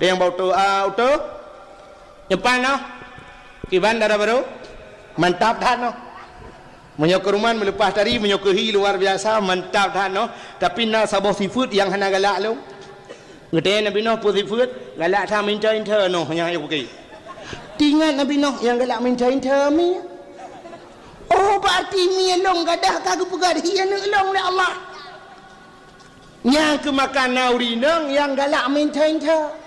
Dia yang bawa auto depan no kiban darah baru mantap dah no menyokeruman melepas tadi menyokehi luar biasa mantap dah no tapi na sabah seafood yang hana galak lu ngede nabi no pu seafood galak tha minta inter no yang ayo pergi tinggal nabi no yang galak minta inter mi oh berarti mi long gadah kagak pegar hian long le Allah yang kemakan nauri nang yang galak minta inter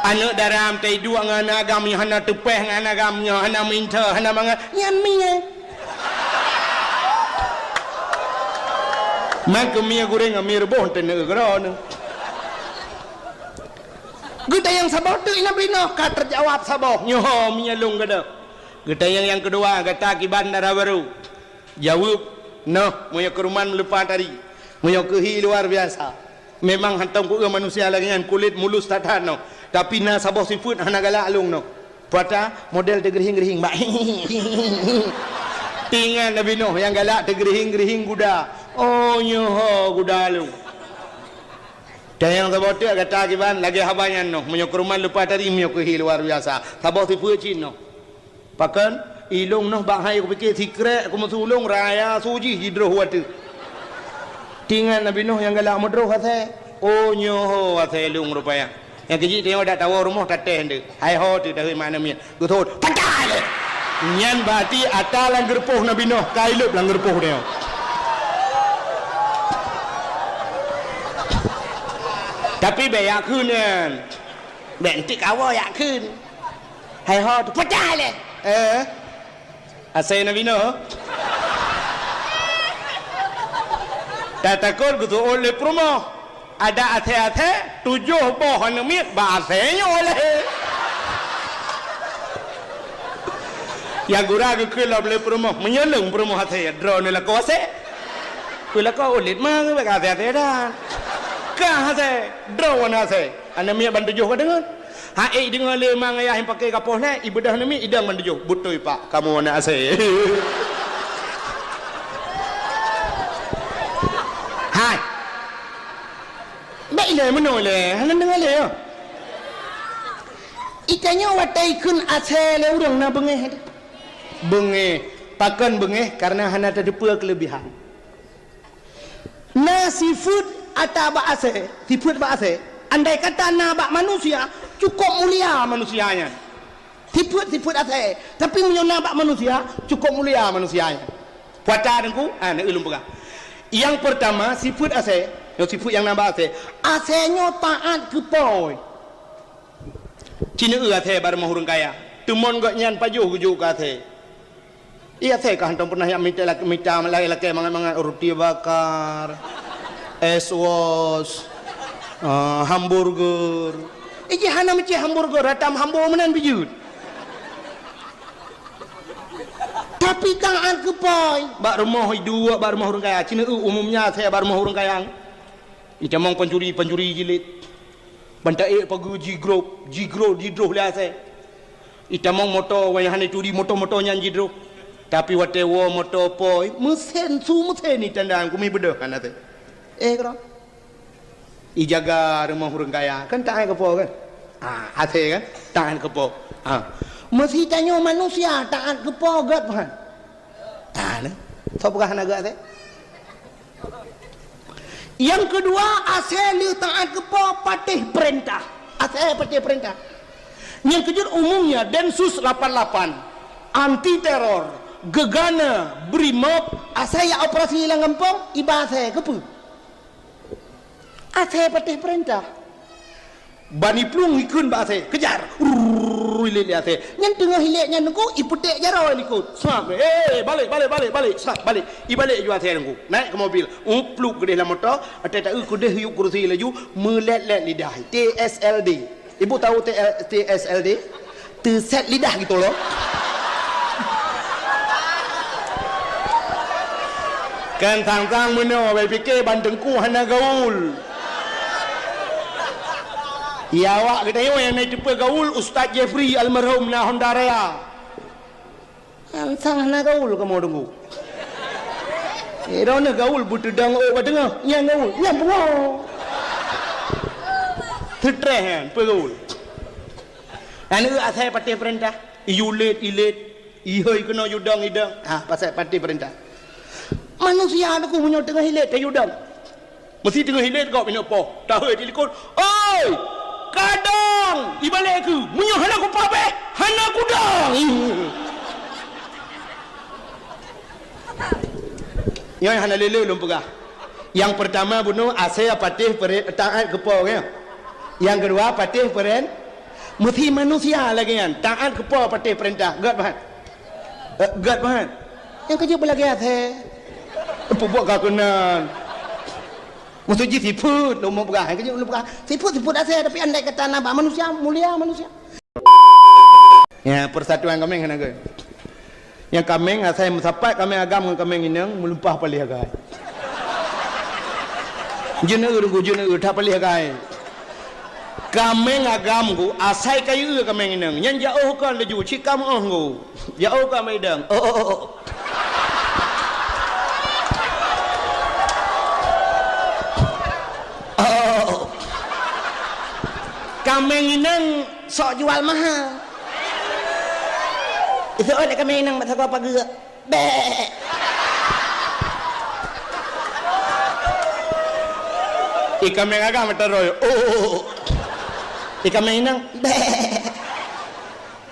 anak daram teh dua ngana agam yang hana tepeh ngana agamnya hana minta hana manga nyami mak mie goreng mie rebus tene geron kita yang sabah tu ina bino ka terjawab sabah nyoh mie lung gede kita yang kedua kata ki bandara baru jawab noh moyo ke rumah melepas tadi moyo ke hi luar biasa memang hantam ku manusia lagi dengan kulit mulus tadan no tapi na sabah seafood hana galak alung no pada model tergerihing-gerihing mbak tinggal nabi noh yang galak tergerihing-gerihing kuda oh nyoho kuda alung dan yang sabah tu kata kiban lagi habanyan no menyok rumah lepas tadi menyok hi luar biasa sabah seafood cin no pakan ilung noh bahai aku fikir secret aku masulung raya suji hidroh watu tinggal nabi noh yang galak modroh hate oh nyoho hate lung rupanya yang kecil tengok dah tahu rumah tateh dia hai ho tu dah mana mian ku thot pakai nyan berarti atalan gerpoh nabi noh kailup lang gerpoh dia tapi bayak kunan bentik awak yak kun hai ho tu pakai le asai nabi noh tak takut ku tu oleh promo ada ate-ate 7 pohon miet bahasanya oleh yang gura ke kelab le promo menyeleng promo ate drone la ko se kula ko ulit mang be ate-ate dah ka ate drone ate ana miet ban 7 ka dengar ha dengar le mang ayah yang pakai kapoh le ibadah ni idang ban 7 butoi pak kamu nak ase hai baik le menoleh hanan dengar le yo ikannya watai kun ase le urang na bengeh pakan bengeh karena hana terdepa kelebihan na seafood atau bak ase seafood bak ase andai kata na bak manusia cukup mulia manusianya seafood ase tapi menyona bak manusia cukup mulia manusianya puata dengku nak ulum pegang yang pertama seafood ase seafood yang nambah asenya taat ke poi cina ase bar mahurung kaya tumon gak nyan pajuh gujuk ase iya ase kah hantam pernah yang minta laki mangan roti bakar es was hamburger iji hana meci hamburger ratam hamburger menan bijut tapi taat ke poi bak rumah dua bar mahurung kaya cina umumnya ase bar mahurung kaya icamong pencuri jilid bantai pagi jigro lah saya icamong motor wayahane curi motor nyan jidro tapi wate wo motor poi mesin ni tandang kumi bedah kan ate kro ijaga rumah hurung kaya kan tak ke po kan ate kan tak ke po mesti tanya manusia tak ke po gat kan tak ne sapa kan agak ate yang kedua asal taat kepada patih perintah asal patih perintah yang kejut umumnya Densus 88 anti teror gegana brimob asal ya operasi hilang kampung iba asal kepu asal patih perintah bani plung ikun ba asal kejar lili asal yang tengah hileknya nunggu iputek jaro ikut sap balik sap balik ibalik ju asal nunggu naik ke mobil plug gede lah motor ada tak kude hiup kursi laju melet lidah TSLD ibu tahu TSLD terset lidah gitu loh kan tang meno bai fikir bandengku hana gaul ya awak kita yang naik cepat gaul Ustaz Jeffrey almarhum na Honda Raya yang sana gaul kamu tunggu rona gaul butu dang badengah yang gaul yang bungo Tertreh perul. Anu asal parti perintah. Iulit ihoi kena yudang idang. Pasal parti perintah. Manusia aku punya tengah hilet ke yudang. Mesti tengah hilet kau punya apa? Tahu telefon. Oi! Kadang ibalik aku. Punya hana aku pape. Hana kudang. Yang hana lele belum pegah. Yang pertama bunuh asal patih taat kepo. Yang kedua patih peren. Mesti manusia lagi kan. Taat kepo patih perintah. Gad bahan. Gad bahan. Yang kerja belagi asal. Apa buat kakunan? Mesti jadi siput. Lu mau pegah. Yang kerja belum pegah. Siput asal. Tapi andai kata nampak manusia. Mulia manusia. Ya persatuan kami kena ke. Yang kami asal mensapat kami agam dengan kami inang melumpah palih agai. Jena tak palih agai. Kami agam ku asal kayu kami inang. Yang jauh kan laju cikam ku. Jauh kami idang. Kami inang sok jual mahal. Itu oleh kami inang masa apa gerak. Ikan mengaga meteroy. Ikan menang.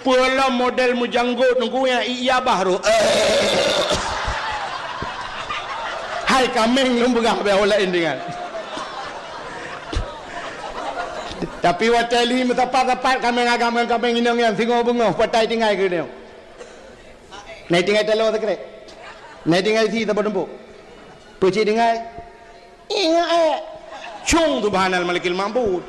Pula model mujanggut nunggu yang iya baru. Hai kameng lumbugah beola indingan. Tapi wateli metapat kameng agam kameng inang yang singo bungo patai tinggai ke dia. Nai tinggai telo tak kere. Nai tinggai si tak bertempu. Puci tinggai. Cung subhanal malikil mampu.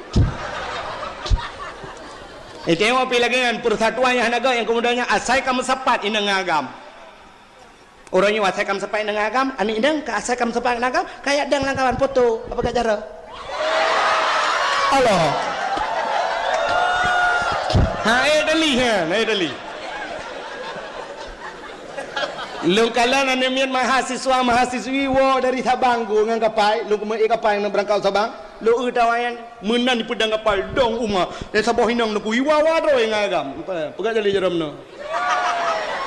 Tengok pilih lagi kan persatuan yang naga yang kemudiannya asai kamu sepat inang agam. Orangnya asai kamu sepat inang agam, ani inang ke asai kamu sepat inang agam, kayak dang langkawan foto. Apa kata cara? Allah. Dali. Lu kalan anemian mahasiswi wo dari Sabang go ngang kapai, lu kemai kapai nang berangkal Sabang, lu utawayan menan di pedang kapal dong uma, dan sabah hinang nu kuiwawa ro yang agam. Pegat jali jeram no.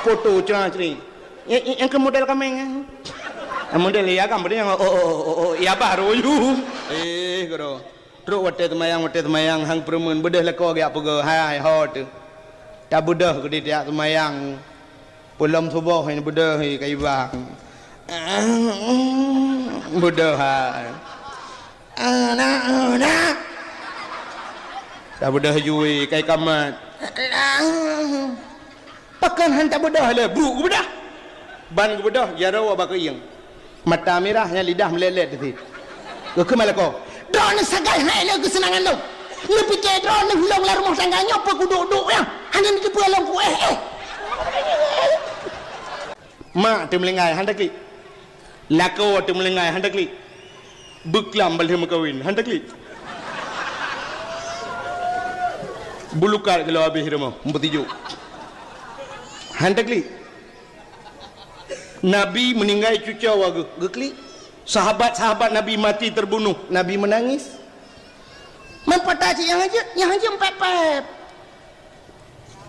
Foto ceri. Yang ke model kameng. Model ya agam benda yang ya baru yu. Goro. Teruk wate temayang hang permen bedah leko ge apa ge hai hot. Tak bedah ke dia temayang. Pulam subuh ini bedah kayu bang. Bedah. Anak. Tak bedah jui kayu kamat. Pakan hantar bedah le, bu bedah. Ban bedah jaro abak yang. Mata merahnya lidah melelet tu. Ke mana kau? Drone sagai hai le kesenangan lo. Lu pikir drone ni hulung lah rumah tangganya apa ku duduk ya? Hanya ni pulang ku Mak tu melengai hendak klik. Lako tu melengai hendak klik. Beklam balik makawin hendak klik. Bulukar kalau habis rumah bertijuk. Hendak klik. Nabi meninggal cucu wagu. Geklik. Sahabat-sahabat Nabi mati terbunuh. Nabi menangis. Mempatasi yang aja empep-pep.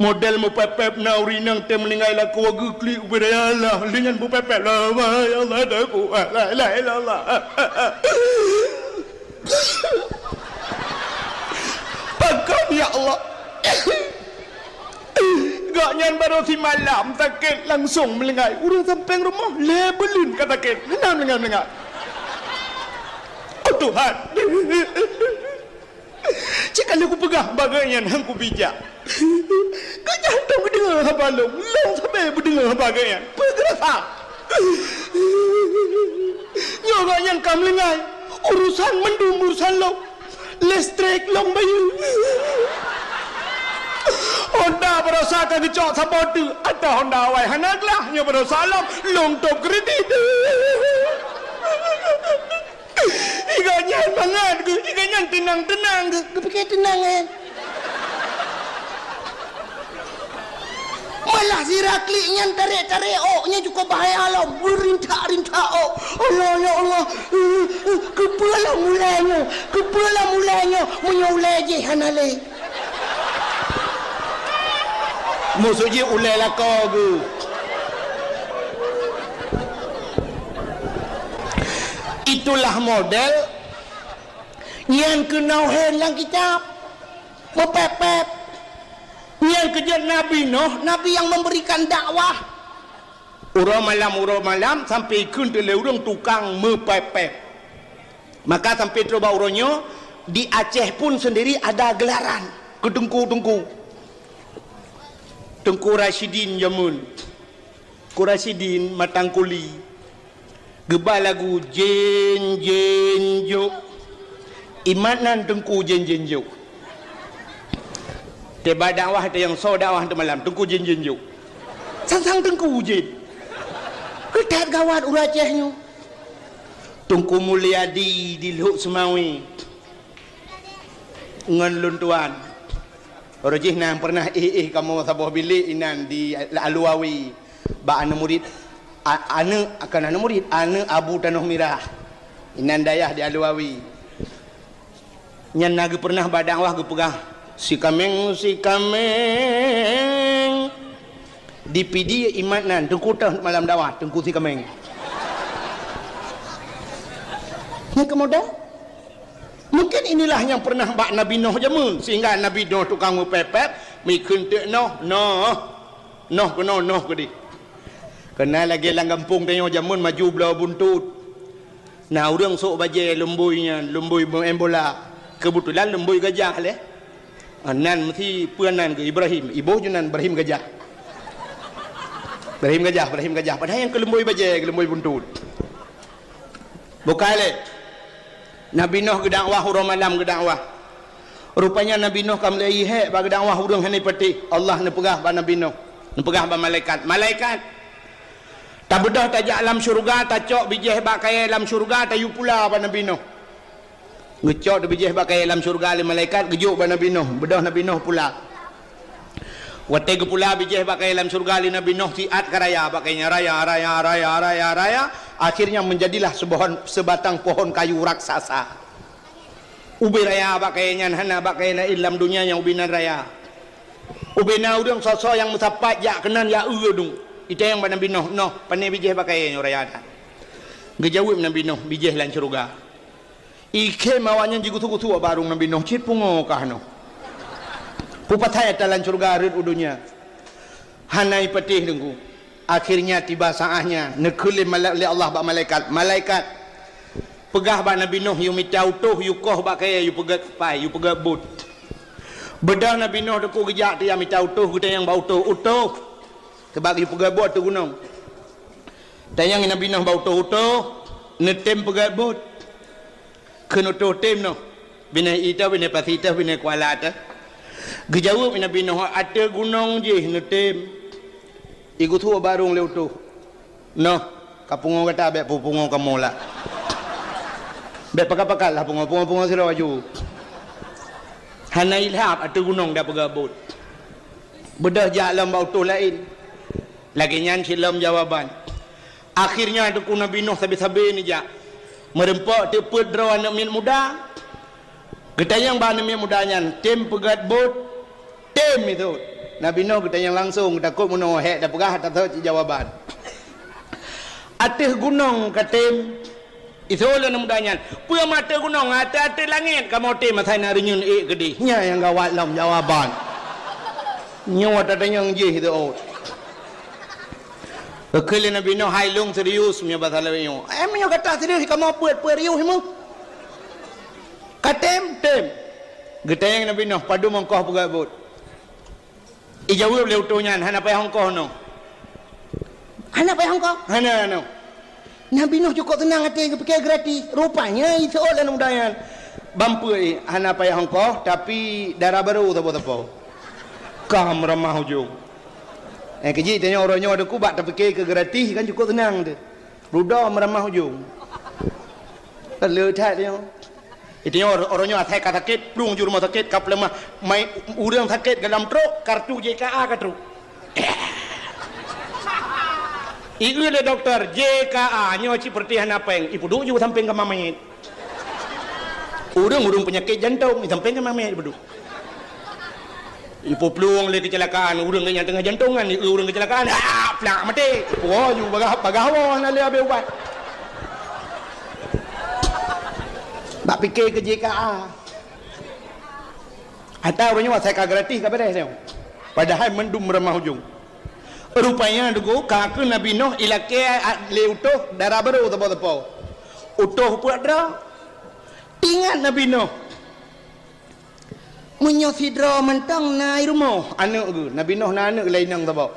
Model mempepep naurinang tem meninggal laku wagu klik berayalah dengan mempepep la Allah dah kuat la ilaha illallah. Pakam ya Allah. Gaknyan baru si malam sakit langsung melengai. Urang sampai rumah lebelin kata sakit. Hendak melengah. Oh Tuhan. Jika aku pegang bagaian hangku bijak. Kau jangan berdengar apa long sampai berdengar bagaian. Pergerasa. Nyoga yang kam lengai. Urusan mendung urusan long. Listrik long bayu. Honda berosa ke kecok sabotu atau Honda awai hanaglah nya berosa long top kredit. Ikannya banget ke, ikannya tenang ke, kepikir tenang malah si Rakli nya tarik nya juga bahaya lah, rintak Allah ya Allah, kepala mulanya Menyulai je hanale. Musuh je ulai lah kau ke. Itulah model yang kenal helang kitab. Mepep-pep. Yang kerja Nabi Nuh, Nabi yang memberikan dakwah. Urang malam sampai kun tele urang tukang mepep-pep. Maka sampai terubah urangnya di Aceh pun sendiri ada gelaran ke tengku-tengku. Tengku Rashidin Jamun. Tengku Rashidin Matangkuli. Gebal lagu jen jen juk. Imanan tengku jen jen juk. Tiba dakwah ada yang so dakwah tu malam tengku jen jen juk. Sang tengku jen. Ketat gawat uracehnya. Tengku Mulyadi di Luk Semawi. Ngan luntuan. Rajih nan pernah kamu sabuh bilik inan di Aluawi. Ba ana murid ana murid ana Abu Tanah Mirah. Inan dayah di Aluawi. Nyan naga pernah badakwah ge pegah si kameng di PD imat nan tengku tah malam dakwah tengku si kameng. Yang kemudian mungkin inilah yang pernah bak Nabi Nuh jamun sehingga Nabi Nuh tukang mepepet mikun tek noh ke di. Kena lagi lang kampung tengok jamun maju belah buntut. Nah urang sok baje lembuynya, lembui embola. Kebetulan lembui gajah leh. Nan mesti puanan ke Ibrahim, ibu junan Ibrahim gajah. Ibrahim gajah. Padahal yang ke lembui baje, ke lembui buntut. Bukan leh. Nabi Nuh ke dakwah urang malam ke dakwah. Rupanya Nabi Nuh kam lei he bagi dakwah urang hanai peti. Allah ne pegah ba Nabi Nuh. Ne pegah ba malaikat. Malaikat tak bedah tajak alam syurga, tak cok bijih bak kaya alam syurga, tak yu pula ba Nabi Nuh. Ngecok bijih bak kaya alam syurga le malaikat gejuk ba Nabi Nuh. Bedah Nabi Nuh pula. Wate ke pula bijih bak kaya alam syurga le Nabi Nuh siat karaya bak kaya raya. Akhirnya menjadilah sebatang pohon kayu raksasa. Ubi raya bak kaya nyan hana bak kaya ilam dunia yang ubinan raya. Ubina udang sosok yang musapat ya kenan ya udung. Itu yang Nabi Nuh pandai bijih pakai raya dah. Gejawab Nabi Nuh bijih lan syurga. Ike mawanya jigu-gutu barung Nabi Nuh cit pungo kah no. Pupatai talan syurga rid udunya. Hanai petih dengku. Akhirnya tiba saatnya nekuli li Allah ba malaikat. Malaikat pegah ba Nabi Nuh yu mitau tuh yu koh ba kaya yu pegat pai yu pegat but. Bedah Nabi Nuh deku gejak dia mitau tuh kita yang bau utuh. Sebab yu pegat but tu gunung. Tayang Nabi Nuh bau utuh netem pegat but. Kena utuh tem no. Bina ita bina pasita bina kuala ta. Gejawab Nabi Nuh ada gunung je netem. Iku tu barung leu tu. No, kapungo kata be pupungo kamu lah. Be pakal-pakal lah pungo sira waju. Hanai lhap ada gunung dah pegabut. Bedah jalan bau tu lain. Lagi nyan silam jawaban. Akhirnya ada ku Nabi Nuh sabi-sabi ni jak. Merempak tepet draw anak min muda. Getayang ba anak min mudanya tem pegat bot. Tem itu. Nabi Nuh getayang langsung takut muno hek dah pegah tak tahu jawaban. Atih gunung katem itu lah mudanya. Puya mata gunung atih langit kamu tem masai narinyun gede. Nya yang gawat lam jawaban. Nyawa tatanyang je itu out. Kekali Nabi Nuh hailung serius punya bahasa lainnya. Emangnya kata serius kamu puat riuh mu. Katem tem. Getayang Nabi Nuh padu mengkoh pegat bot. Ijawab leu tunyan hana payah hongkoh no. Hana payah hongkoh? Hana no. Nabi Nuh cukup tenang hati pakai gratis. Rupanya itu orang mudayan. Bampu hana payah hongkoh tapi darah baru tapo-tapo. Kam ramah hujung. Keji tanya orangnya ada kubak tapi ke gratis kan cukup tenang tu. Rudah meramah hujung. Terletak dia. Itu orangnya atai kata sakit, pelung juru rumah sakit, kap lemah, mai urang sakit dalam truk, kartu JKA ke truk. Iu le doktor JKA nyo seperti hanapeng, ipu duk juga samping ke mamait. Urung penyakit jantung sampai kan mamai bedu. Ipo peluang le kecelakaan urung yang tengah jantungan urung kecelakaan plak mati. Oh you bagawa nak le habis ubat. Bak fikir ke JKA. Atau banyak saya kagak gratis ke beres dia. Padahal mendum remah hujung. Rupanya dugo kakak Nabi Nuh ilake le utuh darah baru tepo-tepo. Utuh puat dah. Ingat Nabi Nuh. Munyo sidra mentang nai rumah anak ke. Nabi Nuh na anak lain nang tepo.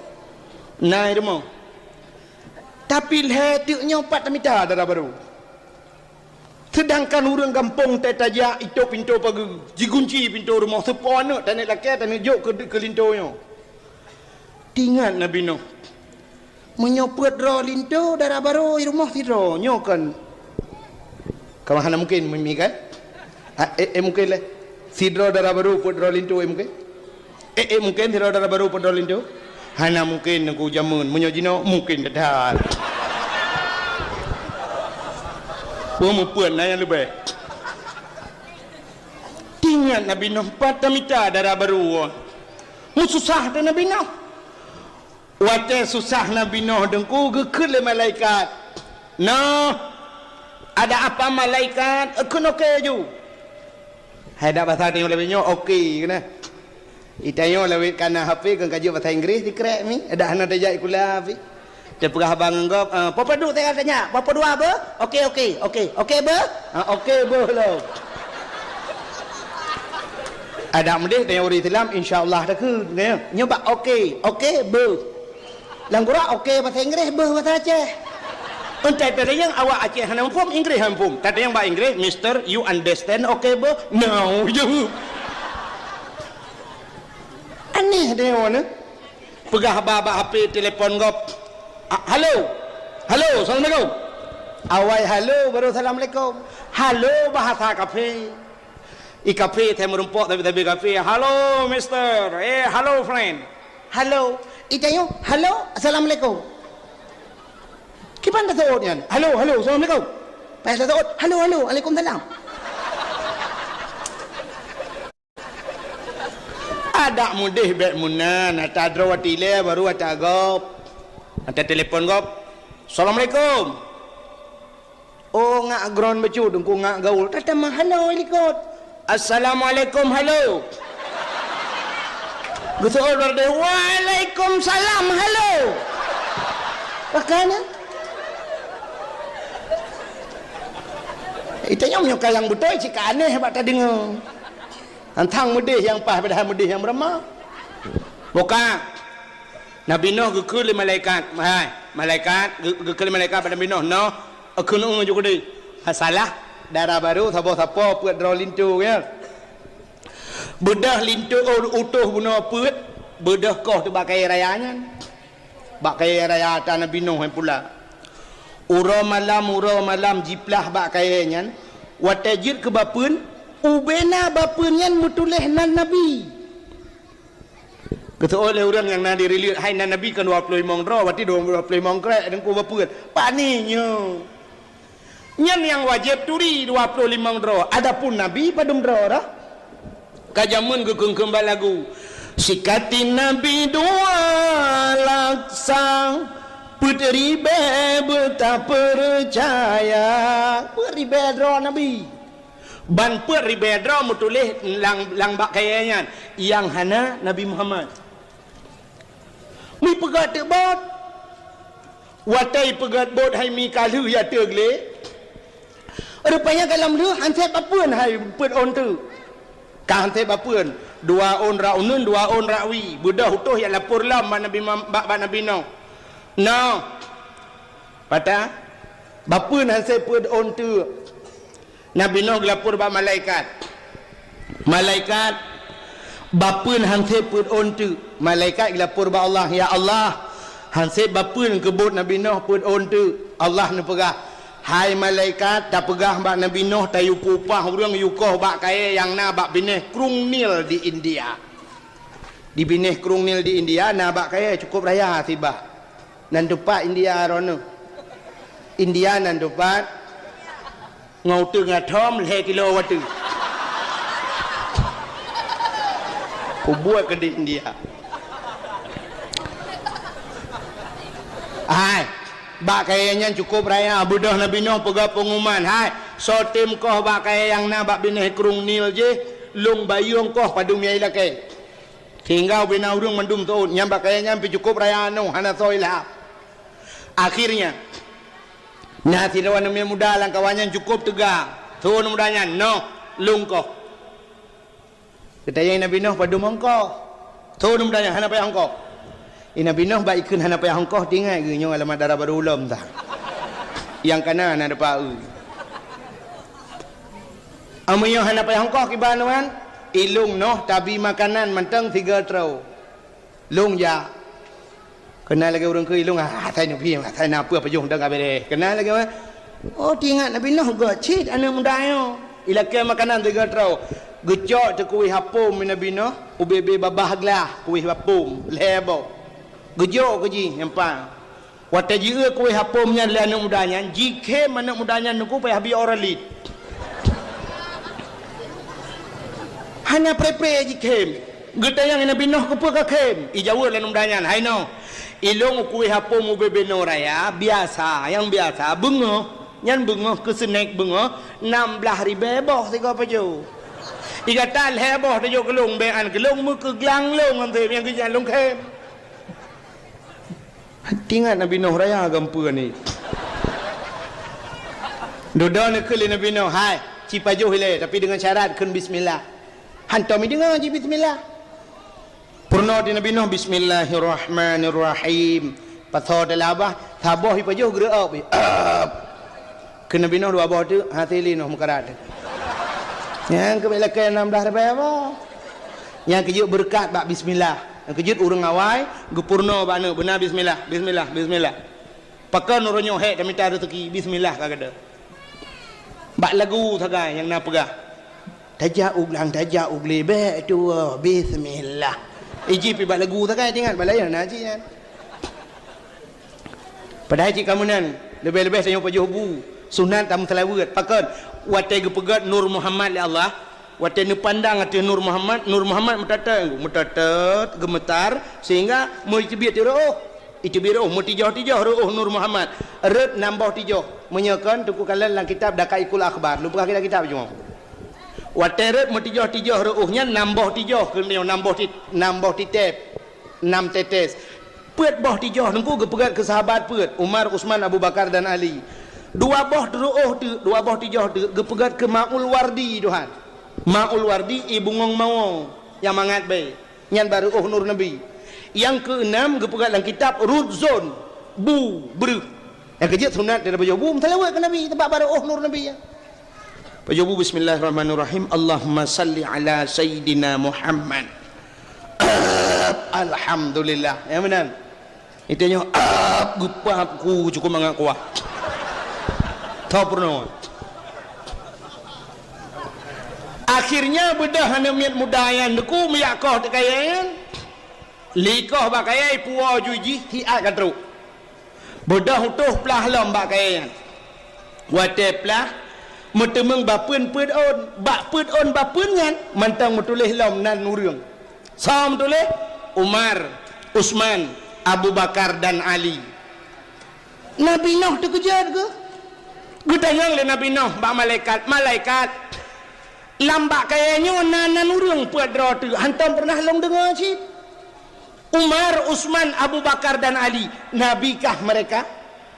Nai rumah. Tapi letuknya 4 meter darah baru. Sedangkan orang kampung tajak itu pintu pagi digunci pintu rumah sepo anak tanah laki tanah jok ke lintonya. Ingat Nabi Nuh. Menyopet ro linto darah baru rumah sidra nyokan. Kamu hana mungkin mimi kan? Mungkin lah. Sidra darah baru put ro linto mungkin. Mungkin sidra darah baru put ro linto. Hana mungkin aku jamun menyojino mungkin dah. Mu puan yang lebih. Ingat Nabi Nuh 4 meter darah baru. Mu susah dah Nabi Nuh. Wate susah Nabi Nuh dengku gekut le malaikat. Noh. Ada apa malaikat? Akun okey ju. Hai dak bahasa tengok lebih nyo okey kena. Itayo lewat kana HP kan kaji bahasa Inggeris dikrek mi. Ada hana tajak ikula fi. Dia perah abang kau, papa duk saya tanya, papa dua apa? Okey ber? Okey ber lo. Ada mendih teori Islam insya-Allah dah ke, nyoba okey ber. Langgura okey bahasa Inggeris ber bahasa Aceh. Entai tadi yang awak Aceh hana pun Inggeris hampum. Tadi yang bahasa Inggeris, Mister, you understand okey ber? No, you. Aneh dia mana? Pegah baba HP telefon kau. Halo, Assalamualaikum. Awai halo baru Assalamualaikum. Halo bahasa kafe. Kafe saya merumpok tapi kafe. Halo Mister. Halo friend. Halo. Itayo. Halo, Assalamualaikum. Kipan dah tahu ni? Halo, Assalamualaikum. Pas dah tahu. Halo, Waalaikumsalam. Ada mudih bet munan. Ada drawati le baru ada gop. Ada telefon kau. Assalamualaikum. Oh ngak ground becu dengku ngak gaul. Tata mah halo ikut. Assalamualaikum halo. Gusto order de Waalaikumsalam halo. Pakana. Itanya menyukai yang betul jika aneh hebat tak dengar. Antang mudih yang pas padahal mudih yang berama. Bukan. Nabi Nuh gekul malaikat. Malaikat gekul malaikat pada Nabi Nuh. No, aku nunggu juga deh. Salah darah baru sabo puat draw lintu ya. Bedah lintu utuh guna puat. Bedah kau tu bakai rayanya. Bakai raya ta Nabi Nuh pula. Ura malam jiplah bakainya. Watajir ke bapun. Ubena bapunnya mutuleh nan Nabi. Kata oleh orang yang nak dirilis hai Nabi kan 25 draw berarti 25 krek dan ku berpuat paninya nyan yang wajib turi 25 draw adapun Nabi padum draw dah kajamun ke kembal lagu sikati Nabi dua laksang putri beta percaya putri draw Nabi ban putri draw mutulih lang bak kayanya yang hana Nabi Muhammad mi pegat bot watai pegat bot hai mi kalu ya tegle rupanya dalam lu hansep apun hai put on tu kan hansep apun 2 on raunun 2 on rawi budah utuh yang lapor lam Nabi Nabi no patah bapun hansep put on tu Nabi Nuh lapor ba malaikat bapun hansip put ontu malaikat lapor ba Allah ya Allah hansip bapun kebut Nabi Nuh put ontu Allah ne pegah hai malaikat tak pegah ba Nabi Nuh tayu pupah urang yukoh ba kaya yang na ba bineh Krung Nil di India di bineh Krung Nil di India na ba kaya cukup raya tiba nan tupat India rono India nan tupat ngau tu ngathom le kilo watu buat ke di India. Hai, bak kayaknya cukup raya budah Nabi Nuh pega pengumuman. Hai, so tim koh bak kaya yang na bak bineh kerung nil je, lung bayung koh padum yai lake. Tinggal bina urung mendum tu, nyambak kayaknya pi cukup raya anu hana soilah. Akhirnya nah tidak wana muda lang kawannya cukup tegak. Tu mudanya no lung koh. Ketanya Nabi Nuh padum hongkoh. Tu mudanya hana payah hongkoh. Nabi Nuh baik ikun hana payah hongkoh tinggal ke nyong alamat darah baru ulam tak. Yang kanan ada pau. Amunyo hana payah hongkoh kibanuan ilung noh tabi makanan menteng 3 trau. Lung ya. Kenal lagi orang ke ilung thai nu pi thai na apa pajung dak abere. Kenal lagi oh tinggal Nabi Nuh gocit anu mudayo. Ilake makanan 3 trau. Gecok te kuih hapum Nabi Nuh ubebe babah glah kuih hapum lebo. Gejok keji nampak. Wata jira kuih hapumnya le anak mudanya, jike anak mudanya nuku payah bi oralit. Hanya pre-pre jike. Getayang Nabi Nuh kepa ka kem. Ijawa le anak mudanya, hai no. Ilung kuih hapum ubebe no raya biasa, yang biasa bengoh, nyan bengoh ke senek bengoh 16,000 boh tiga paju. Igata leboh tu jo kelung bean kelung mu ke glang long am yang ke jan long kem. Tinggal Nabi Nuh raya gampu ni. Dodo ni keli Nabi Nuh, hai, cipajuh ile tapi dengan syarat kun bismillah. Hantam mi dengar je bismillah. Purna di Nabi Nuh bismillahirrahmanirrahim. Patho dalabah, thaboh ipajuh gerak bi. Ke Nabi Nuh dua abah tu hatili Nuh mukarat. Yang ke belakang 16 apa? Yang kejuk berkat bak bismillah. Yang kejut urang awai gepurno bana benar bismillah bismillah bismillah pakan uronyo he kami minta rezeki bismillah kagada bak lagu sagai yang na pegah tajau lebe tu bismillah iji pi bak lagu sagai tinggal balaya naji kan padahal cik kamu nan lebih-lebih saya pajuh bu sunat tam selawat pakan watai gepegat Nur Muhammad ya Allah waktu ni pandang hati Nur Muhammad metatat gemetar sehingga mau itibir mau tijah roh Nur Muhammad red nambah tijah menyakan tuku kalian dalam kitab Dakaikul Akhbar lupa kita kitab cuma waktu red mau tijah rohnya nambah tijah kena nambah titep 6 tetes pet boh tijah nunggu gepegat ke sahabat pet Umar Usman Abu Bakar dan Ali dua boh tijah gepegat ke Ma'ul Wardi Tuhan Ma'ul Wardi ibu ngong mawong yang mangat baik nyan baru Nur Nabi yang keenam gepegat dalam kitab Rudzon bu beru yang kejut sunat dari bajubu melawat ke Nabi tempat baru Nur Nabi ya bajubu bismillahirrahmanirrahim Allahumma salli ala Sayyidina Muhammad Alhamdulillah yang benar itu nya gupapku cukup mangat kuah tau purno. Akhirnya bedah hanya mudayan deku miyakoh tekayan likoh bakayai puwa juji hiat katru bedah utuh pelah lom bakayan wate pelah metemeng bapun put on bak put on bapun kan mantang metulih lom nan nurung sam tulih Umar Usman Abu Bakar dan Ali Nabi Nuh terkejut ke gudanyang le Nabi Nuh bak malaikat lambak kayaknya nanan urang puat draw tu hantam pernah long dengar sih Umar Usman Abu Bakar dan Ali nabikah mereka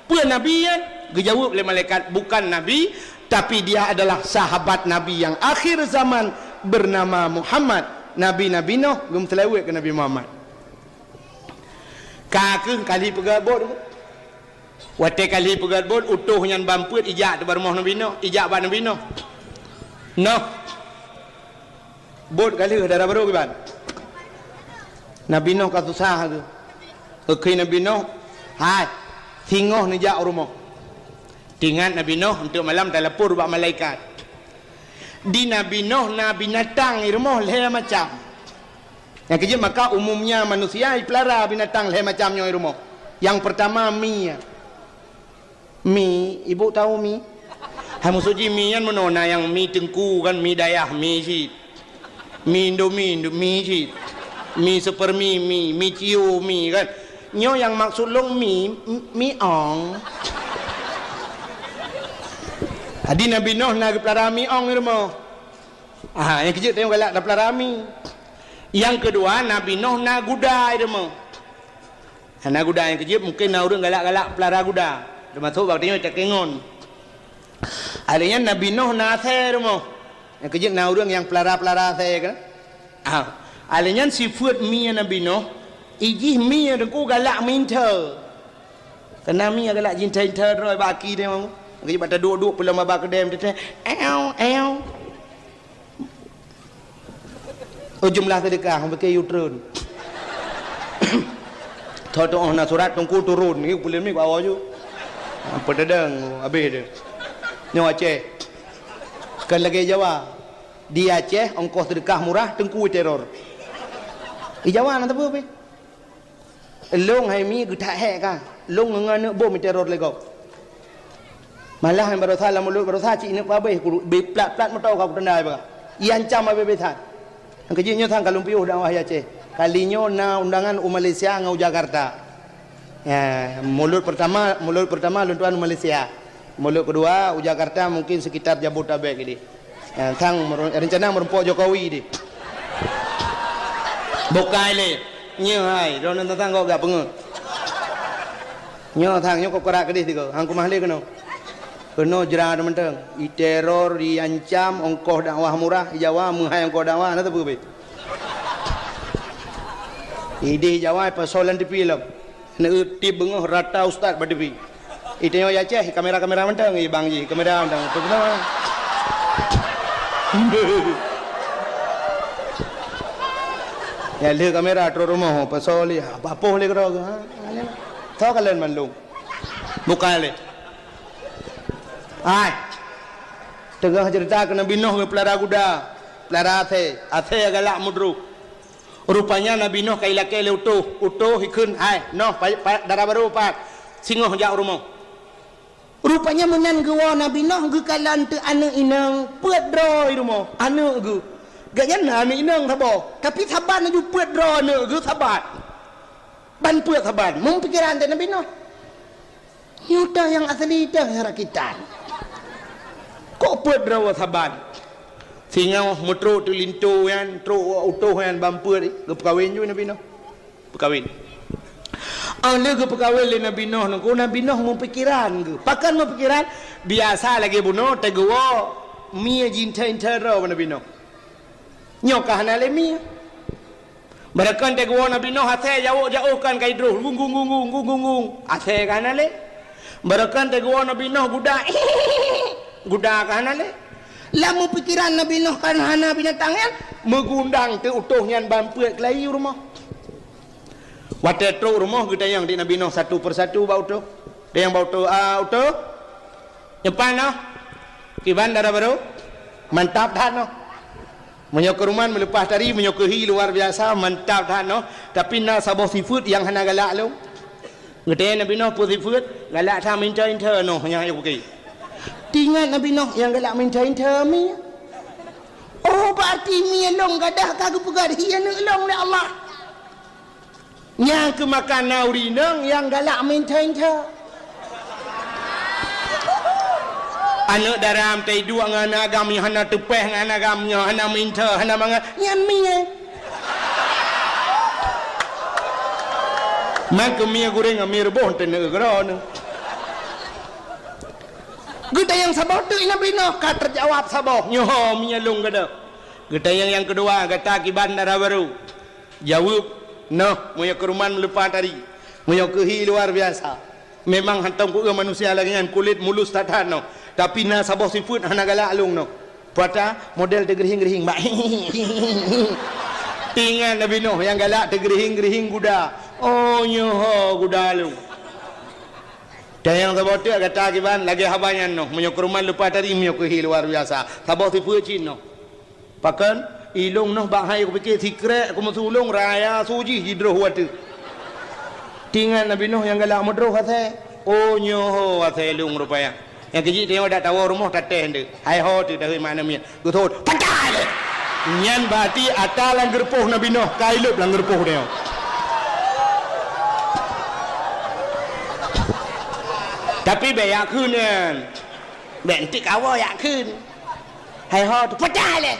puan nabi kan dijawab oleh malaikat bukan nabi tapi dia adalah sahabat nabi yang akhir zaman bernama Muhammad Nabi Nuh gum telewek ke Nabi Muhammad kakeng kali pegat bot wate kali pegat bot utuh nyan bamput ijak tu baru Nabi Nuh ijak ba Nabi Nuh bot kali darah baru kan Nabi Nuh kata sah tu okey Nabi Nuh hai tingoh ni jak rumah tinggal Nabi Nuh untuk malam telepon buat malaikat di Nabi Nuh Nabi binatang di rumah leh macam yang kerja maka umumnya manusia pelara binatang leh macamnya di rumah yang pertama mi ibu tahu mi hamu suji mi yang menona yang mi tengku kan mi dayah mi sih mi Indomie sih Mi super mi ciu mi kan. Nyo yang maksud long mi ong. Adi Nabi Nuh nak pelara mi ong ni mo. Yang kecil tengok galak dah pelara mi. Yang kedua Nabi Nuh nak gudai dia mo. Nak gudai yang kecil mungkin nak orang galak-galak pelara guda. Dia masuk waktu ni cak kengon. Adanya Nabi Nuh nak saya dia mo. Yang kecil nak orang yang pelara saya kan. Adanya sifat mi Nabi Nuh. Ijih mi dengku galak minta. Kena mi galak jinta roi baki dia mau. Kerja baca duduk pula mabak kedem dia. Ew. Jumlah sedekah pakai U-turn. Thot on surat tungku turun ni boleh mi bawa ju. Apa dadang habis dia. Nyo Aceh. Kan lagi Jawa. Di Aceh ongkos sedekah murah tengku teror. Di Jawa nak apa? Long hai mi getak hek kan. Long ngan bom teror lego. Malah yang baru salah mulut baru saci ini apa be plat motor kau tendai ba. Ian cam apa betan. Yang kejinyo thang kalung piuh dakwah Aceh. Kalinyo na undangan Malaysia ngau Jakarta. Ya, mulut pertama luntuan Malaysia. Mulut kedua Jakarta mungkin sekitar Jabodetabek ini. Thang rencana merempok Jokowi di. Bukai le. Nyo hai, ron tentang kau gak pengen. Nyo thang nyo kau kerak kedih tiga. Hang kumah le keno. Keno jerah menteng. I teror, diancam, ongkos dakwah murah, i Jawa menghai ongkos dakwah, nak tahu be. Ide Jawa persoalan di film. Nak ti bengah rata ustaz pada TV. Ite nyo Aceh kamera menteng, i bang ji kamera menteng. Tu kenapa? Ya le kamera tro rumah pasal li apa le kro ha tho kalen man lu bukan le ai tengah cerita ke Nabi Nuh pelara kuda pelara athe galak mudru rupanya Nabi Nuh kai lake le utuh hikeun ai noh darah baru pak singoh jak rumah rupanya menan gewa Nabi Nuh ge kalan teu aneuk inang peut droi rumah aneuk ge gaknya nami inang thabo tapi thaban aju peut dro ne ge thabat ban peut thaban mung pikiran teh Nabi Nuh nyudah yang asli dah rakitan kok peut dro thaban singa mutro tu lintu yan tro utuh yan bampeut ge perkawin ju Nabi Nuh perkawin le ge perkawin le Nabi Nuh ku Nabi Nuh mung pikiran ge pakan mung pikiran biasa lagi bunuh tegewo mi jinta intero Nabi Nuh nyokah nalemi barakan tegwa Nabi Nuh athe jauh kan kai dro gung athe kanale barakan tegwa Nabi Nuh guda kanale lamu pikiran Nabi Nuh kan hana binatang yan megundang te utuh nyan bampeut kelai rumah wate tro rumah kita yang di Nabi Nuh satu persatu bau utuh dia yang bau utuh nyepan noh kiban darah baru mantap dah noh menyokeruman melepas tadi menyokehi luar biasa mantap dah noh tapi na sabah sifut yang hana galak lu ngete Nabi Nuh pu sifut galak tha minta noh yang ayo pergi tinggal Nabi Nuh yang galak minta mi oh berarti mi long gadah kagak pegar hian long le Allah yang ke makan nauri nang yang galak minta anak daram tei dua ngana agam yang hana tepeh ngana agamnya hana minta hana manga nyan mi mak mi goreng mi rebon tene gron gede yang sabah tu Nabi Nuh ka terjawab sabah nyoh mi lung gede gede yang kedua kata kiban darah baru jawab noh moyo keruman lepas tadi moyo kehi luar biasa memang hantam ku manusia lagi dengan kulit mulus tatano tapi na sabah sifut hana galak alung no pada model tergerihing mak tinggal Nabi Nuh yang galak tergerihing guda oh nyoh guda lu dan yang sabah tu kata kiban lagi habanyan no moyo keruman lepas tadi moyo kehi luar biasa sabah sifut cin no pakan ilung noh bahai aku fikir secret aku musulung raya suji hidroh watu tinggal Nabi Nuh yang galak mudroh kata oh nyoh kata lung rupanya yang kecil dia dah tahu rumah tateh hendak hai ho tu dah mana miกูโทษ patah le Nyan berarti atal lang gerpoh Nabi Nuh, kailup lang gerpoh dia. Tapi bayak kunan. Bentik awak yak kun. Hai ho tu pecah le.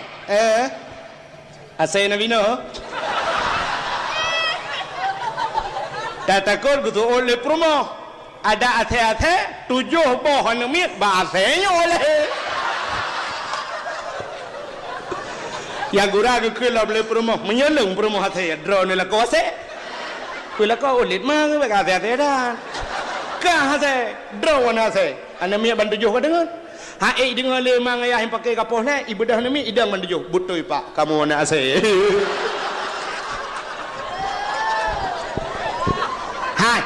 Asai Nabi Nuh. Tak takut gitu oleh promo. Ada ate-ate 7 pohon mit bahasanya oleh. Yang gura ke kela boleh promo menyelung promo hati drone la kose. Kula kau ulit mang be ate-ate dah. Ka hase drone hase. Ana mi ban 7 ka dengar. Ha dengar le mang ayah yang pakai kapoh le ibadah ni idang ban 7. Betul pak kamu nak ase. Hai.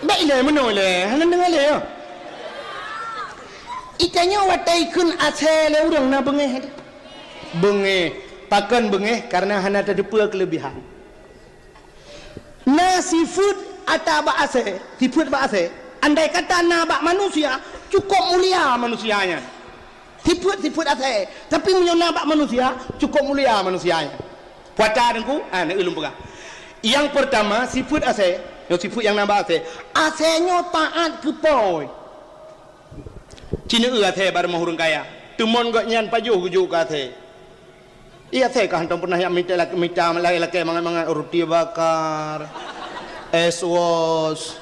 Baik le mana le? Hang dengar le. Ikannya watai kun ase le urang na bengeh. Bengeh, takkan bengeh karena hana ada dua kelebihan. Na seafood atau bak ase, seafood bak ase. Andai kata na bak manusia cukup mulia manusianya. Seafood ase, tapi menyona bak manusia cukup mulia manusianya. Puasa dengku, nak ilmu pegah. Yang pertama seafood ase, yang seafood yang nambah ase, asenya taat kepoi. Cina ase bar mahurung kaya. Tumon gak nyan pajuh gujuk ase. Iya saya kan pernah yang minta laki mangan roti bakar, es was,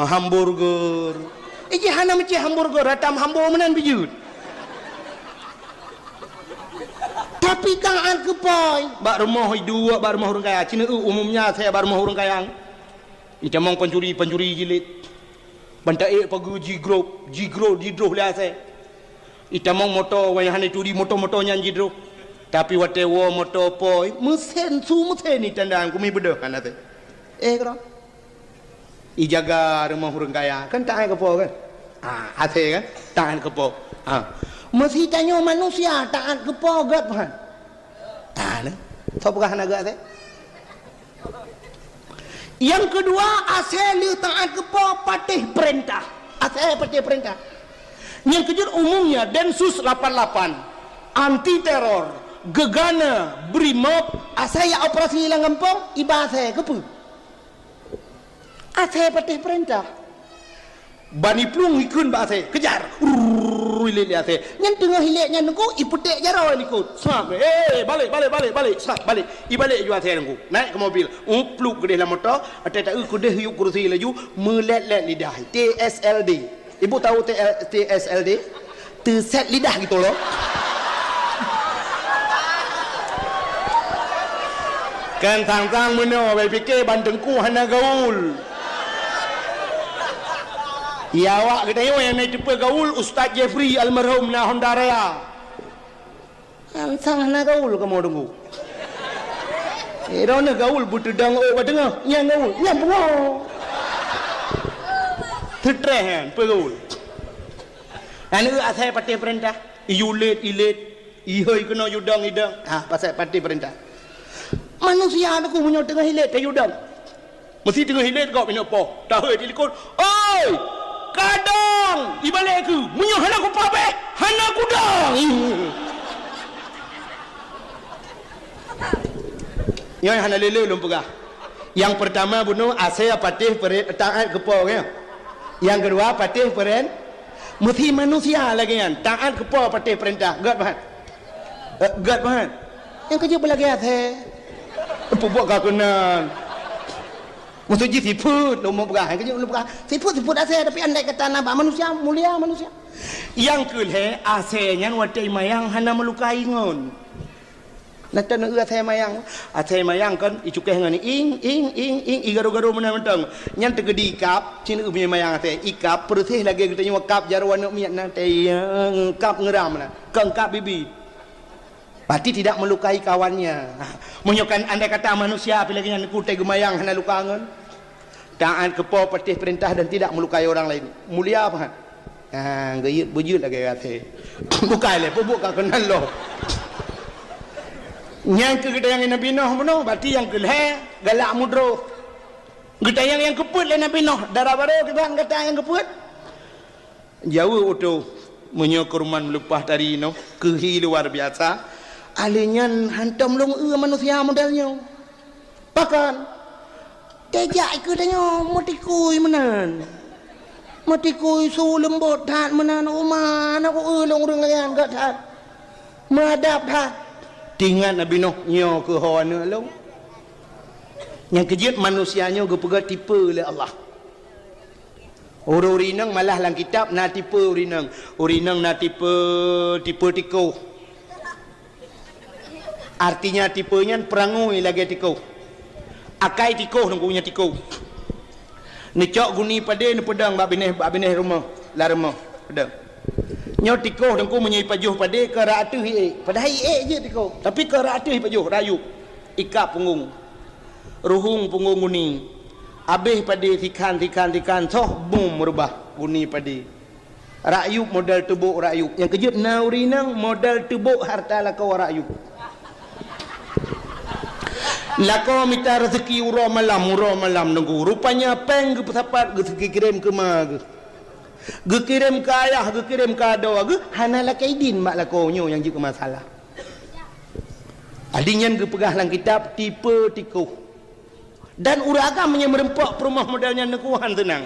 hamburger. Iki hana meci hamburger ratam hamburger menan bijut. Tapi taat kepoi. Bak rumah dua, bak rumah orang kaya. Cina umumnya saya bak rumah orang kaya. Ita mong pencuri jilid. Bantai pagu jigro lah saya. Ita mong motor wayah ni turi motor nyan jidro. Tapi wate wo motor poi mesin ni tandaan kumi bedah kan ate. Kero. Ijaga rumah orang kaya kan tak ke po kan. Ate kan tak ke po. Mesti tanya manusia taat ke po gat kan. Tak nah. Sapa kan agak ate? Yang kedua asal taat ke po patih perintah. Asal patih perintah. Yang kedua umumnya Densus 88 anti teror Gegana, Brimob, saya operasi hilang kampung, iba saya kepu. Saya patih perintah. Bani plung ikun ba saya kejar. Hilik saya. Yang tengah hiliknya nunggu iputek jaro ikut. Snap. Balik. Snap balik. Ibalik juga saya nunggu. Naik ke mobil. Plug gede lah motor. Ada kude hiup kursi laju melet-let lidah. TSLD. Ibu tahu TSLD? Terset lidah gitu loh. Kan tang-tang mana baik fikir bandengku hana gaul. Ya awak kita yang naik tipe gaul Ustaz Jeffrey almarhum na Honda Raya. Sang hana gaul kamu tunggu. Rona gaul butuh dang dengar. Yang gaul, yang bengok. Tertreh pegaul. Anu asal parti perintah. Iulit. Ihoi kena yudang idang. Pasal parti perintah. Manusia aku punya tengah hilet ke yudang. Mesti tengah hilet kau punya apa? Tahu telefon. Oi! Kadang ibalik aku. Munyo hana ku pabe. Hana ku dang. Yang hana lele belum pegah. Yang pertama bunuh asal patih taat kepo ya. Yang kedua patih peren mesti manusia lagi kan. Taat kepo patih perintah. Gat bahan. Yang kerja belagi ate. Buat kau kenan. Mesti jadi siput, nombor berah. Kerja nombor berah. Siput ase tapi andai kata nama manusia mulia manusia. Yang kelih asalnya watai mayang hana melukai ngon. Nanti nak ase mayang kan icukeh ngani ing igaro menang. Yang tegedi ikap, cina punya mayang ase ikap perutih lagi kita nyawa kap jarwan nak miat nanti kap ngeram na, kengkap bibi. Berarti tidak melukai kawannya. Menyokan andai kata manusia apalagi yang kutai gemayang hana lukangan. Taat kepo patih perintah dan tidak melukai orang lain. Mulia apa? Gayut bujut lagi kata. Bukai le, buka kenal lo. Yang kita yang Nabi Nuh benar, berarti yang kelih galak mudro. Kita yang keput le Nabi Nuh. Darah baru kita kata yang keput. Jauh itu. menyokurman melupah dari no kehi luar biasa. Alinyan hantam long manusia modelnya. Bahkan tejak ke tanya motikui menan. Motikui su lembut tat menan rumah aku long rengan kat tat. Madap tat. Tingat Nabi Nuh nyo ke hawana long. Yang kejut manusianya ge pegah tipe oleh Allah. Urinang malah dalam kitab na tipe urinang. Urinang na tipe tiko. Artinya tipenya perangui lagi tiko. Akai tiko nang punya tiko. Ni cok guni pada ni pedang bab bineh rumah, la rumah pedang. Nyo tiko nang ku menyai pajuh pada ke raatu hi. Pada hi je tiko. Tapi ke raatu hi pajuh rayu. Ikap punggung. Ruhung punggung guni. Habis pada tikan soh boom merubah guni pada. Rakyub modal tebuk rakyub. Yang kejut naurinang modal tebuk harta lakau rakyub. Lakau minta rezeki urah malam nunggu. Rupanya peng ke pesapat ke kirim ke mag. Ge kirim ke ayah, ge kirim ke ado, ge hana lakaidin mak lakau nyo yang juga masalah. Adinyan ge pegah lang kitab tipe tikuh. Dan uragam yang merempak perumah modalnya nekuhan tenang.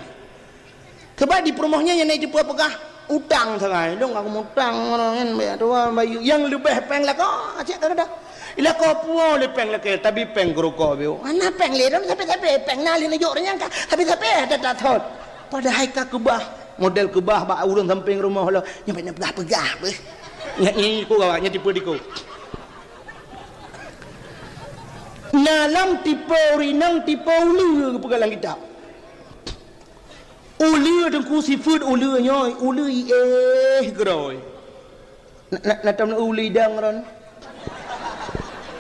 Sebab di perumahnya yang naik jepur pegah utang sangai. Dong aku utang orang kan bayu yang lebih peng lah kau acak tak ada. Ila kau puo le peng lah ke tapi peng kerukau biu. Mana peng le dong tapi peng nali najuk orang kan tapi ada tak thot. Pada hai ka kebah model kebah ba urang samping rumah lo nyampe pegah beh. Nyi ku gawanya tipe diku. Nalam tipe urinang tipe ulu ke pegalang kitab. Ulu dengku sifat ulu nyoy, ulu geroi. Nak tam ulu dang ron.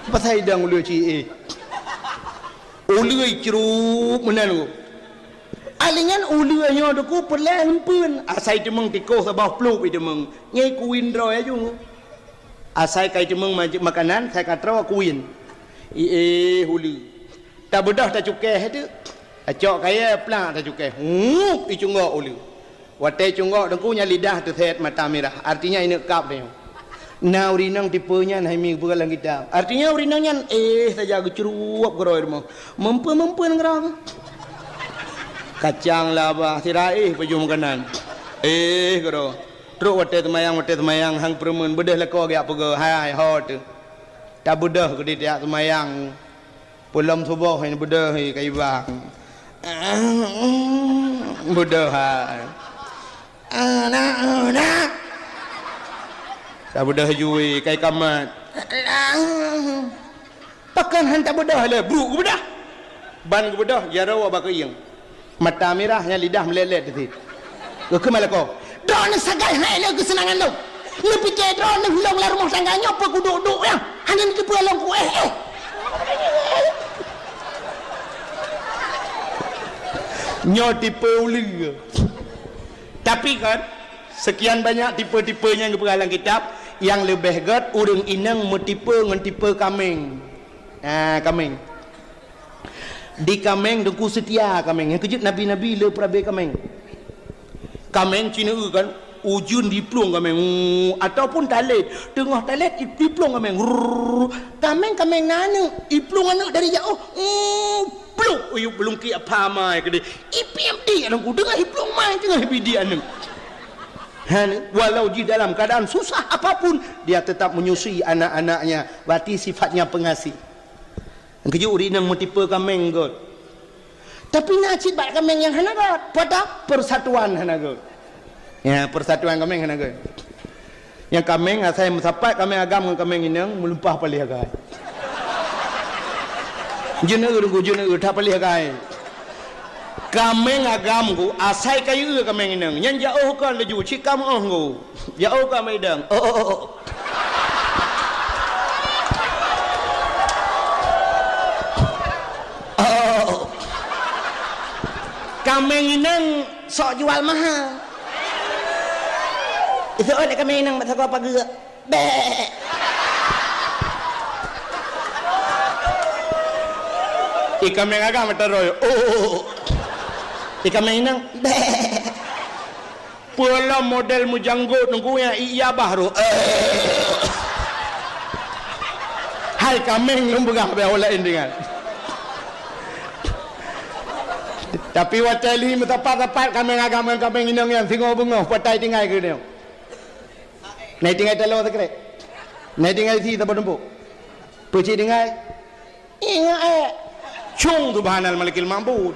Pasal dang ulu ci Ulu ceruk menan ku. Alingan ulu nyo dengku perlahan pun. Asai temeng tiko sabah pluk itu meng. Nyai kuin roi aja. Asai kai temeng makanan saya katra kuin. Hulu tak bedah tak cukai tu acok kaya pelang tak cukai icunggok hulu watai cunggok dengkunya lidah tu set mata merah artinya ini kap dia na urinang tipenya nah mi bukan kita artinya urinangnya saja gecurup geroi rumah mempu ngerang kacang laba sirai pejum kanan gero truk watai temayang hang permen bedah lekor gak pega hai hot tak bedah ke dia semayang pulam subuh ini bedah kai bang bedah anak tak bedah jui kai kamat pakan hantar bedah le bru bedah ban bedah jarawa ba keing mata merahnya lidah melelet tu ke malako don sagai hai le kesenangan lo lu pikir drone lu hilang lah rumah tangganya apa ku duduk ya hanya ni kepulang ku nyo tipe uli tapi kan sekian banyak tipe-tipenya yang berhalang kitab yang lebih gat urang inang metipe ngan tipe kameng kameng di kameng dengku setia kameng yang kejut nabi-nabi le prabe kameng Cina kan ujun diplong kameng ataupun talet tengah talet diplong kameng nanu diplong anak dari jauh plong belum ki apa mai ke dia IPMD anak ku dengar diplong mai tengah BD anak walau di dalam keadaan susah apapun dia tetap menyusui anak-anaknya berarti sifatnya pengasih yang keju urinang metipe kameng god tapi nacit bak kameng yang hanagat pada persatuan hanagat ya persatuan kameng hanagat yang kameng saya mensapat kameng agam dengan kameng inang melumpah palih agai jener tak palih agai kameng agam ku asai kayu kameng inang yang jauh kan leju cikam ku jauh kan medang kameng inang sok jual mahal itu ada kameng inang masa kau apa gerak ikan mengaga mata roy ikan menginang Pula model mujanggut nunggu yang iya baru. Hai kameng lumbugah beolah indingan. Tapi watali metapat-tapat kameng inang yang singo bungo patai tinggal ke dia. Nai tinggal telo sekre. Nai tinggal si tak berdempuk. Puci tinggal. Ingat cung tu bahanal malikil mampu.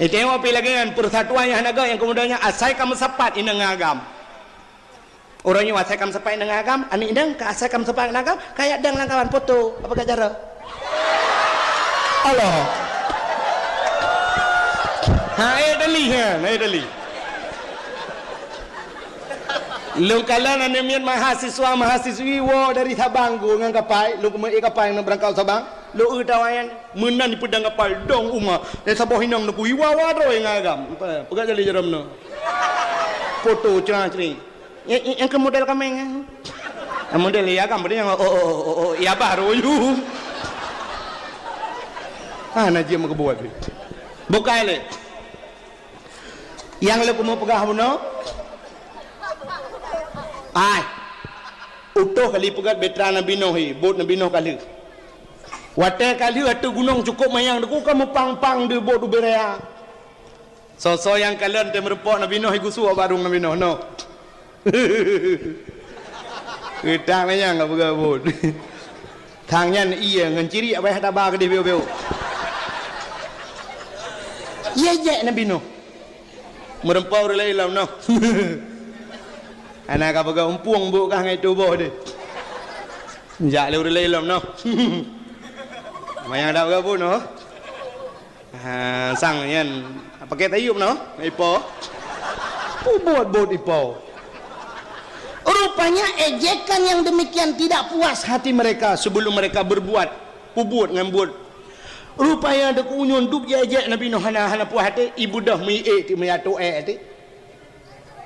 Tengok pilih lagi kan persatuan yang naga yang kemudiannya asai kamu sepat inang agam. Orangnya asai kamu sepat inang agam, ani inang ke asai kamu sepat inang agam, kayak dang langkawan foto. Apa kata cara? Allah. Hai dali. Lu kalau nanemian mahasiswi wo dari Sabang gua ngang kapai, lu kemai kapai nang berangkal Sabang, lu utawayan menan di pedang kapal dong uma, dan sabah hinang nu kuiwawa do yang agam, pegat jali jeram no. Foto cerah-cerih. Yang ke model kameng. Model ya agam dia yang ya baru you. Najib mau kebuat. Bukai le. Yang lu mau pegah no? Ai, utuh kali pegat betra Nabi Nuh, bot Nabi Nuh kali. Wate kali atu gunung cukup mayang deku kamu pang-pang de bot berea. So yang kalian te merepok Nabi Nuh gusu barung Nabi Nuh no. Kita mayang enggak pegat bot. Thangnya iya ngan ciri apa ada ba ke dia beu-beu. Ye Nabi Nuh. Merempau relai lam no. Anak apa kau umpuang bukan ngai tubuh deh. Jak lewat lelam no. Mayang ada apa pun no. Sang yan. Apa kita iup no? Ipo. Buat ipo. Rupanya ejekan yang demikian tidak puas hati mereka sebelum mereka berbuat. Buat ngambut. Rupanya ada kunyun duk ejek Nabi Nuh hana puas hati ibu dah mi ti menyatu ti.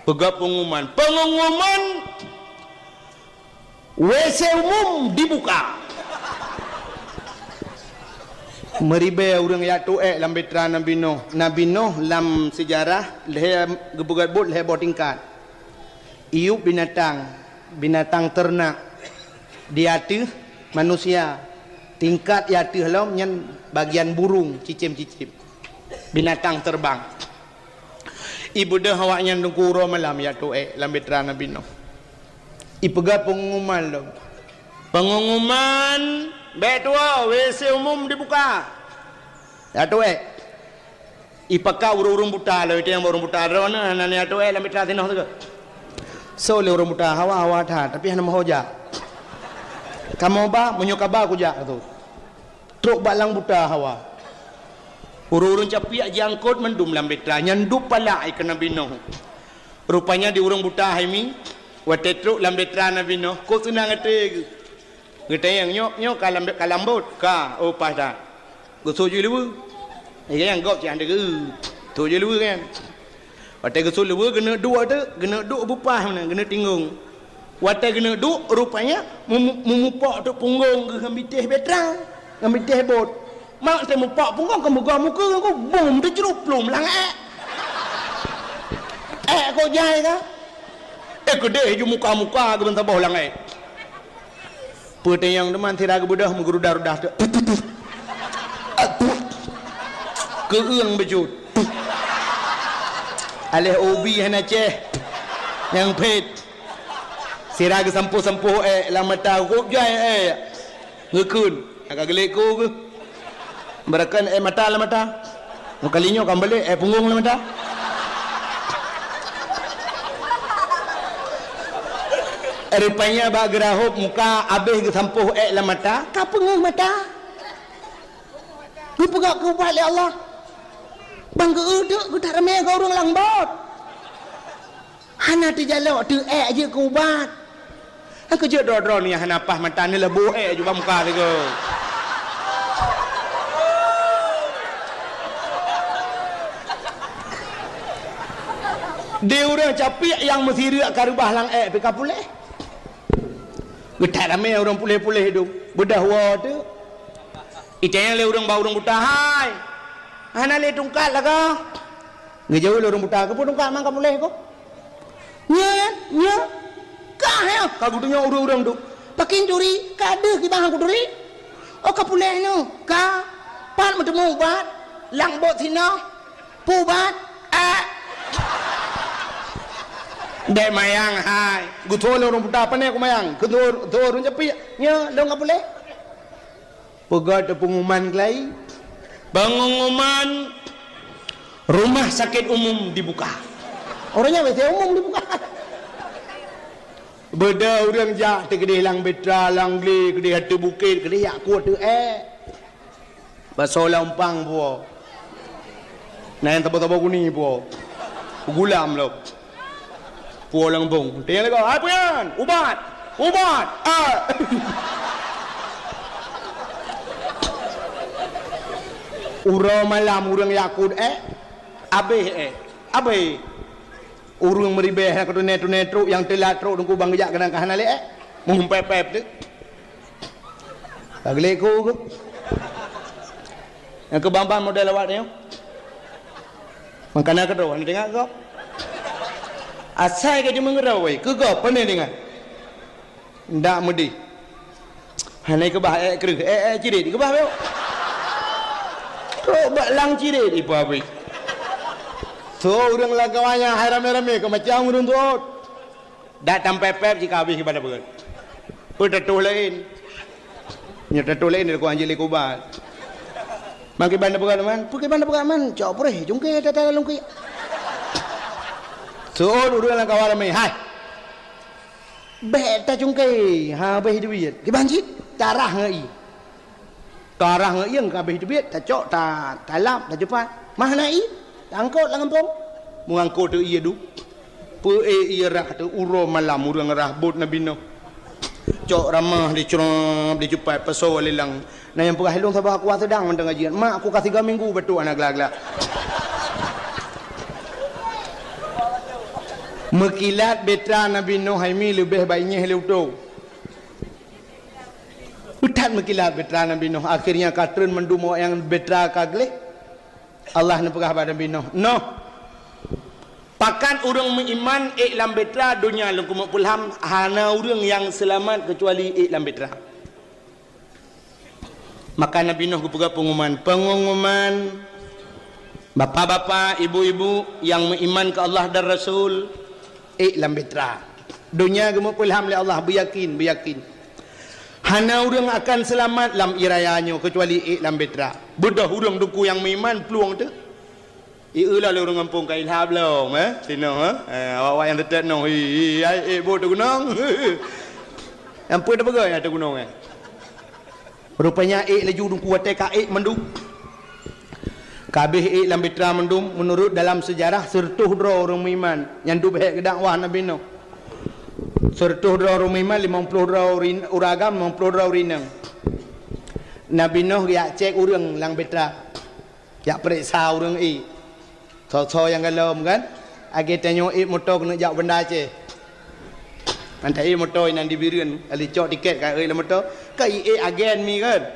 Pegap pengumuman WC umum dibuka. Meribe orang ya tu lam betra Nabi Nuh lam sejarah leh gebugat bot leh botingkat. Iup binatang ternak dia tu manusia tingkat ya tu lam nyan bagian burung cicim binatang terbang. Ibu dah awaknya nungkuro malam ya tu lam betra Nabi Nuh. Ipega pengumuman lo. Pengumuman betua WC umum dibuka. Ya tu ipaka urung buta lo itu yang urung buta rona nani ya tu lam betra Nuh tu. So le urung buta hawa tha tapi hana mahoja. Kamu ba menyokaba ku ja tu. Truk balang buta hawa. Urung capiak jangkut mendum lam betra nyandup pala ke Nabi Nuh. Rupanya di urung buta haimi wate truk lam betra Nabi Nuh ko senang ate ngete yang nyok kalambot ka opah dah go soju lewu yang gop ci ande ge soju lewu kan wate go soju lewu kena dua tu kena duk bupah mana kena tinggung wate kena duk rupanya memupok tu punggung ke ngambitih betra ngambitih bot mak saya mupak punggung ke muka aku bom terjerup belum lang kau jai ka gede ju muka ke bentar bawah lang putih yang teman tidak ke budah menggerudah-rudah tu keung bejut alih obi hana ceh yang pet sirag sampu-sampu lamata kau jai ngekun agak gelek ko ke berakan mata mukalinya kembali punggung mata rupanya bagerahop muka abih ke sampuh mata ka punggung mata pegak ku balik Allah bangga uduk ku tak ramai kau orang langbot hana tu jalok tu je ku ubat aku je dro ni hana pah mata ni lebu juga muka tu dia orang capik yang mesti riak karubah lang peka pulih getak ramai orang pulih-pulih hidup bedah wa tu itu yang le orang bau orang buta hai hana le tungkat lah kau Ngejauh orang buta ke pun kat mang boleh ko. Nya. Kah ya ka gudunya urang-urang tu. Pakin duri ka ada ki bang duri. Oh ka boleh no. Ka pat bertemu bat lang bot sino. Pu bat Dek mayang hai. Guthol orang buta apa ni aku mayang. Kedur orang jepi. Nya dong ka boleh. Pegat pengumuman kelai. Pengumuman rumah sakit umum dibuka. Orangnya biasa umum dibuka. Beda orang jak tegedih lang betra lang gli kedih hati bukit kedih yak kuat tu Baso lampang po. Nayan tabo-tabo kuni po. Gulam lo. Po lang bong. Tingnan ko, apa yan? Ubat. Uro malam urang yakut abe urang meribeh nak netro yang telat ro dengku bang gejak kadang kahana le mung pepep tu tagle ko yang ke bamban model awak ni makana ka ro ni tengok ko asai ke dia mengerau wei ke ko pane dengan ndak mudi hanai ke bah krih ciri ke bah beo ro bak lang ciri di pabi so orang lagawanya hai rame-rame ke macam urang tu datang pepep jika habis kepada berat tattoo lain nya tattoo lain dia ko anjili ko ba mangki banda berat man cok preh jungke tata lungki so orang lagawanya hai beta jungke ha beh duit ke banjit tarah ngai yang kabeh duit ta cok ta talap ta cepat mah nai angkut lang kampung mengangkut tu ia du pu ia rah tu uro malam urang rah bot nabi no cok ramah di cerop di cepat peso lelang nah yang pegah helong sabah aku sedang mendeng gajian mak aku kasih 3 minggu betul anak gelak-gelak mekilat betra nabi no haimi lebih baiknya helou tu utat mekilat betra nabi no akhirnya katren mendum yang betra kagle Allah nak pegah pada bino. No. Pakan orang beriman iklam betra dunia lengkumuk pulham hana orang yang selamat kecuali iklam betra. Maka Nabi Nuh pegah pengumuman bapa-bapa, ibu-ibu yang beriman ke Allah dan Rasul iklam betra. Dunia gemuk pulham oleh Allah beryakin. Hana orang akan selamat lam irayanya kecuali iklam betra. Budah orang duku yang beriman peluang tu. Ialah le orang kampung kai ilham lo, sino awak yang tetap no. Bo tu gunung. Yang pun dah pegang ada gunung Rupanya laju duku watai ka mendung. Kabeh lam betra mendum menurut dalam sejarah sertuh dro orang beriman yang du behek dakwah Nabi Nuh. Sertuh dro orang beriman 50 dro uragam 50 dro rinang. Nabi Nuh dia cek urang lang betra. Ya periksa urang so yang galom kan. Agi tanya motor kena jak benda ce. Antai motor nan dibireun ali cok tiket ka la motor. Ka agen mi kan.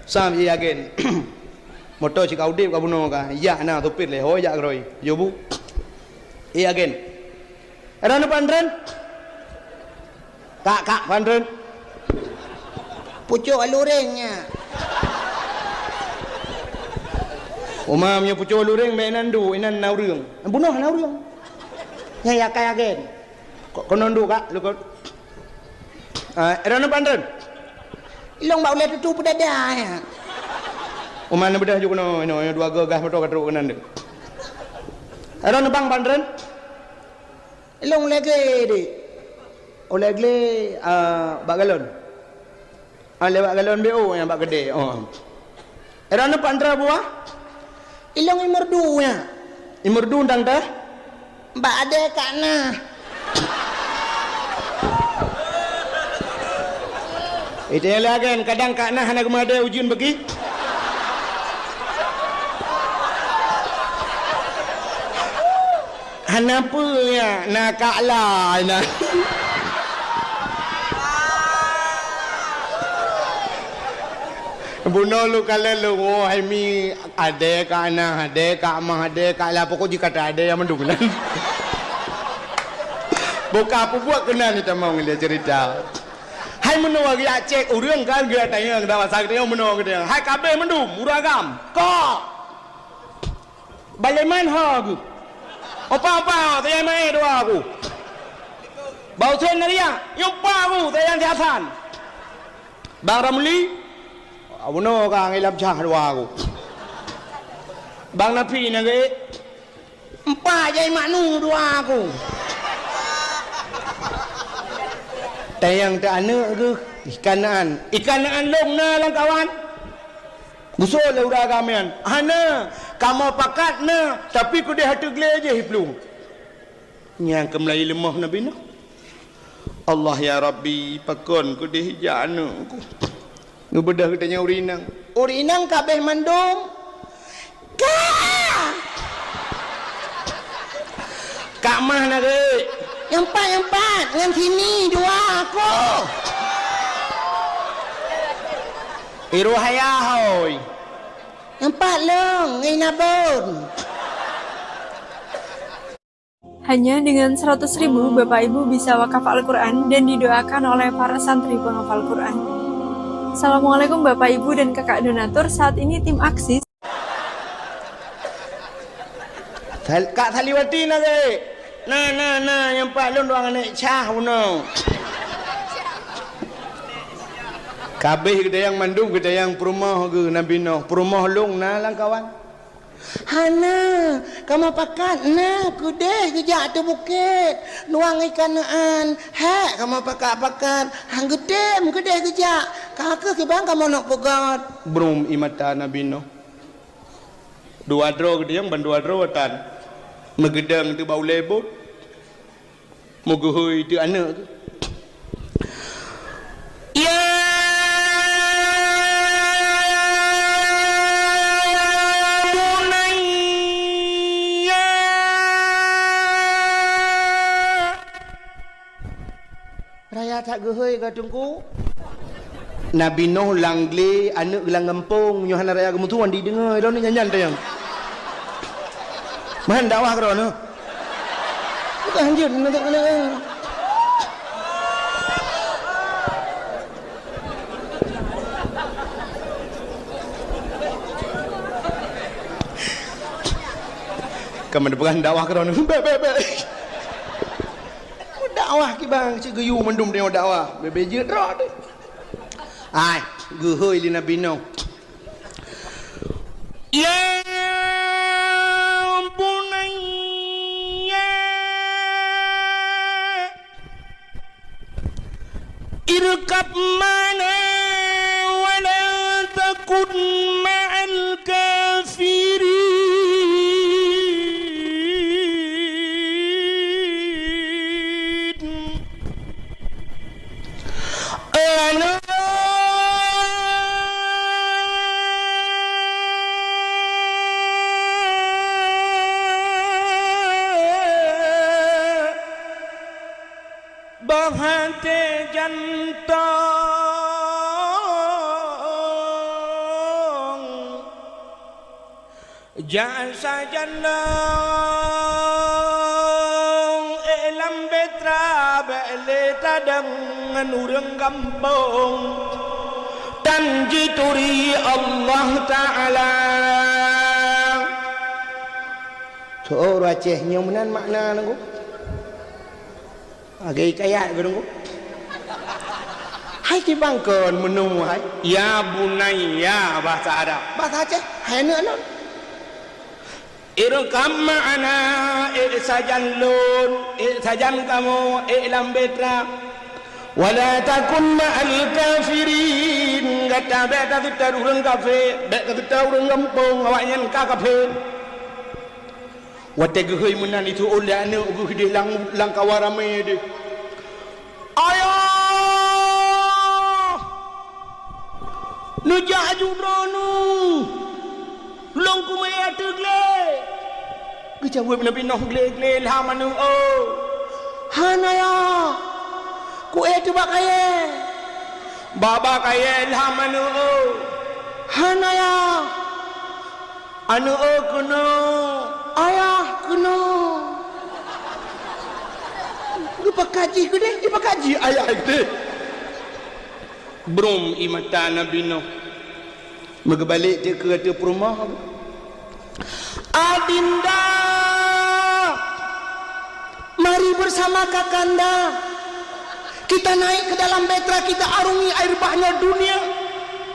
Sam agen. Motor cik audip ka buno ka. Ya na tupit le ho ya groi. Yo bu. Agen. Ada na pandren? Kak pandren. Pucuk alurengnya. Umamnya pucuk alureng mainan du inan naurung. Bunuh naurung. Nya ya kaya gen. Kok konondu kak lu kok. Erana pandren. Ilong bau le tu pedada ya. Umana bedah juga no dua gagah motor katru kanan de. Erana bang pandren. Ilong lege de. Olegle bagalon. Lewat galon BO yang bak gede. Erana pandra buah. Ilong imerdu ya. Imerdu ndang dah. Mbak ada kana. Itu yang lagi kadang kana hana kemada ujian bagi. Hana apa ya? Nak kalah na. Bunuh lu kalau lu oh hai mi ada ka ana ada ka amah ada ka lah pokok jika ada yang mendung lah. Buka apa buat kena ni tak mau ngeliat cerita. Hai menua dia cek urang kan dia tanya dah masa dia menua dia. Hai kabe mendung muragam. Kok balik man ha aku. Apa tanya mai doa aku. Bau sen dia, yang pa aku tanya jasan. Bang Ramli Abuno ka ngilap cah doa aku. Bang Napi nage empa jai maknu doa aku. Tayang tak anak ke ikanaan long na lang kawan. Gusto la ura kamian. Hana kamu pakat na tapi ku dia hatu gle je hiplu. Nyang kemlai lemah nabi no. Allah ya Rabbi pakon ku dia hijana ku. Ngebedah katanya urinang. Urinang kabeh mandum. Kak mah nage. Yang empat dengan sini dua aku. Iruhaya hoy. Yang empat long ngai nabon. Hanya dengan 100.000 Bapak Ibu bisa wakaf Al-Quran dan didoakan oleh para santri penghafal Quran. Assalamualaikum Bapak Ibu dan Kakak donatur. Saat ini tim aksi Kak Saliwati nage. Nah, yang Pak Long doang naik cah puno. Kabeh kita yang mandung kita yang perumah ke Nabi Noh. Perumah long nah lang kawan. Hana, kamu pakat na kudeh kejak tu bukit. Luang ikanaan. Hak kamu pakat. Hang gedem kudeh kejak. Kakak ke bang kamu nak pegat. Brum imata Nabi Noh. Dua dro kita yang bandua dro tan. Megedang tu bau lebut. Mogohoi tu anak tu. Ya bunayya. Raya tak gehoi ke tungku? Nabi Noh langle anak gelang ngempung Yohana raya kemutuan didengar dah ni nyanyian tayang. Mahan dakwah kerana Bukan lanjut nak kena. Kamu bukan dakwah kerana bebe. Dakwah ki bang cik geyu mendum dia dakwah. Bebe je drok tu. Ai, gehoi li Nabi Noh. Ya irkab mana wala takun ma'al kafirin. Ana bahate jantong jasa jandong elam betra bele tadang urang kampung tanjituri Allah Ta'ala. So Aceh nyomenan makna nunggu. Agak kayak gitu. Hai ki bangkon menung hai. Ya bunayya bahasa Arab. Bahasa Aceh, hai anak. Irkam ma'ana sajan lun sajan kamu i'lam betra wala takun ma'al kafirin kata beta kita urang kafe beta kita urang kampung awaknya ka kafe wate gehoi menan itu oleh anak geuh di lang kawarame de ayo nu jaju dronu long ku mai ategle kecawe Nabi Noh gle ha manu oh Hanaya. Ku itu bakaye. baba kaya ha manu oh Hanaya anu kena ayah kena lupa kaji ke deh lupa kaji ayah itu brum imata Nabi Nuh berbalik dia ke kata perumah Adinda mari bersama kakanda kita naik ke dalam betra kita arungi air bahnya dunia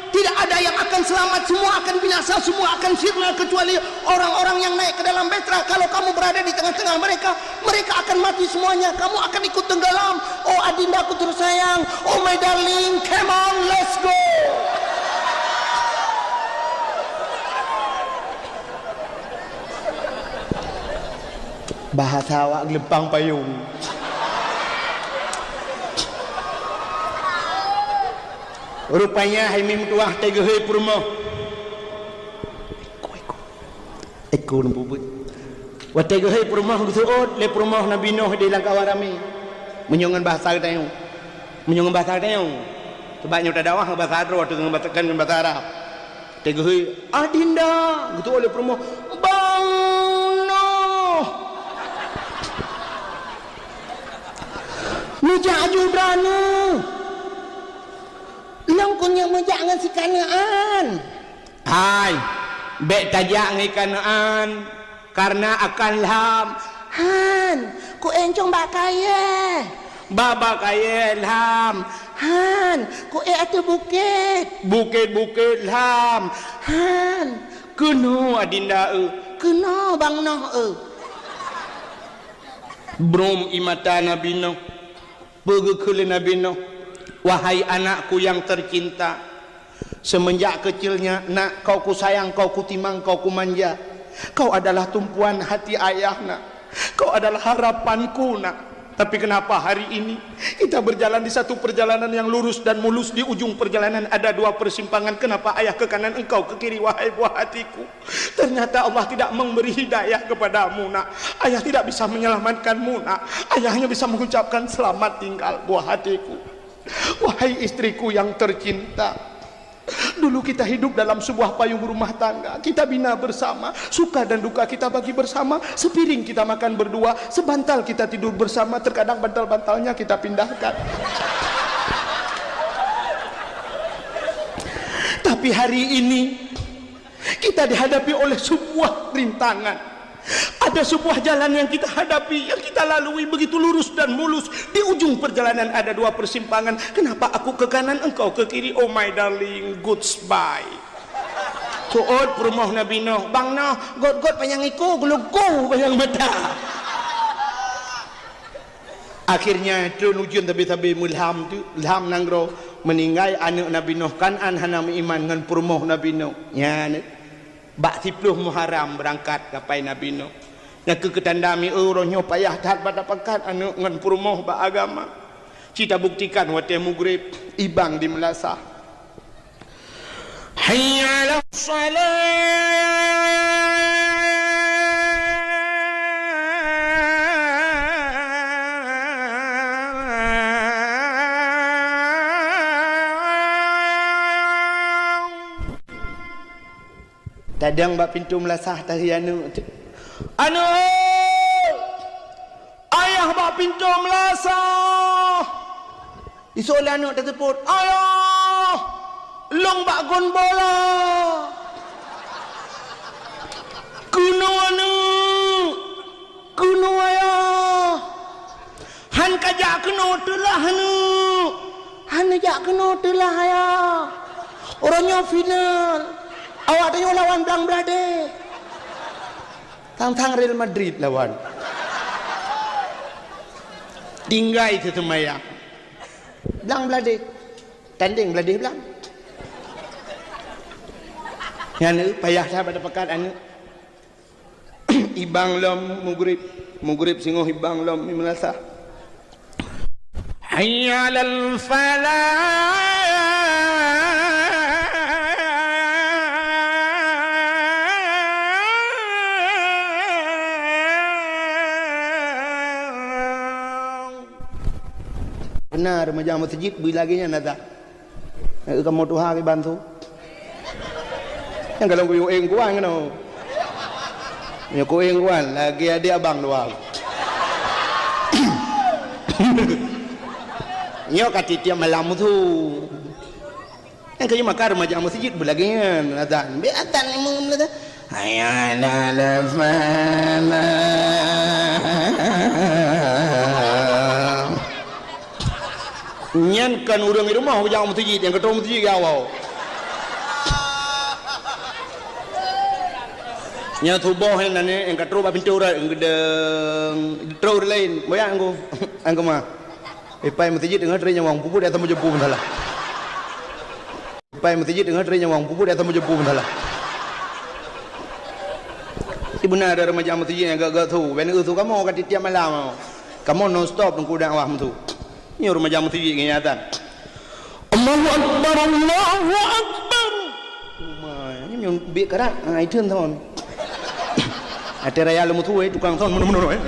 tidak ada yang akan selamat semua akan binasa semua akan sirna kecuali orang-orang yang naik ke dalam betra kalau kamu berada di tengah-tengah mereka mereka akan mati semuanya kamu akan ikut tenggelam oh adindaku tersayang oh my darling come on let's go bahasa awak lepang payung rupanya Haimim tuah tegehei purmo eko numpubut wa tegehei purmo gusuot le purmo Nabi Nuh di langkawarami menyongan bahasa tayung menyongan bahasa tayung sebabnya tak dawah bahasa Arab atau dengan bahasa Arab tegehei adinda gitu oleh purmo bang Nuh Mijaju beranu Langkunya jangan si kanaan. Hai, bek tajak ngai kanaan karena akan lam. Han, ku encong bak kaya. Baba kaya lam. Han, ku atu bukit. Bukit-bukit lam. Han, kuno adinda kuno bang noh Brum imata Nabi Nuh. Bergekul Nabi Nuh. Wahai anakku yang tercinta, semenjak kecilnya nak kau ku sayang, kau ku timang, kau ku manja. Kau adalah tumpuan hati ayah nak. Kau adalah harapanku nak. Tapi kenapa hari ini kita berjalan di satu perjalanan yang lurus dan mulus, di ujung perjalanan ada dua persimpangan. Kenapa ayah ke kanan, engkau ke kiri, wahai buah hatiku? Ternyata Allah tidak memberi hidayah kepadamu nak. Ayah tidak bisa menyelamatkanmu nak. Ayah hanya bisa mengucapkan selamat tinggal buah hatiku. Wahai istriku yang tercinta, dulu kita hidup dalam sebuah payung rumah tangga. Kita bina bersama, suka dan duka kita bagi bersama. Sepiring kita makan berdua, sebantal kita tidur bersama. Terkadang bantal-bantalnya kita pindahkan. Tapi hari ini kita dihadapi oleh sebuah rintangan. Ada sebuah jalan yang kita hadapi, yang kita lalui begitu lurus dan mulus. Di ujung perjalanan ada dua persimpangan. Kenapa aku ke kanan, engkau ke kiri? Oh my darling, goodbye. Suot perumah Nabi Nuh. Bang Nuh, god-god panyang iku, gelugu panyang mata. Akhirnya itu nujian tabi-tabi mulham tu, ilham nanggro meninggal anak Nabi Nuh Kan'an hanam iman dengan perumah Nabi Nuh. Ya, bak 10 Muharram berangkat kapai Nabi Nuh. Yang ketandami rohnya payah tahat pada pekat anu ngan purmoh ba agama. Cita buktikan wate mugrib ibang di Melasah. Hayya 'alas shalah. Tadang bak pintu Melasah tadi anu ayah bak pintu Melasah isola anu tersebut ayah long bak gon bola kuno ayah han kajak keno telah han jak keno telah ayah orangnya final awak tanya lawan Blang Brade tang Real Madrid lawan tinggai itu semaya Blang Brade tanding Brade Blang yang payah saya pada pekat anu ibang lom mugrib singoh ibang lom Melasah hayya 'alal falah. Benar, remaja masjid beli lagi nya nada. Kamu tuh hari bantu. Yang kalau gue ing kuan kan. Ya gue ing kuan lagi ada abang doang. Nyo kati tiap malam tu. Yang kaya makar macam masjid belagangan azan. Be azan ni mung tu. Hayala la fala. Nyan kan urang di rumah jangan masjid yang ketua masjid gawau. Nya tubuh yang ketua pintu orang gedeng terus lain. Bayang aku mah. Ipai masjid dengan terinya wang pupu di atas meja pupu salah. Ipai masjid dengan terinya wang pupu di atas meja pupu salah. Ibu nak ada remaja masjid yang gak tu, benar tu kamu kat tiap malam, kamu non stop tunggu dah awak tu. Ni remaja masjid kenyataan. Allahu Akbar, Allahu Akbar. Ni yang biar kerat, itu thon. Ada raya lemu tu, tukang thon mana.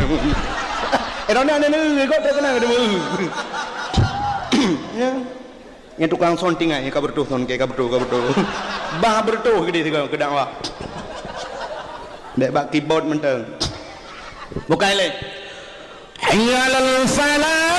Erana ni kau tak kenal dia. Yang tukang thon tinggal, yang kabertuh thon, kayak kabertuh. Bah bertuh gede tiga kedang awak. Bak keyboard menteng. Bukan lagi. Hayalal falah.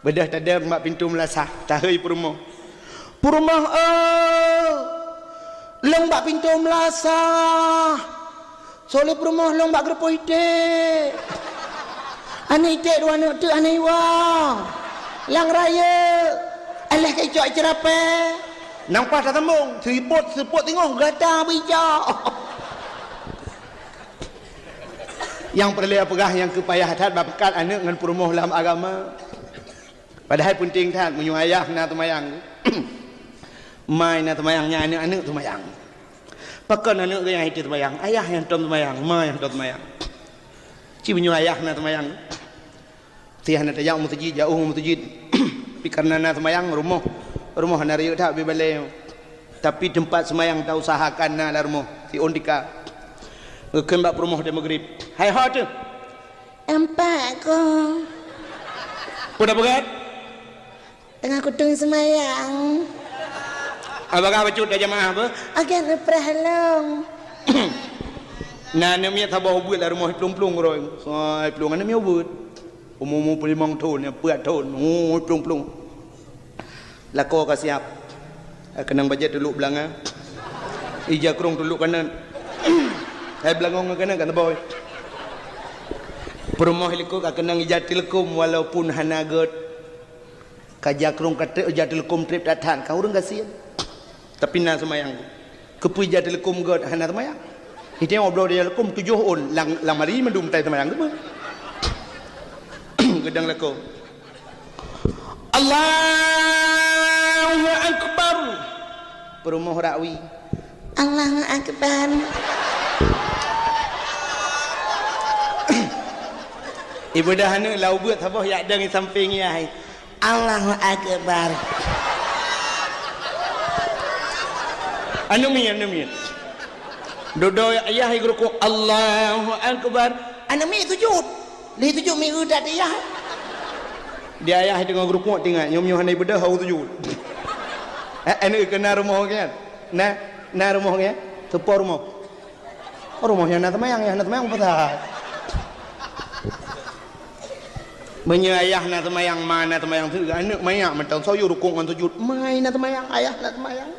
Bedah tada mak pintu melasah. Tahai perumah. Perumah long bak pintu melasah. Soleh perumah long bak gerpo ite. Ane ite dua anak tu ane wa. Lang raya. Alah kai cok cerape. Nampak tak tembung? Sepot tengok gata bijak. Yang perlu pegah yang kepayah tat bakat anak dengan perumah dalam agama. Padahal penting tat menyu ayah na temayang. Mai na temayangnya anak-anak temayang. Pakan anak yang itu temayang, ayah yang tom temayang, ma yang tom temayang. Ci menyu ayah na temayang. Tiah na tajang masjid jauh masjid. Tapi karena na temayang rumah na riuk tak bebale. Tapi tempat semayang tak usahakan na rumah si Ondika. Kembak rumah di maghrib. Hai hot tu. Empat ko. Udah begat? Tengah kutung semayang. Abang bacut dah jamaah apa? Agen leprah long. Nah, namanya tabah ubud lah rumah plung-plung roy. Soal plung namanya ubud. Umum pelimang tahun, puat tahun. Plung-plung. Lako ka siap. Kenang bajet dulu belanga. Ija kerong dulu kanan. Hai belangong kanan kan boy. Perumah liko ka kenang ija tilkum walaupun hanagot. Kajak kerong kata ija tilkum trip datan. Kau urang kasihan. Tapi na semayang kepuj jadi lekum god hana semayang itu yang ngobrol dia lekum 7 on lang mari mendum tai semayang tu gedang lekum Allahu Akbar perumah rakwi Allahu Akbar ibu dah hana lau buat sabah yak dang samping ai Allahu Akbar anu mi dodo ayah igruku Allahu Akbar anu mi sujud li sujud mi udat dia dia ayah dengan gruku tinggal nyom hanai bedah hau sujud anu kena rumah kan na rumah kan tepo rumah yang na temayang patah menyayah na temayang mana temayang tu anu mayak mentang soyu rukuk ngan sujud mai na temayang ayah na temayang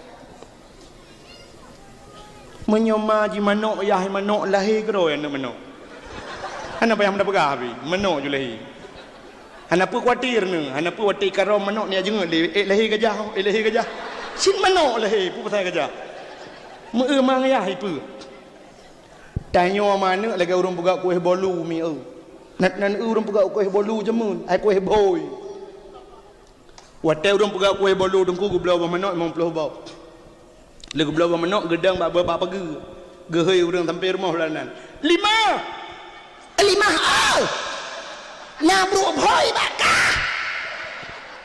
menyoma ji manok yah manok lahir kero yang manok. Hana payah mendapat gabi, manok je lahir. Hana pu khawatir ne, hana pu wati karo manok ni ajeng lahir gajah. Sin manok lahir pu pasal gajah. Meu mang yah ipu. Tanyo mana lagi urang buka kuih bolu mi au. Nan urang buka kuih bolu jemun, ai kuih boy. Watai urang buka kuih bolu dengku gublau manok 50 bau. Lagu belah menok gedang bak berapa gehoi urang sampai rumah lanan 5 na bro boy baka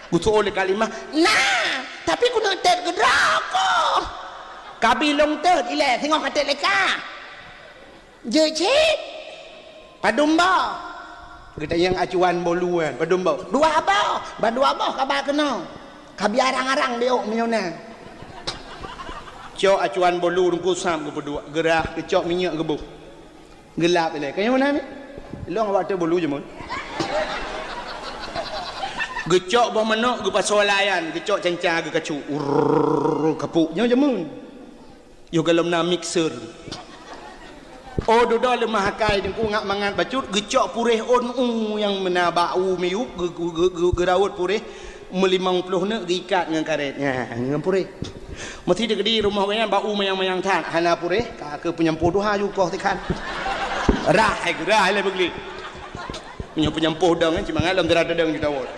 gutu oleh kalimah nah tapi ku nak tet gedako Kabi long tert ile tengok kata leka. Je cik. Padumba. Kita yang acuan bolu kan, padumba. Dua abah, dua abah kabar kena. Kabi arang-arang dia menyona. Cok acuan bolu rungku sam ke berdua, gerah kecok minyak gebuk. Gelap ile. Kaya mana ni? Long awak tu bolu je mun. Gecok bawah menok ge pasal layan, gecok cancang ge kacu. Kapuk nya je mun. Yo galom na mixer. Oh dodo lemah hakai dengku ngak mangan bacut gecok purih on yang mena bau miuk gerawut purih 50 ne gikat dengan karet nya dengan purih mesti de di rumah bayan bau mayang-mayang than hana purih ka ke penyempuh duha ju koh tikan rah hai gerah le begli punya penyempuh dang cuma ngalam derada dang ju dawot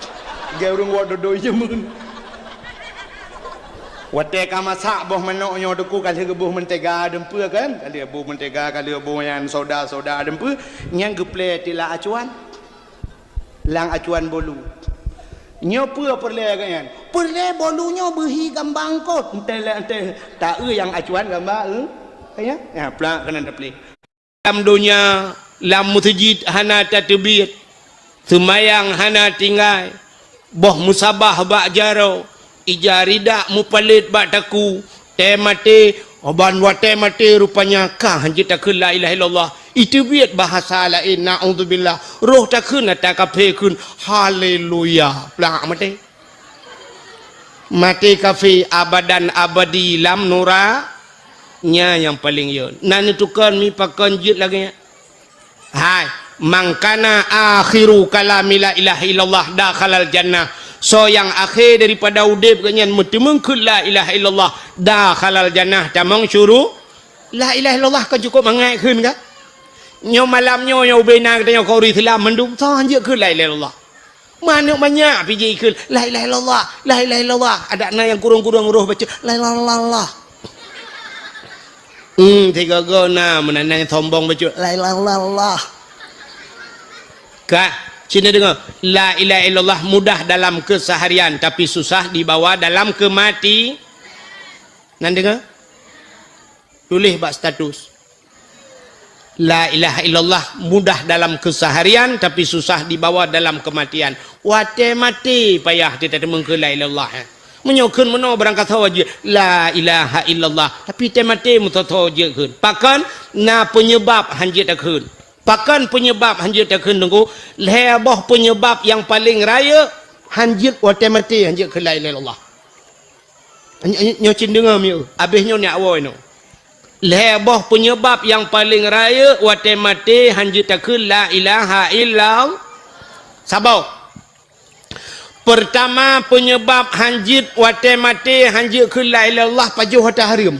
ge urang wa dodo je mun wate ka masak boh menoknya deku kali gebuh mentega dempe kan kali buh mentega kali buh yang soda dempe nyang geple tila acuan lang acuan bolu nyopa perle kan Perle bolunya berhi gambang kot. ente tak yang acuan gambar kaya ya plak kena dapli dalam dunia lam masjid hana tatbiyat semayang hana tinggal boh musabah bak jaro ijarida mupalit bak taku temate oban wa temate rupanya kah hanji takun la ilaha illallah itu biat bahasa lain naudzubillah roh takun ta kafe kun haleluya plak mate kafe abadan abadi lam nura nya yang paling yon nan tukar mi pakon jit lagi hai mangkana akhiru kalami la ilaha illallah dakhalal jannah so yang akhir daripada udip kenyan mutimengkul la ilaha illallah dakhalal jannah tamang syuru la ilaha illallah kan cukup mangai khun ka nyo malam nyo bena katanya kau ri Islam mendung so hanje khun la ilaha illallah mana banyak piji khun la ilaha illallah la ilaha illallah ada na yang kurung-kurung roh baca la ilaha illallah tiga gona menanang sombong baca la ilaha illallah ka sini dengar la ilaha illallah mudah dalam keseharian tapi susah dibawa dalam kemati nan dengar tulis bak status la ilaha illallah mudah dalam keseharian tapi susah dibawa dalam kematian wate mati payah kita temung ke la ilallah menyokun meno berangkat saja la ilaha illallah tapi temate mutoto je kun pakan na penyebab hanjit akun pakan penyebab hanjit takun tunggu leboh penyebab yang paling raya hanjit wate mati hanjit ke la ilaha illallah nyo cin dengar mi habis nyo ni awoi no leboh penyebab yang paling raya wate mati hanjit takun la ilaha illallah sabau pertama penyebab hanjit wate mati hanjit ke la ilaha illallah pajuh hata harim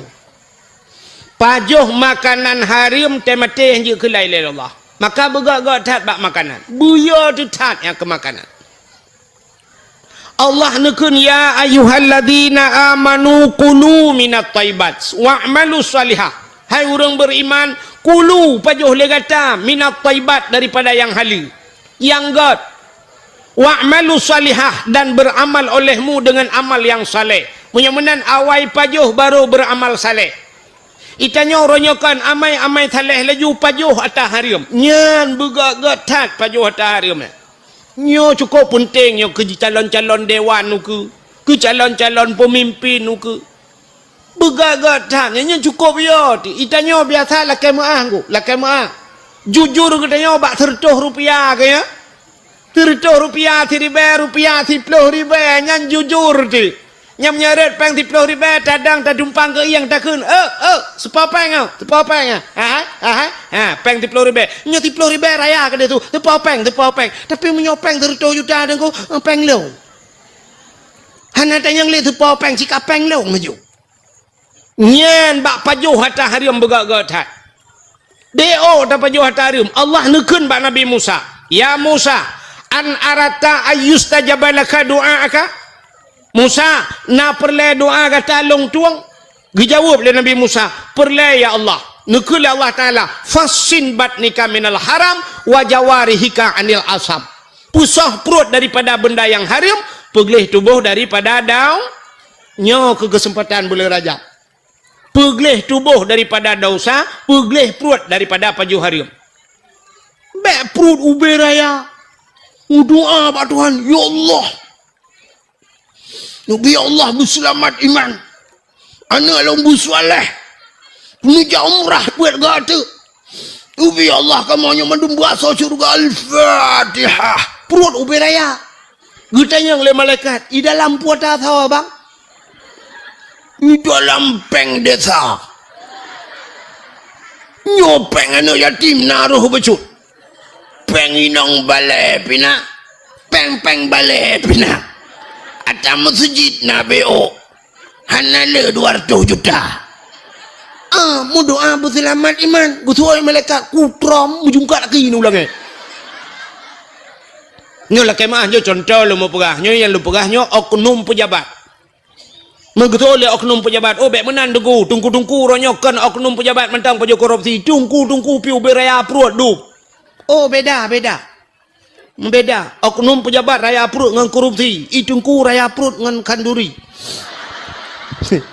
pajuh makanan harim temate hanjit ke la ilaha illallah maka begak-gak tat bak makanan buya tu tat yang ke makanan Allah nekun ya ayyuhalladzina amanu kulu minat thayyibat wa'malu salihah hai orang beriman kulu pajuh legata minat thayyibat daripada yang halal yang god wa'malu salihah dan beramal olehmu dengan amal yang saleh mudah-mudahan awai pajuh baru beramal saleh itanya ronyokan amai saleh laju pajuh atas harim nyan begak-gak tat pajuh atas harim nyo cukup penting nyo ke calon-calon dewan nu ke calon-calon pemimpin nu ke begak-gak tat nyo cukup yo itanya biasa lakai maah ku lakai maah jujur katanya bak 100 rupiah kaya 100 rupiah 1000 rupiah 10 ribu nyan jujur ti nyam nyaret peng 10 ribu tadang tadumpang ke yang takun sepopeng peng 10 ribu nyo 10 ribu raya ke dia tu tepopeng tapi menyopeng 100 juta dan ko peng lo hana tanyang le tepopeng sika peng lo maju nyen bak pajuh hata harium begak-gak tat deo ta pajuh hata harium Allah nekun bak Nabi Musa ya Musa an arata ayyustajabalaka du'aaka Musa na perle doa kata long tuang dijawab oleh Nabi Musa perle ya Allah nekul Allah taala fasin batnika minal haram wa jawarihika anil asam pusah perut daripada benda yang haram pegelih tubuh daripada daun nyo ke kesempatan bulan Rajab Peglih tubuh daripada dosa, peglih perut daripada pajuh haram. Bek perut ube raya. Doa Pak Tuhan, ya Allah. Ya Allah berselamat iman. Anak lembu soleh. Menuju umrah buat kata. Ya Allah kamu hanya mendum bahasa surga Al-Fatihah. Perut ube raya. Gutanya oleh malaikat, di dalam puasa tahu bang? Di dalam peng desa. Nyopeng anak yatim naruh becut. Peng inong balai pina. Peng balai pina. Ada masjid na BO. Hanale 200 juta. Mu doa berselamat iman. Gutuai malaikat kutram mujungkat lagi ni ulangnya. Nyo lah kemah nyo contoh lu mau pegah. Nyo yang lu pegah nyo oknum pejabat. Menggetul oleh oknum pejabat. Oh, bek menan dugu. Tungku-tungku ronyokan oknum pejabat mentang pajak korupsi. Tungku-tungku piu beraya perut dup. Oh, beda. Beda. Oknum pejabat raya perut dengan korupsi. Tungku raya perut dengan kanduri.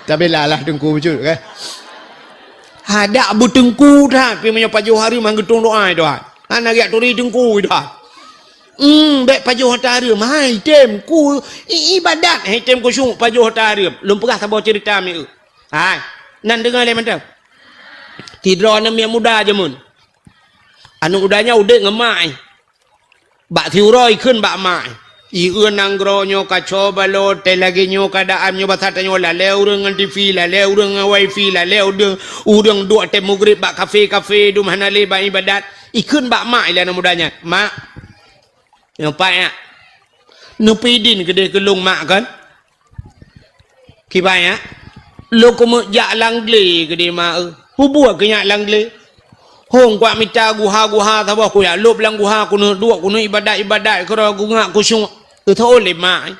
Tapi lah tungku betul kan. Ada butungku dah. Pi menyo pajak hari manggetung doa dah. Anak yak turi tungku dah. Bek pajuh hari mai tem ku ibadat tem ku syung pajuh hari lum pegah sabar cerita mi hai nan dengar le mantap tidro na mi muda je mun anu udahnya udah ngemai bak thiuroi khun bak mai i ưa nangro nyo kacho balo te lagi nyo kadaan nyo basat nyo la leu reng TV la leu reng wifi la leu udeng dua tem mugrib bak kafe dum hanale ba ibadat i khun bak mai le anu mudanya mak yang payah nupidin gede kelung mak kan kibaya lo kumu jak langle gede mak hubua kenyak langle hong kwa mita guha thawa ku ya lop lang guha ku dua ku ibadat kro gunga ku syung tu thole mak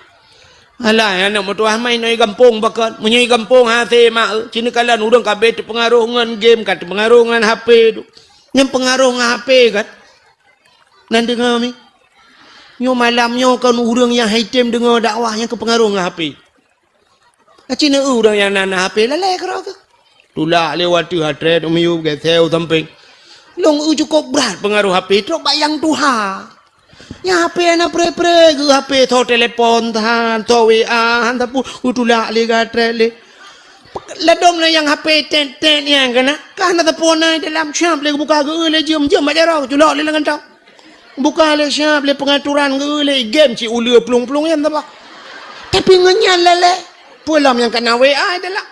alah anak mutuah main noi kampung bakat menyai kampung hate mak cini kalan urang kabeh pengaruh ngan game kat pengaruh ngan HP tu yang pengaruh ngan HP kan nan dengar mi nyo malam nyo kan urang yang hitam dengar dakwah yang kepengaruh dengan HP. Cina urang yang nana HP lalai kerau ke? Tulak lewat tu hatred umiu ke theo samping. Long cukup berat pengaruh HP tu bayang Tuhan. Yang HP anak pre-pre ke HP tho telepon tahan tho WA han tapi tulak le hatred le. Ladom le yang HP ten yang kana kan telefon dalam syam le buka ke le jam ada rau tulak le dengan tau. Bukan le siap le pengaturan ke le game ci ulia pelung-pelung yang apa. Tapi ngenyan lele. Pulam yang kena WA adalah.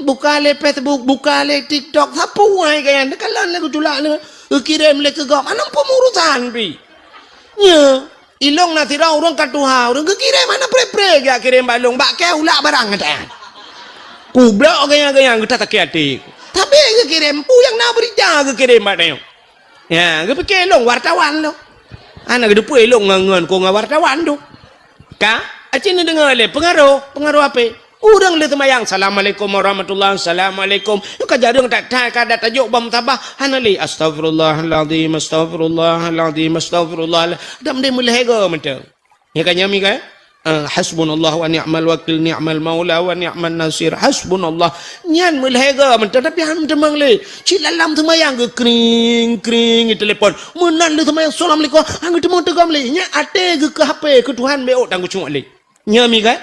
Buka le Facebook, buka le TikTok, apa wai kayan dekalan le kutulak le. Kirim le ke gam. Anam pemurusan pi. Nya, ilong na tira urang katuha, urang ke kirim mana pre-pre ya kirim balong bak ke ulak barang ngata. Kublak gayang-gayang kita tak hati. Tapi ke kirim pu yang na berita ke kirim badai. Ya, ke pikir long wartawan lo. Anak ke depan long ngan ko ngah wartawan tu. Ka, acin dengar le pengaruh apa? Urang le temayang assalamualaikum warahmatullahi assalamualaikum. Yo ka jarang tak kada tajuk bam tabah hanali astagfirullahalazim astagfirullah. Dam de mulhega mata. Ya ka nyami ka? Hasbunallah wa ni'mal wakil ni'mal maula wa ni'man nasir hasbunallah nyan mulhega mata tapi han demang le cilalam temayang ke kring telefon menan le temayang assalamualaikum hang demang tegam le nya ate ke HP ke Tuhan beo tang ku le nyami ka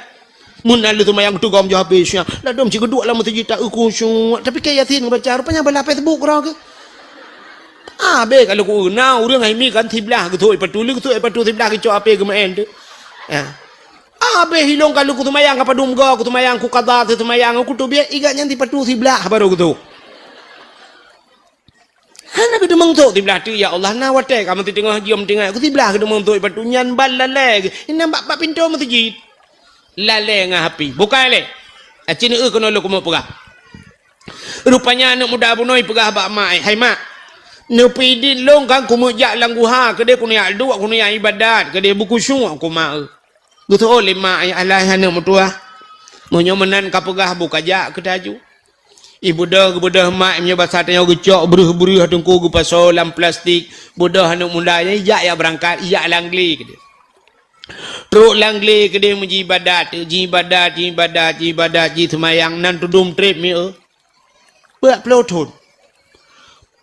menan le temayang tegam jo HP sia la dom ci kedua la mesti tak ku syung tapi ke yasin baca rupanya bala Facebook ra ke be kalau ku na urang ai mi kan tiblah ke thoi patuli ke thoi patu tiblah ke cho HP ke maen tu be hilong kalau ku tumayang apa dumga ku tumayang ku qada tu tumayang ku tu biar iganya di patu sebelah baru ku tu hana ke demang tu sebelah tu ya Allah na wate kamu ti tengah diam tengah ku sebelah ke demang tu patu nyan bal lale ini nampak pintu masjid lale ngah api bukan le acin kono lu ku mau pegah rupanya anak muda bunoi pegah bak mai hai mak nepidin long kan ku mujak langguha ke dia ku niat dua ku niat ibadat ke dia buku syung ku mak betul lima ayat Allah hana mutua monyo menan kapegah buka jak kedaju ibu dah mak nya basatnya gecok beruh tungku gu pasolam plastik budah hana mundanya jak ya berangkat jak langli Teruk langle ke dia menji ibadat, ji semayang nan tudum trip mi Buat pelotun.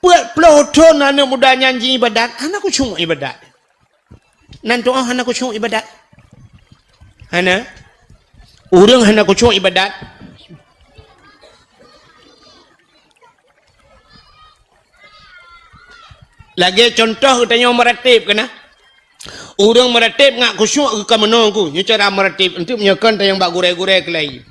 Buat pelotun anak muda nyanyi ibadat, anak ku cuma ibadat. Nan doa anak ku cuma ibadat. Hana urang anak ku cuma ibadat. Lagi contoh tanya meratib kena. Orang meratib ngak khusyuk ke menunggu. Nya cara meratib untuk menyakan tayang bak gurai-gurai kelai.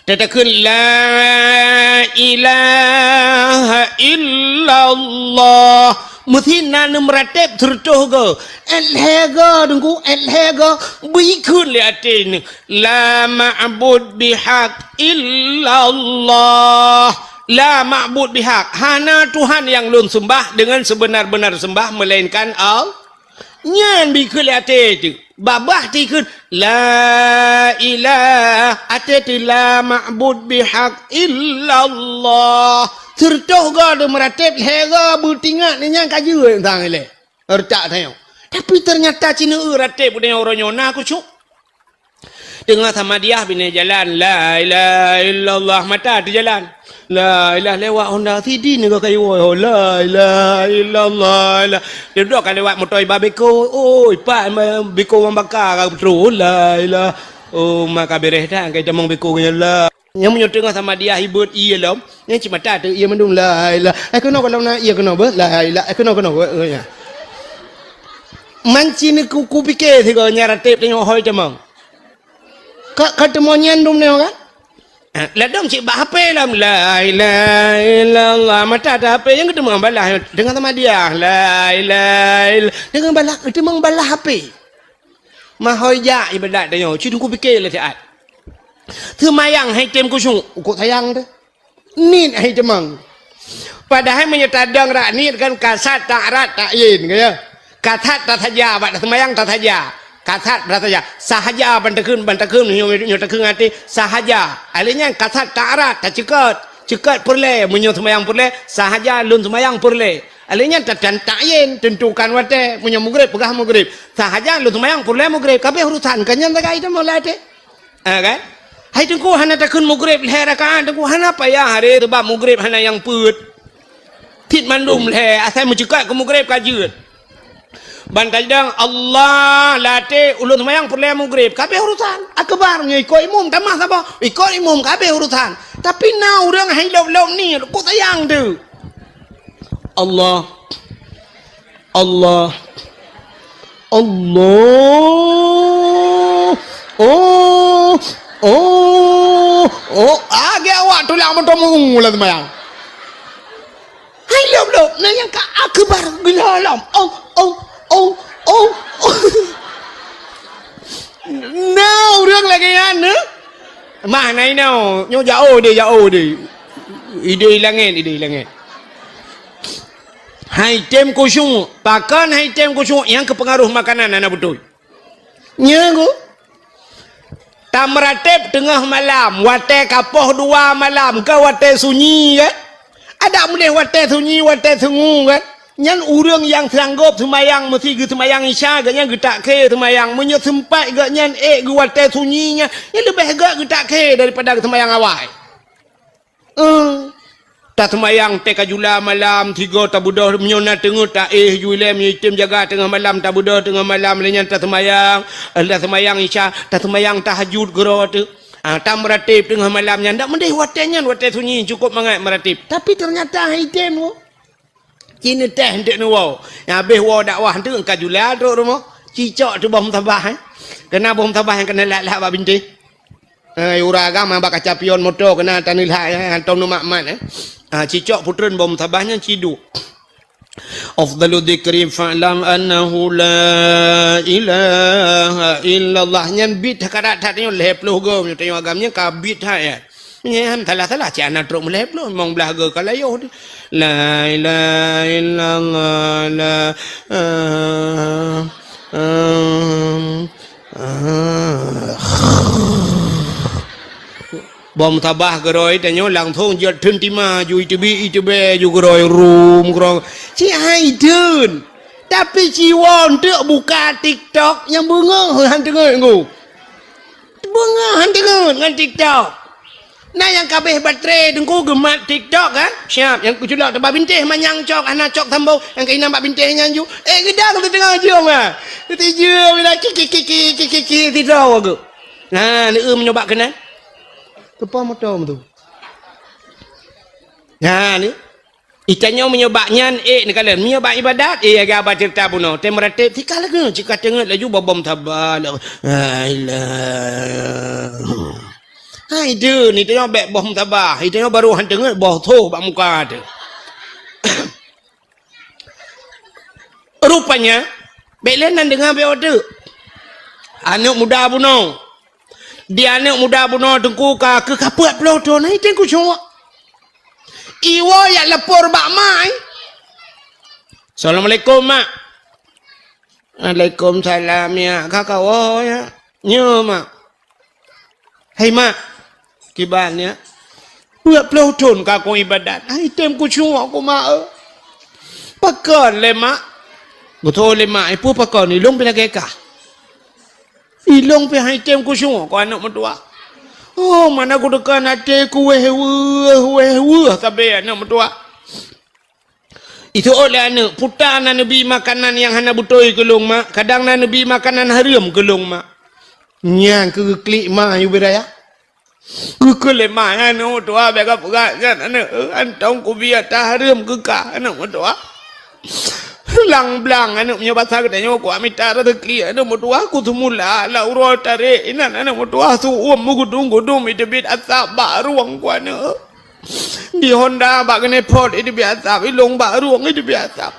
Tetakan la ilaha illallah. Mesti nan meratib tertuh ke. Elhega dengku elhega bikun li atin. La ma'bud bihaq illallah. La ma'bud bihaq, hana Tuhan yang lun sembah dengan sebenar-benar sembah melainkan Allah. Nyan bikul ate tu. Babah tikun la ilaha ate la ma'bud bihaq illallah. Tertuh ga de meratib hega butingat ni nyang kaju tang ile. Ertak tayau. Tapi ternyata Cina ratib dengan orang nyona aku cuk. Tengah Samadiyah bina jalan la ilaha illallah mata tu jalan. La ilaha lewat Honda City ni kau kayu la ilaha illallah. Dia duduk kan lewat motor babeko. Oh, pak beko orang bakar kau betul la ilaha. Oh, maka beres dah kai jamang beko nya la. Yang menyo tengah Samadiyah hibut iya lom. Yang cuma mata tu ia mendung la ilaha. Kena kalau nak ia kena ber la ilaha. Kena ya. Manci ni ku fikir si kau nyaratip tengok hoi jamang. Ketemu nyandum ni kan? Ladang cik bah HP lah la ilaha illallah mata ada HP yang ketemu balah dengan Samadiyah la ilaha illallah dengan balah ketemu balah HP mahoya ibadat dia cik aku fikir lah saat semayang hai tem kusung kok sayang tu nit hai temang padahal menyetadang rak nit kan kasat tak rat tak yin kaya kasat tak saja bak semayang tak saja kasat bersaja sahaja bantakun nyotakun hati sahaja alihnya kasat tarat tak cekat perle menyo semayang perle sahaja lun semayang perle alihnya tak yin tentukan wate menyo mugrib pegah mugrib sahaja lun semayang perle mugrib kabeh urusan kanyan tak itu mulai te kan hai tengku hana takun mugrib le rakaat tengku hana payah hari sebab mugrib hana yang put tit mandum le asal mencekat ke mugrib kajut Bantajang Allah late ulun semayang perle mugrib kabeh urusan akbar nya ikut imum tamah sapa ikut imum kabeh urusan tapi na urang hai lop ni ku sayang tu Allah Allah Allah age awak tu lah motor mula semayang hai lop na yang ka akbar gila lam noរឿងlagi anu mah nai no nyo jauh dia ide langit hai tem kusung pakan hai tem kusung yang kepengaruh makanan anak betul nyago tamratib tengah malam wate kapoh 2 malam ke wate sunyi kan ada boleh wate sunyi wate sungu kan Nyan urang yang sanggup semayang mesti ke semayang isya ke nyan getak ke semayang menyo sempat ke nyan wate sunyinya yang lebih ke getak ke daripada ke semayang awal. Tak semayang te kajula malam 3 tabudah menyona tengah tak juile menyitim jaga tengah malam tabudah tengah malam lenyan tak semayang semayang isya tak semayang tahajud gero tu. Tak meratib tengah malam nyan ndak mendeh wate nyan wate sunyi cukup mangat meratib. Tapi ternyata hitem tu Cina teh hendak nuwau. Yang habis wau dakwah tu engkau jula duk rumah. Cicak tu bom tabah Kena bom tabah yang kena lat-lat bak binti. Ura agama bak kaca pion motor kena tanil hak hantam nu makmat cicak putren bom tabahnya ciduk. Afdalu dzikri fa'lam annahu la ilaha illallah nyan bit kadat tatnya lepluh go tengok agamnya kabit hak ya. Nyan salah-salah cik anak truk melepluh memang belaga kalayuh la ilaha illallah la bom tabah geroi tanyo langsung jat thun tima ju itbe ju geroi rum grong ci hai dun Tapi jiwa untuk buka TikTok yang bunga hang dengar nggu. Bunga hang dengar dengan TikTok. Nah yang kabeh baterai dengku gemat TikTok kan? Siap yang kuculak tebak bintih manyang cok anak cok tambau yang kena nampak bintih nyanju. Gedang tu tengah jom ah. Tijung lah kiki tidak aku. Nah ni menyoba kena. Kepa motor tu. Nah ni itanya menyobaknya ni kalian menyobak ibadat agak baca cerita buno tem meratip tikal lagi jika tengok laju babam tabal hai dia ni tengok bek bom tabah itanya baru han tengok boh tu bak muka ada rupanya belenan dengan be order anak muda buno dia anak muda buno tengku ka ke kaput ploto ni tengku cowok Iwo yang lepur bak mai. Assalamualaikum mak. Waalaikumsalam ya kakak wo ya. Nyo mak. Hei mak. Kibannya. Buat peloton kakak ibadat. Item ku cuma aku mak. Pakon le mak. Betul le mak. Ipu pakon ilong pina kekah. Ilong pina item ku cuma aku anak mertua. Oh, mana aku dekat hati ku weh sampai anak mertua. Itu oleh anak putar Nabi makanan yang hana butoi kelong mak. Kadang Nabi makanan haram kelong mak. Nyang ke klik mak you beraya. Ku kele mak anak mertua bega pegat kan anak antong ku biar tak haram ke ka anak mertua. Lang blang anak punya bahasa katanya aku amita rezeki anak mertua aku semula la urol tarik inan anak mertua su gudung itu bit asap baruang ku anak di Honda bak kene pot itu biasa ilong baruang itu biasa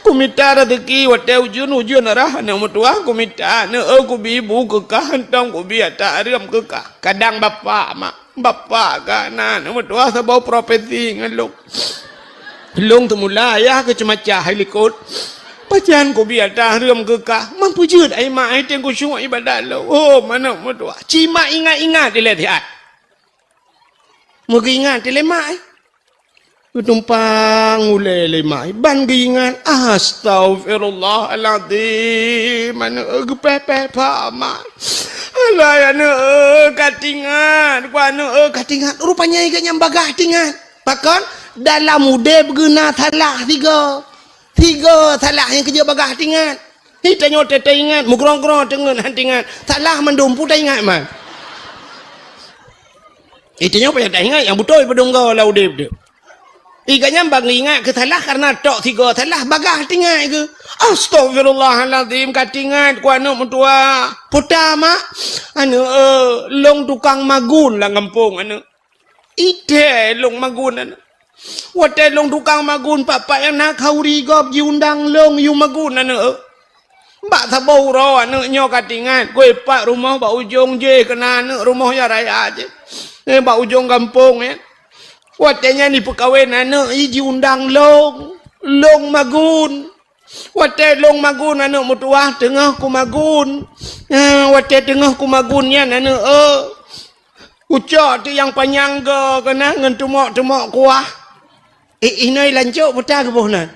ku minta rezeki wate ujun arah anak mertua ku minta anak aku bibu kekah hantang ku biar tak aram kekah kadang bapak kan anak mertua sebab profesi ngaluk Long temula ayah ke cemacah helikot. Pajan ko biar dah rem kekah. Mampu jut ai mak ai teng ko syung ibadat lo. Oh mana mertua. Cima ingat-ingat dia lihat. Mugi ingat dia mak ai. Tumpang ulele mak. Ban gi ingat. Astagfirullahalazim. Mana gepepe pak mak. Alah ana katingan. Ku ana katingan. Rupanya iganya bagah tingan. Pakon dalam muda berguna salah tiga salah yang kerja bagah tingan ni tanya tete ingat mugrong-grong dengan hantingan salah mendumpu tak ingat man itanya apa yang tak ingat yang betul pedung kau lah udip dia iganya bagi ingat ke salah karena tok tiga salah bagah tingan ke astagfirullahalazim katingan ku anak mentua putar mak anu long tukang magun lah kampung anu ide long magun anu Wadah long tukang magun papa yang nak kauri gop diundang long yu magun anu. Mbak sabau ro anu nyo katingan. Kue pak rumah bak ujung je kena anu rumah ya raya je. Bak ujung kampung ya. Wadahnya ni perkawin anu i diundang long magun. Wadah long magun anu mutuah tengah ku magun. Wadah tengah ku magunnya anu ucap tu yang panjang ke kena ngan tumok kuah. Inai lancuk putar ke bohnan.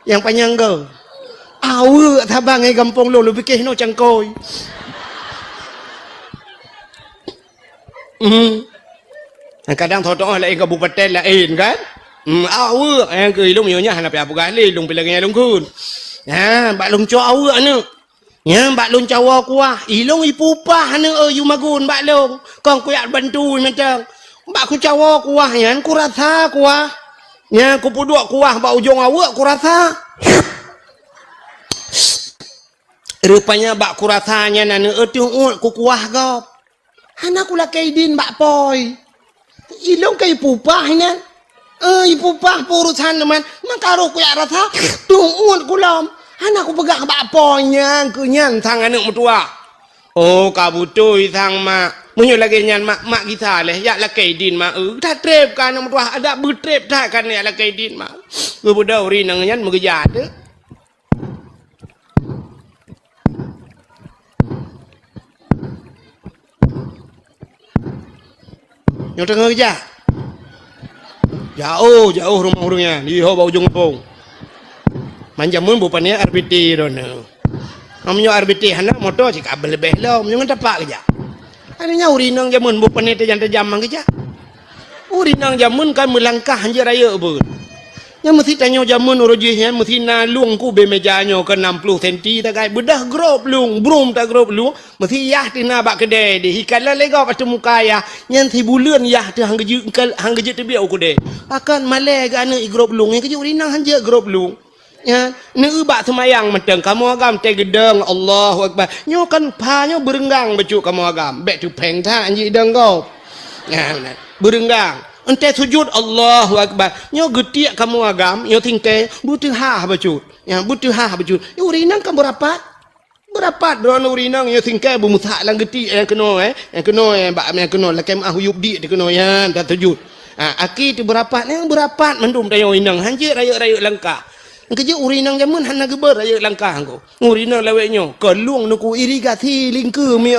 Yang panjang ke. Awe tabang ai kampung lo lebih ke no cangkoi. Kadang thotong lai kabupaten lain kan. Awe yang ke ilung nyonya hana apa kali ilung pilangnya ilung kun. Ya, bak lung cok awe anu. Ya, bak lung cawa kuah. Ilung ipupah anu yu magun bak lung. Kong kuyak bantu macam. Bak ku cawa kuah yan ku rasa kuah. Ya, ku puduk kuah bak ujung awak ku rasa. Rupanya bak ku rasanya nana tiung ku kuah gop. Hana ku lakai din bak poi. Ilong kai pupah nan. Ipupah purusan man. Makaru ku yak rasa tiung ku lam. Hana ku pegang bak poi nyang ku nyang sang anak mertua. Oh, kabutui sang mak. Munyo lagi nyan mak kita leh yak lakai din mak tak trep kan anak mertua ada betrep tak kan yak lakai din mak. Ku budak uri nang nyan megejat tu. Yang tengah kerja. Jauh rumah orangnya di bawah ujung kampung. Manjamun bupanya RBT dona. Amnyo RBT hana motor cik kabel lebih lah. Amnyo tapak kerja. Hanya urinang jamun bupanya tajam kerja. Urinang jamun kan melangkah hanja raya pun. Yang mesti tanya jamun urujihnya mesti nalung ku be mejanya ke 60 cm tak kai bedah grop lung brum tak grop lung mesti yah tina bak kedai di hikala lega patu muka ya nyan thi bulan yah tu hang geje tu biau ku de akan male gana i grop lung yang keju urinang hanja grop lung ya ne bak semayang menteng kamu agam te gedeng Allahu akbar nyo kan pa nyo berenggang becu kamu agam bek tu peng tha anji deng kau ya berenggang ente sujud Allahu akbar nyo getiak kamu agam nyo tingte butuh ha becut ya butuh ha becut urinang kan berapat drone urinang nyo tingke bumusak lang geti yang kena bak yang kena lakem ahuyub di kena ya tak sujud aki tu berapat mendum dayo urinang hanje raya langkah kerja urinang jamun hana geber raya langkah ko urinang laweknyo keluang nuku irigasi lingke mi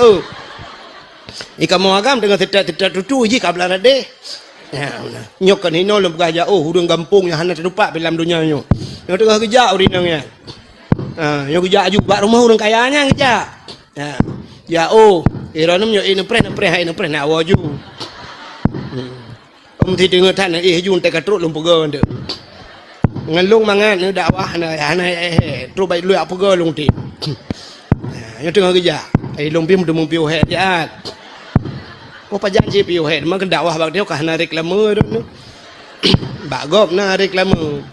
kamu agam dengan tetat tutu ji kabla rade ya nyok kan hino lem gajah hurung gampung yang hana terlupa dalam dunia nyo yang tengah kerja urinangnya yang kerja juga rumah orang kayanya kerja ya iranum nyo ino pre na waju mesti dengar tan jun te katruk lum pega nde ngalung mangan ni dakwah hana tru bai lu apa ge lung ti yang tengah kerja lum pim tu mumpiu he jaat pajan je piu he man dakwah bak dia ka hana reklame tu bak gop na reklame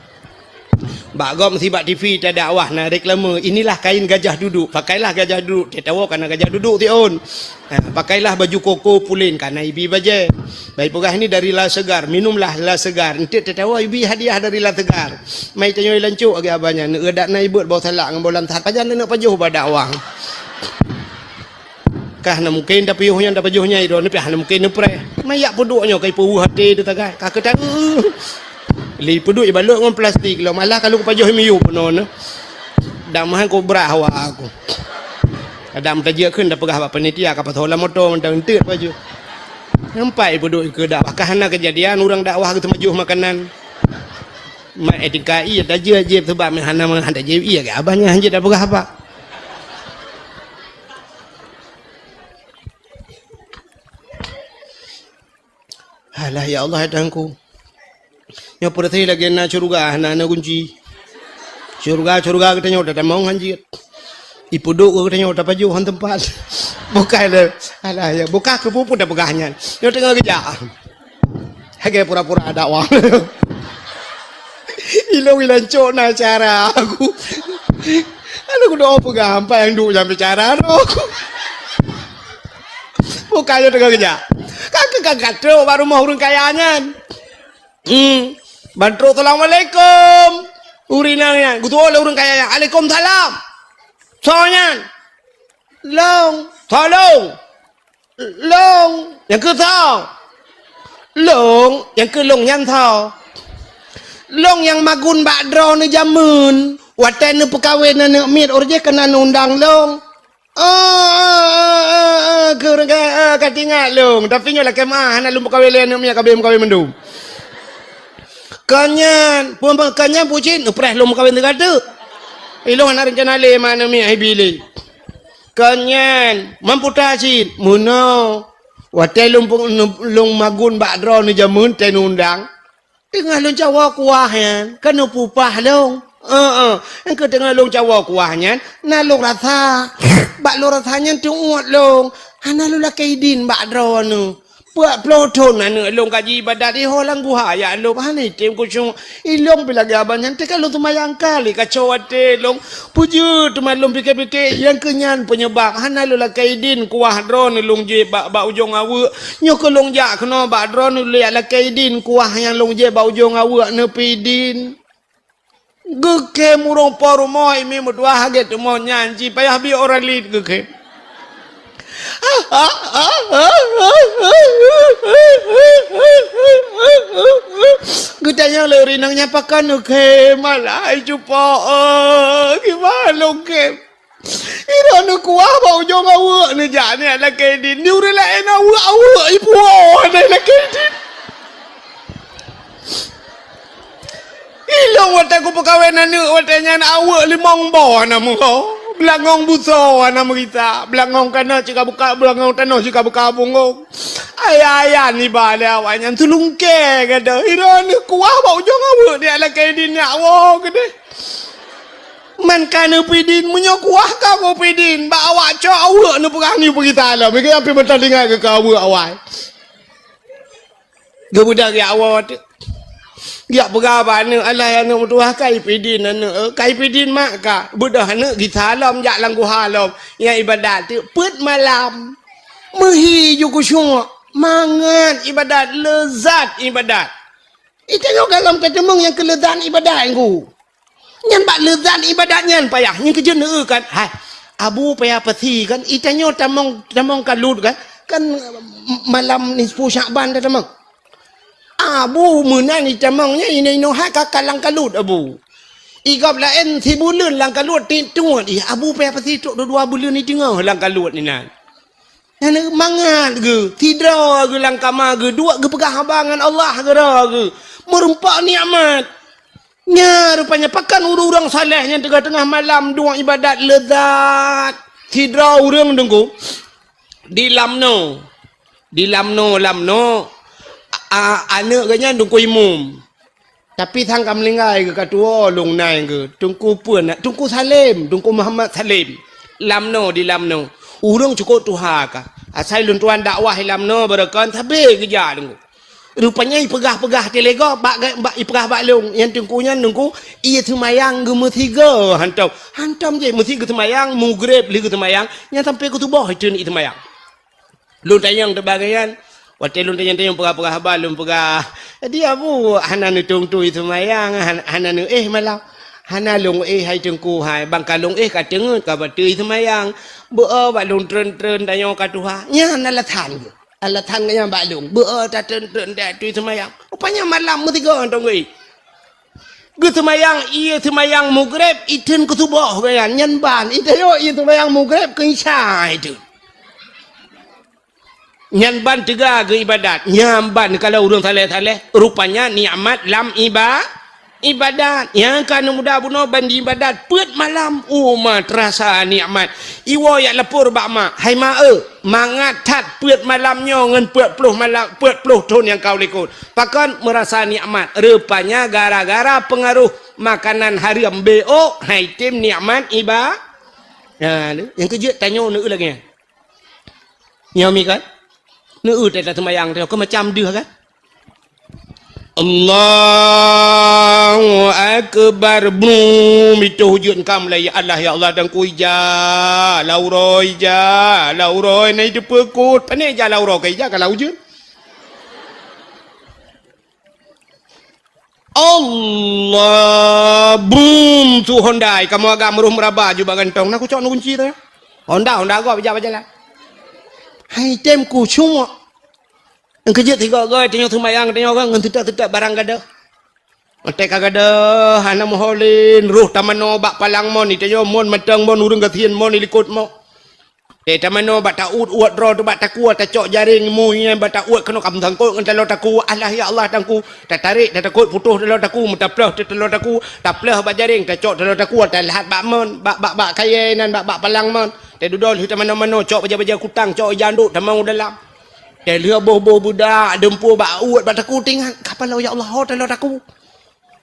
bak gop mesti bak TV ta dakwah na reklame inilah kain gajah duduk pakailah gajah duduk dia tahu kana gajah duduk ti on pakailah baju koko pulin kana ibi baje baik pegah ini dari la segar minumlah la segar ente dia tahu ibi hadiah dari la segar mai tanyo lancuk agi abanya nedak na ibut bawa salak ngam bolan tat pajan nak pajuh ba dakwah kah na mungkin da piyuhnya da pajuhnya ido ni pih na mungkin ni pre mayak puduknya kai pu hati tu tagai ka ketan li puduk i balok ngam plastik lo malah kalau pajuh miu punon damahan ko brawa aku adam tajia keun da pegah ba panitia ka patola motor mentang teut baju nampai puduk ke dak bakah na kejadian orang dakwah ke majuh makanan mai etika iya da je sebab hana handa je iya ke abahnya hanje da pegah apa alah ya Allah hadangku yang putri lagi na curuga na kunci curuga kita nyoda da mau hanjit ipuduk kita nyoda paju han tempat buka le alah ya buka ke pupu da pegahnya yo tengah kerja hage pura-pura dakwah ilo wilanco na cara aku aku doa pegah apa yang duk jam bicara aku buka yo tengah kerja kakak tu baru mau urun kayanya bantro assalamualaikum urinangnya gutu oleh urun kayanya waalaikumsalam soalnya long yang ke tau long yang ke long yang tau long yang magun bakdro ni jamun waten ni pekawin ni mit orje kena undang long katinga long tapi nyola kemah na lumpa kawin ni miya kawin mendum kanyan pucin upreh lumpa kawin negara ilong na rencana le mana miya hibili kanyan mampu tajin muno waten lung magun bakdro ni jamun ten undang tengah long jawa kuahan kan pupah long yang ketengah long jawa kuahnya na long rasa bak long rasanya tu uat long hana lu lakaidin bak drone buat ploton na long kaji ibadat di holang buhaya long hana tim kusung ilong bila gabannya tekan long tumayang kali kacau ate long puju tu malum pikir-pikir yang kenyan penyebab hana lu lakaidin kuah drone long je bak ujung awu nyok long jak kena bak drone lu lakaidin kuah yang long je bak ujung awu nepidin geke murong poru moi mi mudwa haget mo nyanji payah bi orang lid geke gutanya le rinangnya pakan geke malai cupo gimana lo geke ira nu kuah bau jong awu ni jane ala kedin ni ure la ena awu ipu ana la kedin ilong wata ko kawin anak watanya awak limong bawah nama kau. Belangong buso nama kita. Belangong kana cika buka belangong tanah cika buka bungong. Ayah ni bala awaknya tulung ke kada. Ira ni kuah bau jong awak dia lah kain din awak kada. Man kana pidin munyo kuah ka mo pidin. Ba awak cak awak ni perang ni pergi talam. Mereka apa betul dengar ke kau awak. Gebudak ya awak tu. Ya berapa ni alai anak mutuah kai pidin anak kai pidin mak ka budah anak kita halam jak langgu halam yang ibadat tu put malam mehi juku syung mangan ibadat lezat ibadat itu yo dalam ketemung yang kelezatan ibadat ku nyan bak lezat ibadat nyan payah nyan kerja ne kan hai abu payah peti kan itanyo tamong kalut kan malam ni 10 Syakban dah tamong Abu menang ni camangnya ini hak kalang kalut abu. Igap lain 3 bulan lang kalut tintuan. Abu payah pasti tok 2 bulan ni tengah lang kalut ni nan. Yang mangat ke, tidra ke lang kamar ke, dua ke pegah abangan Allah ke ke. Merumpak nikmat. Nya rupanya pakan urang salehnya tengah-tengah malam dua ibadat lezat. Tidra urang dengku. Di lamno. Anak kanya tungku imum. Tapi thang kam lingai ke katua long nai ke tungku puan tungku Salim, tungku Muhammad Salim. Lamno di lamno. Urang cukup tuha ka. Asai lun tuan dakwah lamno berakan tabe kerja tunggu. Rupanya pegah-pegah telega bak ipegah bak long yang tungkunya nungku ia semayang ge metiga hantam je metiga semayang mugrib li ge semayang yang sampai ke tubuh itu ni semayang. Lun tayang terbagaian waktu lu tanya-tanya pegah-pegah balum pegah dia bu hanan tung tu itu mayang hanan malam hanalung hai tengku hai bangkalung ka tengut ka batu itu mayang bu balung tren tanya ka tuha nya alatan nya balung bu ta tren da tu itu mayang rupanya malam mutiga tong ge semayang iya semayang mugrib iten ketubah kan nyan ban itu yo itu semayang mugrib ke isya itu Nyamban 3 ke ibadat. Nyamban kalau urang saleh-saleh rupanya nikmat lam ibadat. Yang kan muda buno bandi ibadat put malam terasa nikmat. Iwo yak lepur bak mak. Hai mak mangat tat put malamnya ngan put puluh malam put puluh tahun yang kau likut. Pakan merasa nikmat. Rupanya gara-gara pengaruh makanan haram BO hai tim nikmat ibadat. Yang kerja tanya nu lagi. Nyomi kan? Nữ tại là thằng mày ăn thì có mà chăm đưa kan Allahu Akbar boom itu hujud kam lah ya Allah dan ku ja lauroi nai dipekut pane ja lauro kai ja kalau hujud Allah boom tu Honda kamu agak meruh meraba juga gantong nak ku cok nu kunci tu Honda kau baca lah hai tem ku cuma yang kerja 3 goi tengok semayang tengok kan ngan tidak barang gada tek gada hana moholin ruh tamano bak palang mon ni tengok mon matang mon urang gatien mon likut mo tamano bak taut uat ro tu bak takua tacok jaring mu yang bak taut kena kam thangkut ngan talo taku Allah ya Allah tangku tarik takut putus talo taku mutaplah talo taku taplah bak jaring tacok talo taku lahat bak mon bak kayenan bak palang mon dudol kita mana-mana cok baja-baja kutang cok janduk tamang dalam lia boh-boh budak dempu bak uat bak taku tingan kapal ya Allah talo taku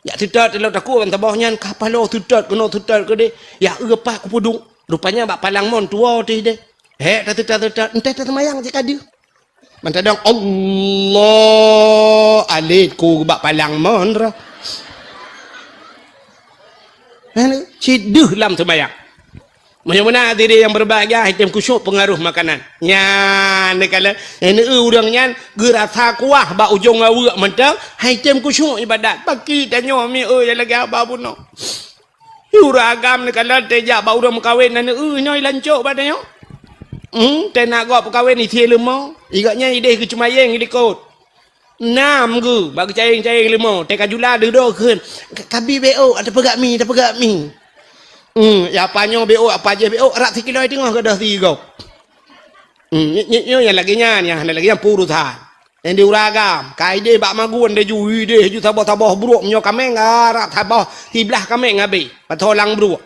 ya tidak talo taku kan tabahnya kapal tidak kena tidak ke de ya apa ku pudung rupanya bak palang mon tua ti de tidak entah semayang jika dia mantadang Allah alaiku bak palang mon ra ciduh lam semayang. Mana-mana diri yang berbahagia hitam kusyuk pengaruh makanan. Nyan kala ini urang nyan gerasa kuah ba ujung awak mentang hitam kusyuk ibadat. Bagi tanya mi yang lagi apa puno. Uragam kala tejak ba urang kawin nan nyoi lancok badanya. Tenak gop kawin ni tie lemau. Igaknya ide ke cuma yang ikut. Nam ke bagi caing-caing lemau. Tek ajula dedo keun. Kabi BO ada pegak mi. Ya apanya BO apa aja BO rak 3 kilo tengah ke dah 3. Yang lagi yang puru than. yang diuragam kaide bak magun de ju tabah buruk nyo kameng arap tabah tiblah kameng ngabe patolang buruk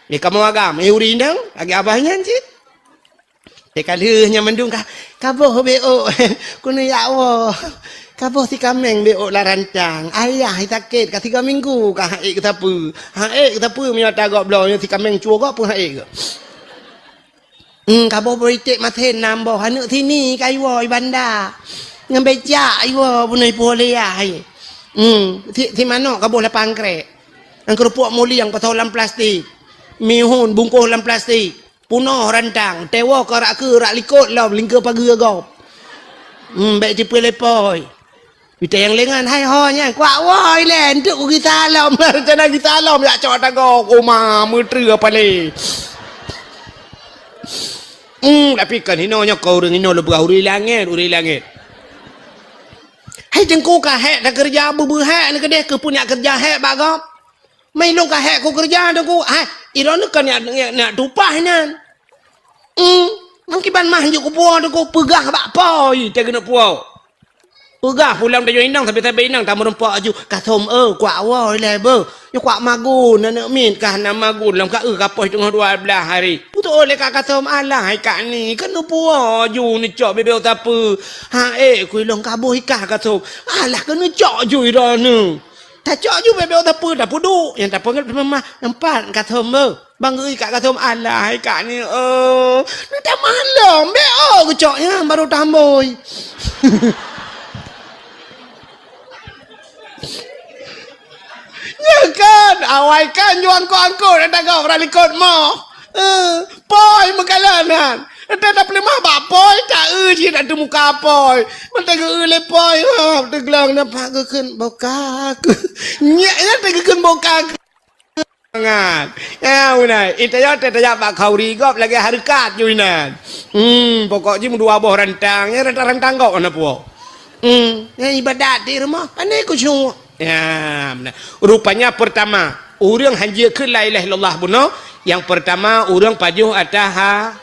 ni kamu agam uri ndang agi abahnya cit kaleuhnya mendung kaboh beo kuno ya Allah kaboh ti kameng beo la rancang ayah sakit ka 3 minggu ka haik kita pu mi tagak blo ti kameng chuo ko pun haik ke kaboh politik mathen nambo hanuที่นี่ไกวอยบันดาngam beja iwo punai boleh ai ti mano kaboh la pangkre ang kerupuk muli yang patolam plastik mihun bungkus dalam plastik punoh rantang tewo ko rak ke rak likut lam lingkar pagi gop baik tipe lepoi kita yang lengan hai ho nya kwak woi len tu kita lam rencana kita lam ya cok tagok oma mutri apa le tapi kan hino nya kau hino lu uri langit hai jengku ka hek dah kerja bubu hek ni kedeh ke punya kerja hek bagop mai long ka hek ku kerja dah ku iron kan nak tupah nan mangkiban mah juk ku puau dah ku pegah bak poi te kena puau pegah pulang dah jo inang tapi inang tamu rempak aju kathom kwak woi le be yo kwak magun nak min kah na magun lam ka kapoi tengah 12 hari putu oleh ka kathom alah hai kak ni kena puau ju ni cok bebel tapu ku long kaboh ikah kathom alah kena cok ju ira nu tak cok ju bebel tapu dah pudu yang tak pengat memang empat kathom bang kak kathom alah hai kak ni ni tak malam be ku coknya baru tamboi ya kan awai kan juang ko angko dah gau ralikot mo poi mekalanan dah boleh mah bak poi tak ji nak tu muka poi mata ge le poi teglang na pak keun boka nyak nya tegeun boka ngat ya unai itaya tetaya bak khauri gop lagi harkat ju inan pokok ji dua boh rantang ya rantang gop ana puo ya ibadat di rumah pandai ku cu ya, rupanya pertama orang hanya ke la ilaha illallah buno yang pertama orang pajuh atas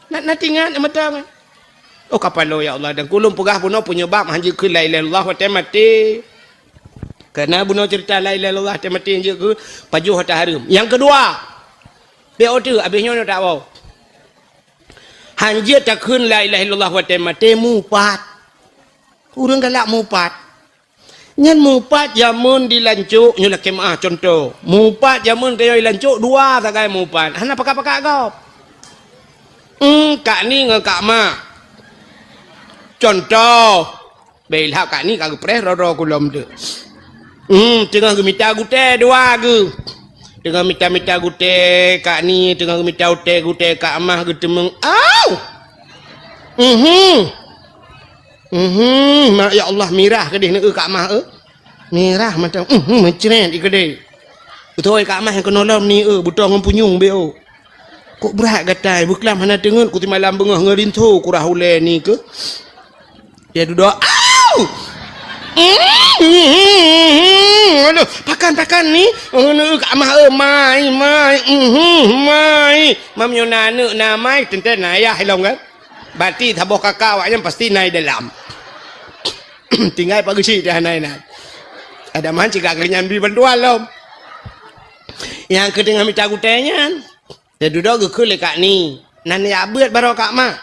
nak tinggal mata kapalo ya Allah dan kulum pegah buno punya bab hanya ke la ilaha illallah wa mati karena buno cerita la ilaha illallah mati hanya ke pajuh atas harum yang kedua BO tu habisnya tak tahu hanya takun la ilaha illallah wa mati mupat orang galak mupat nyan mupat jamun dilancuk nyula kemah contoh mupat jamun kaya dilancuk dua takai mupat hana pakak-pakak kau kak ni dengan kak mak contoh belah kak ni kak pres roro kulom tu tengah gemita gute dua ge tengah mita gute kak ni tengah gemita gute kak mah getemeng mak ya Allah mirah kedih nak kak mah mirah macam mencret ikede betul kak mah yang kenolom ni butang mempunyung beo kok berat gatai buklam hana tengen ku ti malam bengah ngerinto ku rahule ni ke dia duduk aduh pakan ni kak mah mai mam yo nanu na mai tenten ayah hilong kan berarti taboh kakak awaknya pasti naik dalam tinggal pagi sih dah naik ada man cika kelinyan bi bantuan lom yang kedengar minta gutenya dia duduk ke kak ni nan ya beut baru kak mak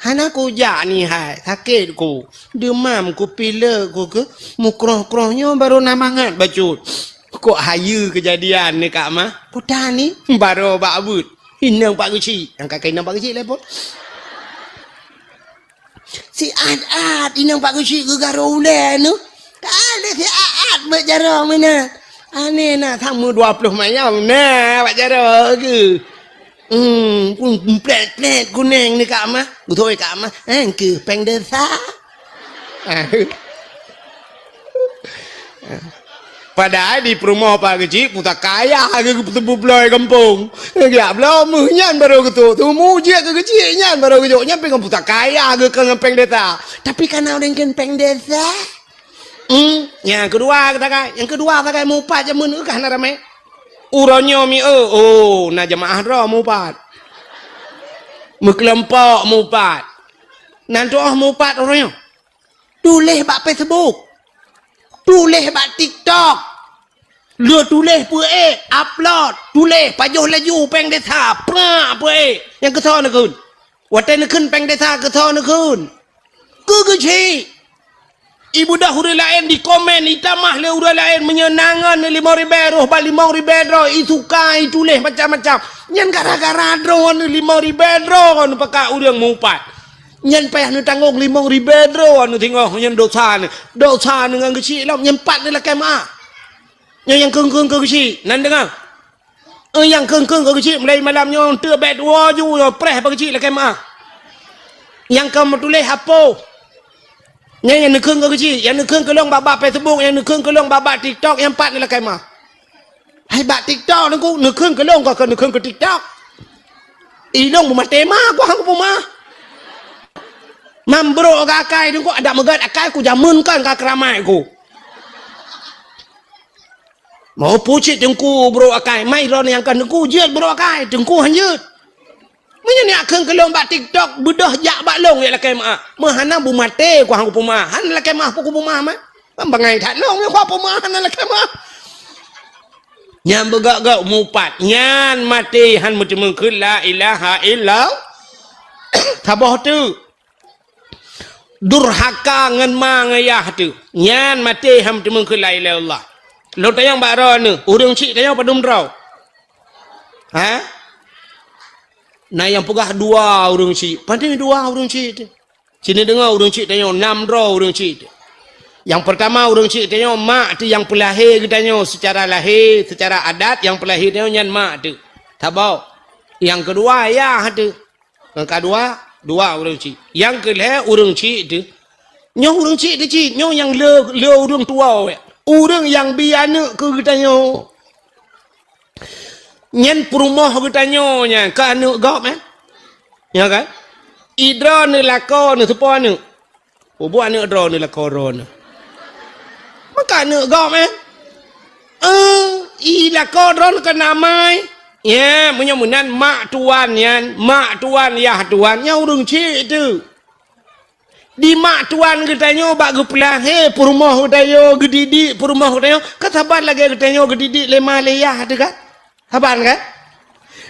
hana ku ja ni hai sakit ku demam ku pilek ku ke mukroh-krohnya baru namangat bacut kok hayu kejadian ni kak mak putar ni baru bak beut inang pak kecil yang kakak inang pak kecil lepot si ad inang pak kecil ke garo ulen tu ada si ad berjara mana aneh nak tamu 20 mayam nah berjara ke plet kuning ni kak mah betul kak mah ke peng desa padahal di perumahan pak kecil putar kaya ke tebu beloy kampung ya belum nyan baru gitu tu muji ke kecil nyan baru gitu nyampe ke putar kaya ke peng desa tapi karena orang kan peng desa yang kedua kata mupat jamun ke kana rame uronyo mi na jamaah ro mupat mekelompok mupat nan doah mupat uronyo tulis bak Facebook, tulis bak TikTok, lu tulis upload, tulis pajuh laju peng desa, pra yang kesal nak kun, watan nak kun peng desa kesal nak kun, ke ibu dah huruf lain di komen itamah le huruf lain menyenangan 5.000 roh balik 5.000 roh isukai tulis macam-macam nyan gara-gara drone 5.000 roh nu pakak urang mumpat nyan payah nu tanggung 5.000 roh nu tengok nyan dosa dengan kecil lam nyan 4 ni lah kemah nyan yang keng ke kecil nan dengar yang keng ke kecil mulai malam nyon te bet wo ju preh pa kecil lah kemah yang kamu tulis apa yang nekeng ke kecil, yang nekeng ke long babak Facebook, yang nekeng ke long babak TikTok, yang 4 ni lah kemah. Hai bak TikTok ni ku nekeng ke long kau nekeng ke TikTok. Ilong buma tema ku hang buma. Mambro ka akai ni ku ada megat akai ku jamunkan ka keramai ku. Mau pucit dengku bro akai, mai ron yang kan dengku jeut bro akai, dengku hanjeut. Menya ni akan kelong bak TikTok bedah jak bak long ya lah kemah. Mahana bu mate ku hang pumah. Han lah kemah ku pumah mah. Bangai tak long ku pumah han lah kemah. Nyan begak-gak mupat. Nyan mati han macam mungkin la ilaha illallah. Tabah tu. Durhaka ngan ma ngayah tu. Nyan mati han macam mungkin la ilaha illallah. Lo tayang bak ro ni, urang cik tayang padum draw. Ha? Nah yang pegah 2 orang cik. Pandai 2 orang cik tu. Sini dengar orang cik tanya 6 draw orang cik tu. Yang pertama orang cik tanya mak tu yang pelahir tanya secara lahir, secara adat yang pelahir tanya nyan mak tu. Tabau. Yang kedua ayah tu. Yang kedua 2 orang cik. Yang kelih orang cik tu. Nyo orang cik tu cik, nyo yang le orang tua we. Orang yang biana ke tanya. Nyen perumah bertanya nya ka anu gop ya kan idra ni lako ni sepo anu buat anu idra ni lako ron maka anu gop i lako ron ke namai ya menyamunan mak tuan ya tuan nya urang cik tu di mak tuan ketanya bak gepelah perumah ketanya gedidik perumah ketanya kataban lagi ketanya gedidik lemah leyah tu kan Haban kan?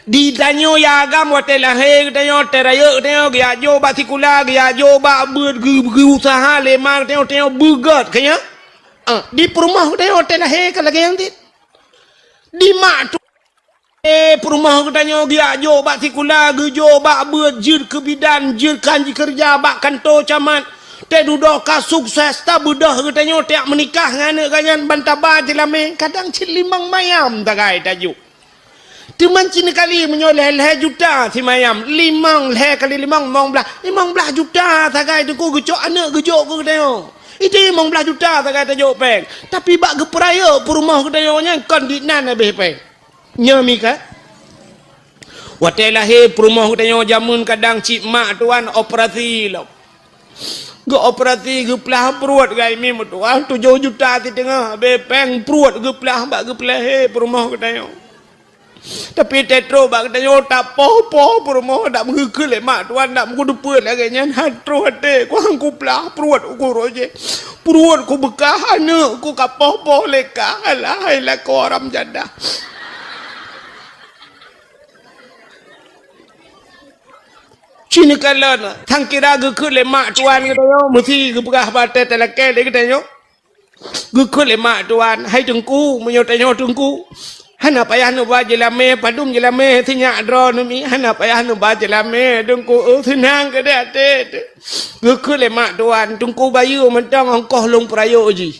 Di tanyo ya agam hotel lahir tanyo teraya tanyo dia jo bak sikula dia jo bak berusaha lemar tanyo bugat kaya. Di perumah tanyo hotel lahir kan lagi yang dit. Di mak tu perumah tanyo dia jo bak sikula jo bak berjir ke bidan jir kanji kerja bak kantor camat. Te duduk ka sukses ta bedah tanyo tiak menikah ngane kanyan bantaba jelame kadang cilimang mayam tagai tajuk. Teman cini kali menyoleh juta si mayam 5 kali 5 15 juta tagai tu ku gecok anak gejok ku tengok itu 15 juta tagai tajuk peng tapi bak geperaya perumah ku tengoknya kon dinan habis peng nyami ka watai lahir perumah ku tengok jamun kadang cik mak tuan operasi lo ge operasi ge pelah perut gai mi tuan 7 juta ti tengah habis peng perut ge pelah bak ge pelah perumah ku tengok tapi tetro bak tanya tak poh perumah dak mengekul mak tuan dak mengku depan lagi nyan hatro hate ku hang ku pelah perut ku roje perut ku bekah anu ku kapoh leka alah la ko ram jadah cini kalana thang kira gekul mak tuan katanya mesti gebegah bate telake le katanya gekul mak tuan hai tengku menyotanya tengku hana payah nu ba jelame padum jelame sinya dro nu mi hana payah nu ba jelame dengku senang ke dak te geku le mak tuan tungku bayu mentang ongkoh long prayo ji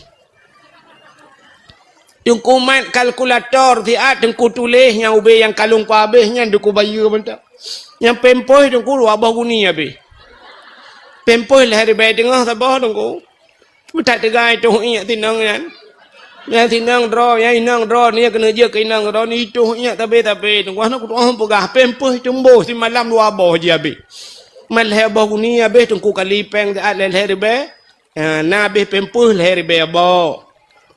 tungku mat kalkulator ti at tungku tulis yang ube yang kalung pa habis nya tungku bayu mentang yang pempoi tungku abah guni habis pempoi lah hari bae tengah sabah tungku tak tegai tu ingat tinang kan yang tinang draw yang inang draw ni kena je ke inang draw ni itu nya tapi tunggu nak tu pegah pempeh tumbuh si malam 2 boh je habis mal heboh ni habis tunggu kali peng at le herbe na habis pempeh le herbe boh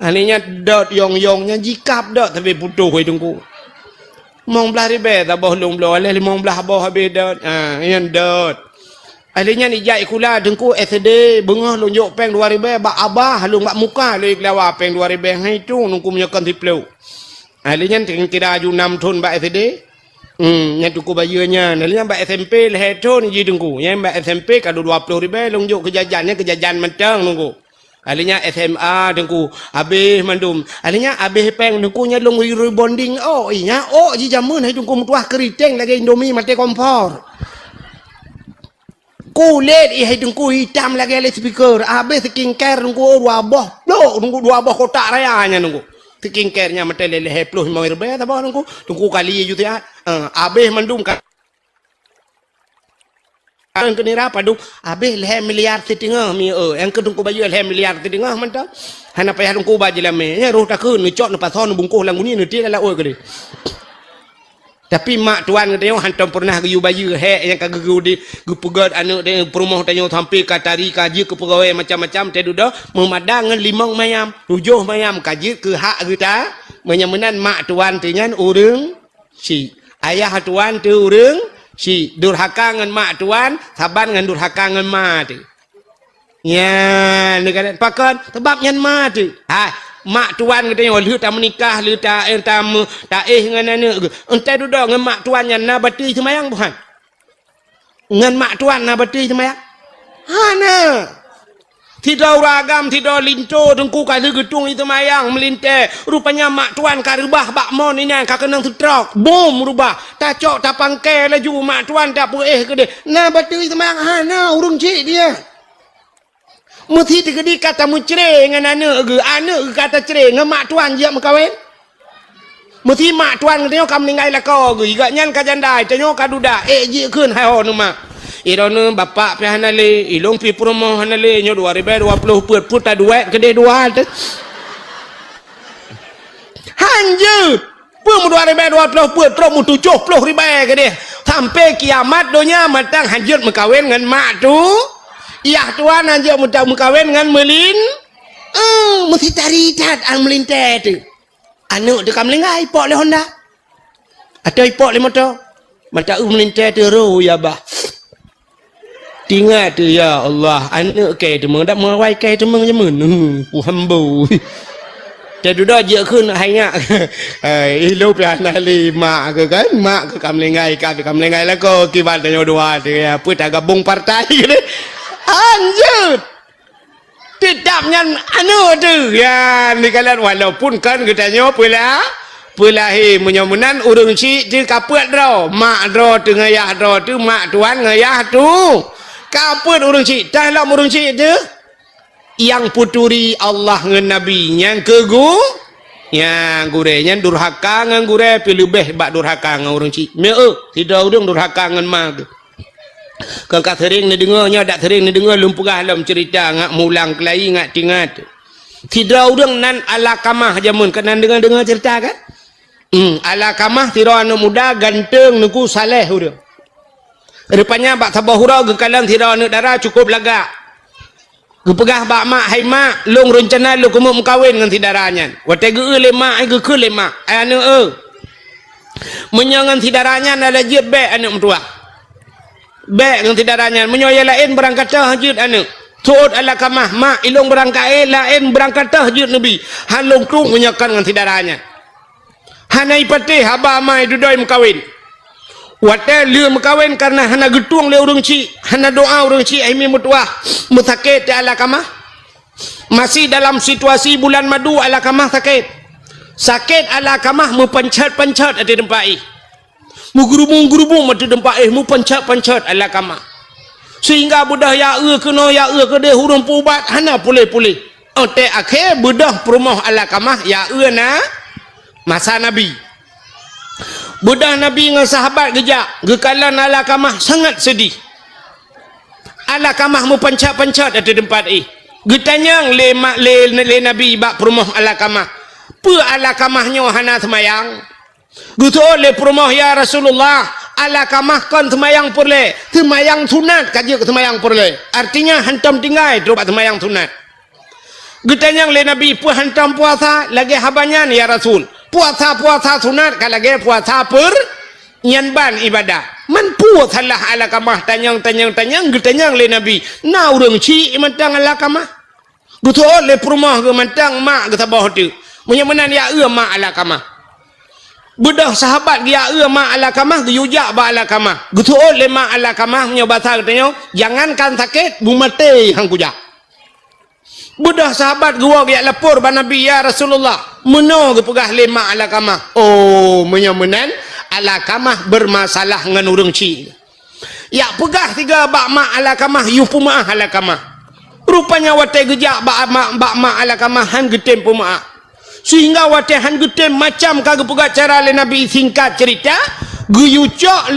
aninya dot yong nya jikap dot tapi putuh tunggu mong belah ribe tak boh long bloh le mong belah boh habis dot yang dot Ahlinya ni jai kula dengku SD bengah lonjok peng 2000 bak abah lu bak muka lu ikhlawa peng 2000 hai tu nungku menyakan tiplau. Ahlinya kira aju 6 tahun bak SD. Yang tuku bayunya. Ahlinya bak SMP leh tahun ji dengku. Yang bak SMP kadu 20,000 lonjok kejajannya kejajan mentang nungku. Ahlinya SMA dengku habis mandum. Ahlinya habis peng dengku nya long rebonding oh iya oh ji jamun hai dengku mutuah keriteng lagi Indomie mati kompor. Kulit hidungku hitam lagi oleh speaker. Habis skincare nunggu 2 boh. Nunggu 2 boh kotak rayanya nunggu. Skincare-nya mati leleh 50 5 apa nunggu. Nunggu kali ju ya. Habis mandum kan. Ang kenira padu habis leh miliar setengah mi yang kedungku baju leh miliar setengah mantap. Hana payah nunggu baju lame. Ya roh takun ni cok ni pason bungkuh lang ni ti la oi ke. Tapi mak tuan katanya hantam pernah gayu baju he yang kagegu di gupegat anu de perumah tanya sampai katari kaji ke pegawai macam-macam te duda memadang 5 mayam 7 mayam kaji ke hak kita menyamenan mak tuan tingan urang si ayah tuan tu urang si durhaka ngan mak tuan saban ngan durhaka ngan mak tu ya negara pakan sebab ngan mak tu mak tuan katanya lu tak menikah lu tak dengan anak entai duda dengan mak tuan yang nabati semayang bukan dengan mak tuan nabati semayang hana tidak ragam tidak linto tengku kali gedung itu semayang melintai rupanya mak tuan karubah bakmon ini yang kakenang tutrok bom rubah tak cok tak pangkai laju mak tuan tak boleh ke dia nabati semayang hana urung cik dia mesti digedi kata mucere dengan anak kata cere dengan mak tuan dia mengkawin mesti mak tuan katanya kam ningai la ko ge iga nyan ka jandai tanyo ka duda ji keun hai ho nu mak irone bapak pi hanale ilong pi promo hanale nyo 2020 put puta duet gede dua hanjut pun 2020 put promo 70 ribu gede sampai kiamat donya matang hanjut mengkawin dengan mak tu. Ya tuan aja mudah mengkawin dengan melin. Mesti cari tat ang melintai tu. Anu tu kam lengai ipok le Honda. Ada ipok le motor. Mata melintai tu ro ya bah. Tingat tu ya Allah. Anu ke tu mendak mewai ke tu menjemun. Hambu. Jadi dah je kun hanya. Ilo piana lima ke kan mak ke kam lengai kam lengai lah ko kibat tanyo dua tu ya. Put agak bung partai gitu. Anjut tidaknya anu tu ya ni kalian walaupun kan katanya pula menyamunan urung si tu kaput draw mak draw tu ngayah draw tu mak tuan ngayah tu kaput urung si dalam urung si tu yang puturi Allah ngan nabi yang kegu yang gurenya durhaka ngan gure pilih beh bak durhaka ngan urung si me tidak urung durhaka ngan mak kalau kat sering ni dengarnya tak sering ni dengar lumpurah dalam cerita ngak mulang kelai ngak tingat tidak orang nan ala kamah jamun kan dengar cerita kan ala kamah tidak anak muda ganteng nuku saleh udah rupanya bak tabahura gekalan tidak anak darah cukup lagak gepegah bak mak hai mak long rencana lu kemuk mengkawin dengan tidaranya watai ge lemak ai ge ke lemak ai anak menyangan tidaranya ada jid baik anak mentua baik dengan tidaranya menyoya lain berangkat tahajud anak tuut ala kamah mak ilung berangkat lain berangkat tahajud nabi halung tung menyakan dengan tidaranya hanai patih haba mai dudoi mengkawin watai liu mengkawin karena hana getung le urung ci hana doa urung ci aimi mutuah musakit ala kamah masih dalam situasi bulan madu ala kamah sakit ala kamah mempencet-pencet di tempat mugurubung mati tempat mu pencet ala kamah sehingga budah ya kena ya ke dia hurung pubat hana pulih te akhir budah perumah ala kamah ya na masa nabi budah nabi dengan sahabat gejak gekalan ala kamah sangat sedih ala kamah mu pencet di tempat getanyang le nabi bak perumah ala kamah pe ala kamahnya hana semayang gitu oleh perumah ya Rasulullah ala kamah kan semayang purle semayang sunat kaji semayang purle artinya hantam tinggai terus semayang sunat getanya le nabi pu hantam puasa lagi habanyan ya Rasul puasa sunat kalau lagi puasa nyan ban ibadah man pu salah ala kamah tanyang le nabi na urang ci mantang ala kamah betul le perumah ke mantang mak ke tabah tu menyemenan ya mak ala kamah bedah sahabat dia mak ala kamah guyujak ba ala kamah betul le mak ala kamah punya bahasa katanya jangankan sakit bumate hang kujak bedah sahabat gua dia lapor ba nabi ya Rasulullah meno ke pegah le mak ala kamah oh menyemenan ala kamah bermasalah dengan urang ci ya pegah tiga bak mak ala kamah yu pumaah ala kamah rupanya watai gejak bak mak ala kamah han getem pumaah sehingga watai han getem macam kagak pegah cara le nabi singkat cerita guyu cok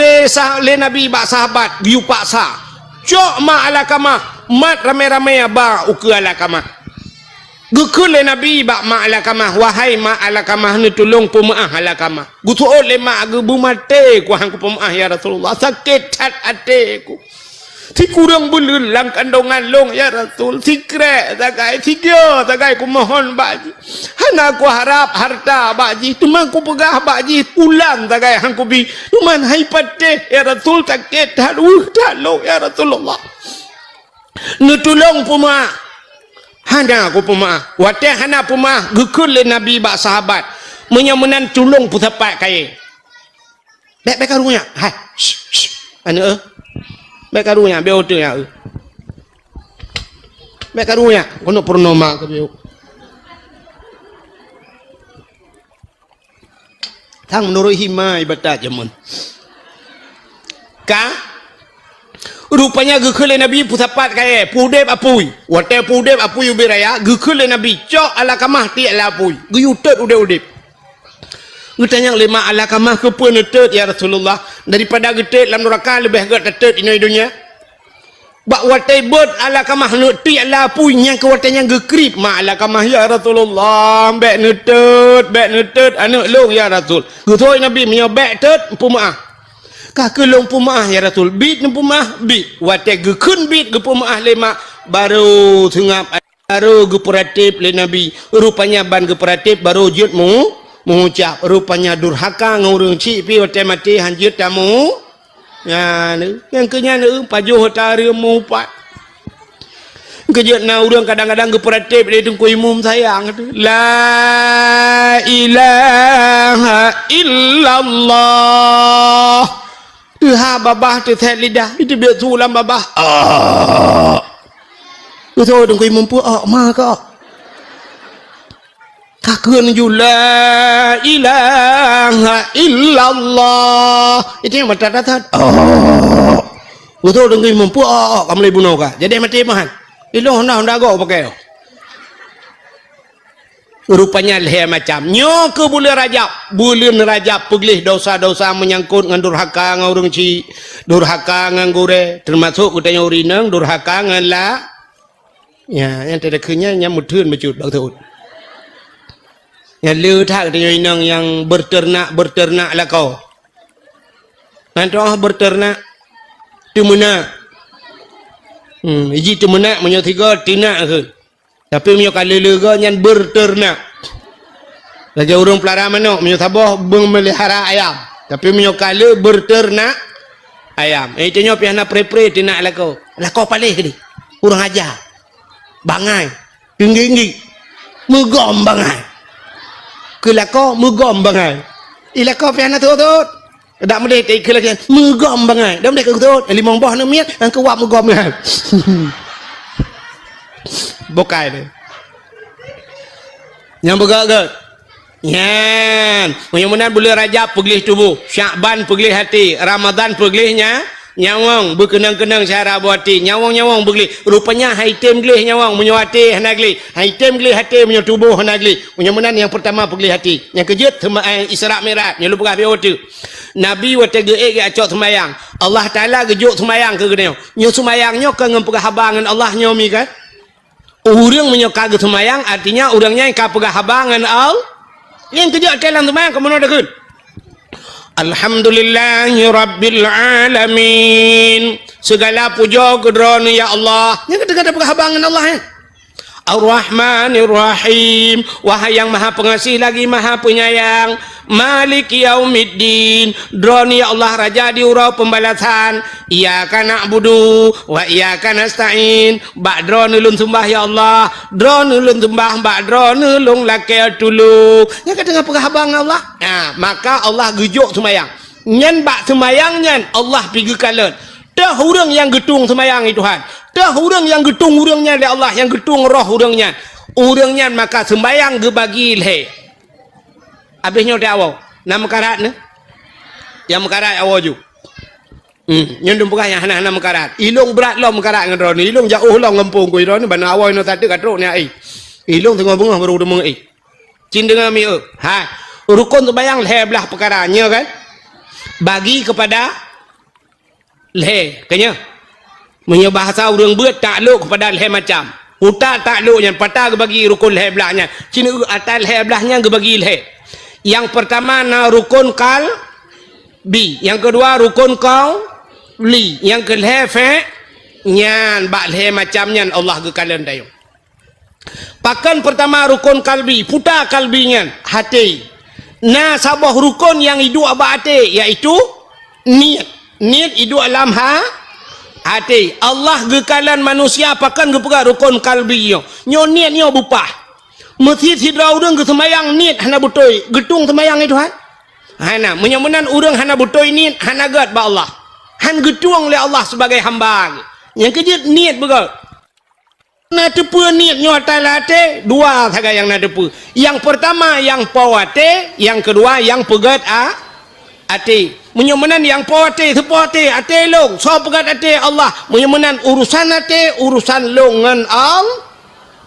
le nabi bak sahabat guyu paksa cok mak ala kamah mat ramai-ramai ba uke ala kamah gukul le nabi bak mak ala kamah wahai mak ala kamah ni tolong pumaah ala kamah gutu le mak gebu mate ku hang ku pumaah ya Rasulullah sakit hat ate ku ti kurang bulun lang kandongan long ya Rasul sikre tagai tiga tagai ku mohon baji hana ku harap harta baji tumang ku pegah baji ulang tagai hang ku bi tuman hai pate ya Rasul sakit hat talong ya Rasulullah nu tolong pumaah hana aku pemaah wadah hana pemaah gukul le nabi bak sahabat menyamunan tulung putapat kaya bek karunya hai ana bek karunya be otu ya bek karunya kono purnama ke be tang menurut hima ibadat jamun ka rupanya gekele nabi putapat kaya pudep apui wate pudep apui ubiraya gekele nabi cok ala kamah ti ala apui guyutet udep gutanya lima ala kamah ke pun netet ya Rasulullah daripada getet lam neraka lebih gat tetet ini dunia bak wate bot ala kamah ti ala apui yang ke watenya gekrip ma ala kamah ya Rasulullah bek netet anak long ya Rasul gutoi nabi menyobek tet pumaah kak kelong pumaah ya Rasul bit ni pumaah bit wate gekun bit ge pumaah lema baru sengap baru geperatif le nabi rupanya ban geperatif baru jut mengucap rupanya durhaka ngurung ci pi wate mati hanjut tamu ya ni yang kenya ni pajuh hotari mu pat kejut na urang kadang-kadang geperatif le tungku imum sayang la ilaha illallah ha babah tu thet lidah itu biar sulam babah tu thôi đừng quên mumpu ma ka kakun ju la ilaha illallah itu yang mata dathat tu thôi đừng quên mumpu kamu le bunuh ka jadi mati mahan ilo honda go pakai rupanya leher macam nyo ke bulan Rajab peglih dosa-dosa menyangkut dengan durhaka dengan orang ci durhaka dengan gore termasuk kutanya urinang durhaka dengan la ya yang tidak kenya yang mudun mecut bang tahu yang letak kutanya inang yang berternak lah kau nanti berternak temena iji temena menyo tiga tinak ke tapi menyo kalele nyan berternak raja urang pelara manok menyo tabah memelihara ayam tapi menyo kale berternak ayam itu nyo piana pre-pre tinak lako palih ke ni urang aja bangai tinggi megom bangai ke lako megom bangai ilako piana tu dak mede te ke lako megom bangai dak mede ke tu limong boh na miat ang ke wap megom bangai bokai ni yang bergak-gak yan mudah-mudahan bulan Rajab peglih tubuh Syakban peglih hati Ramadan peglihnya nyawang berkenang-kenang cara buati nyawang peglih rupanya haitem glih nyawang menyuati hanagli haitem glih hati menyo tubuh hanagli mudah-mudahan yang pertama peglih hati yang kejut Isra Mi'raj nyo lupa gawe tu Nabi wate geek acok semayang Allah Taala gejuk semayang ke geneo nyo semayang nyo ke ngem pegahabangan Allah nyo mi kan orang menyokak semayang artinya orangnya yang kapegah habangan al yang kejak dalam semayang kemana dekut Alhamdulillahi Rabbil Alamin segala puja kedron ya Allah yang kata pegah habangan Allah ya Ar-Rahmanir Rahim wahai yang maha pengasih lagi maha penyayang Malik yaumiddin. Droni ya Allah raja diurau pembalasan. Iyyaka na'budu wa iyyaka nasta'in. Bak dron ulun sembah ya Allah. Dron ulun sembah bak dron ulun lake tulung. Ya kadang apa habang Allah. Nah, maka Allah gejuk semayang. Nyan bak semayang nyan Allah pergi kalan. Dah orang yang getung semayang itu Tuhan. Dah orang yang getung orangnya oleh Allah, yang getung roh orangnya. Orangnya maka sembayang ge bagi le. Habisnya dah awal. Nama karat ne? Yang mekarat awal ju. Nyundum bukan yang hana mekarat. Ilung berat lo mekarat dengan drone. Ilung jauh lo ngempung ku drone bana awal no tadi katrok ni ai. Ilung tengah bunga baru demeng ai. Cin dengan mi ha. Rukun sembayang le belah perkaranya kan? Bagi kepada le kanya. Punya bahasa orang buat takluk kepada le macam. Utak takluknya patah bagi rukun le belahnya. Cina atas le belahnya bagi le. Yang pertama na rukun kal bi, yang kedua rukun kau li, yang ke le fe nyan bak le macam nyan Allah ke kalian dayo. Pakan pertama rukun kalbi, putar kalbinya hati. Nah sabah rukun yang hidup abah hati iaitu niat. Niat hidup alam hati. Allah gekalan manusia pakan gepega rukun kalbi yo. Nyo niat nyo bupah. Masjid sidra urang ke semayang niat hana butoi. Getung semayang itu han. Hana menyemenan urang hana butoi niat hana gat ba Allah. Han getuang oleh Allah sebagai hamba. Yang kejut niat begal. Na tepu niat nyo atalate dua saja yang na tepu. Yang pertama yang pawate, yang kedua yang pegat ate. Menyemenan yang pawate sepate ate long. So pegat ate Allah. Menyemenan urusan ate urusan longan Allah.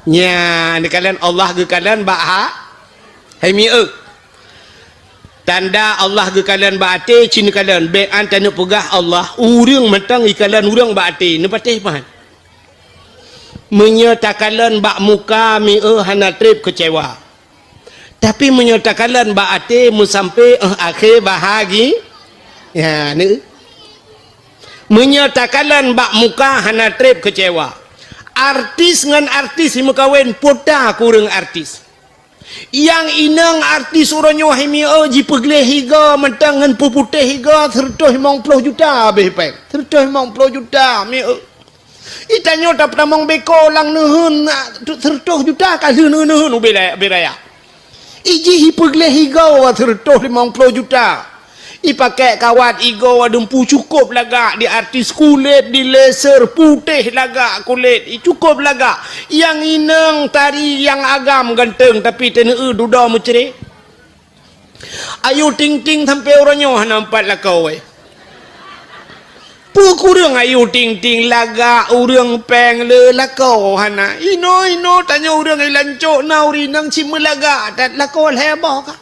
Nya ni kalian Allah ke kalian ba hai mi tanda Allah ke kalian ba ate cin kalian be antana pegah Allah urang matang ikalan urang ba ate ne patih pan. Menyatakan bak muka mi hana trip kecewa. Tapi menyatakan bak ate mu sampai akhir bahagi. Ya ni. Menyatakan bak muka hana trip kecewa. Artis dengan artis yang kawin pota kurang artis. Yang inang artis orangnya himi jipegle higa mentang ngan puputih higa 150 juta habis pek. 150 juta mi itanyo tak pernah mong beko lang nuhun 100 juta kali nuhun ubiraya. Iji hipegle higa 150 juta. Ipakai kawat igo dempu cukup laga di artis kulit di laser putih laga kulit cukup laga yang inang tari yang agam ganteng tapi teneu duda mucere ayu ting ting sampai orangnya nampak lah kau kurang ayu ting ting laga urang peng le lah kau hana ino tanya urang ilancok nauri nang cimelaga dat lah kau heboh ka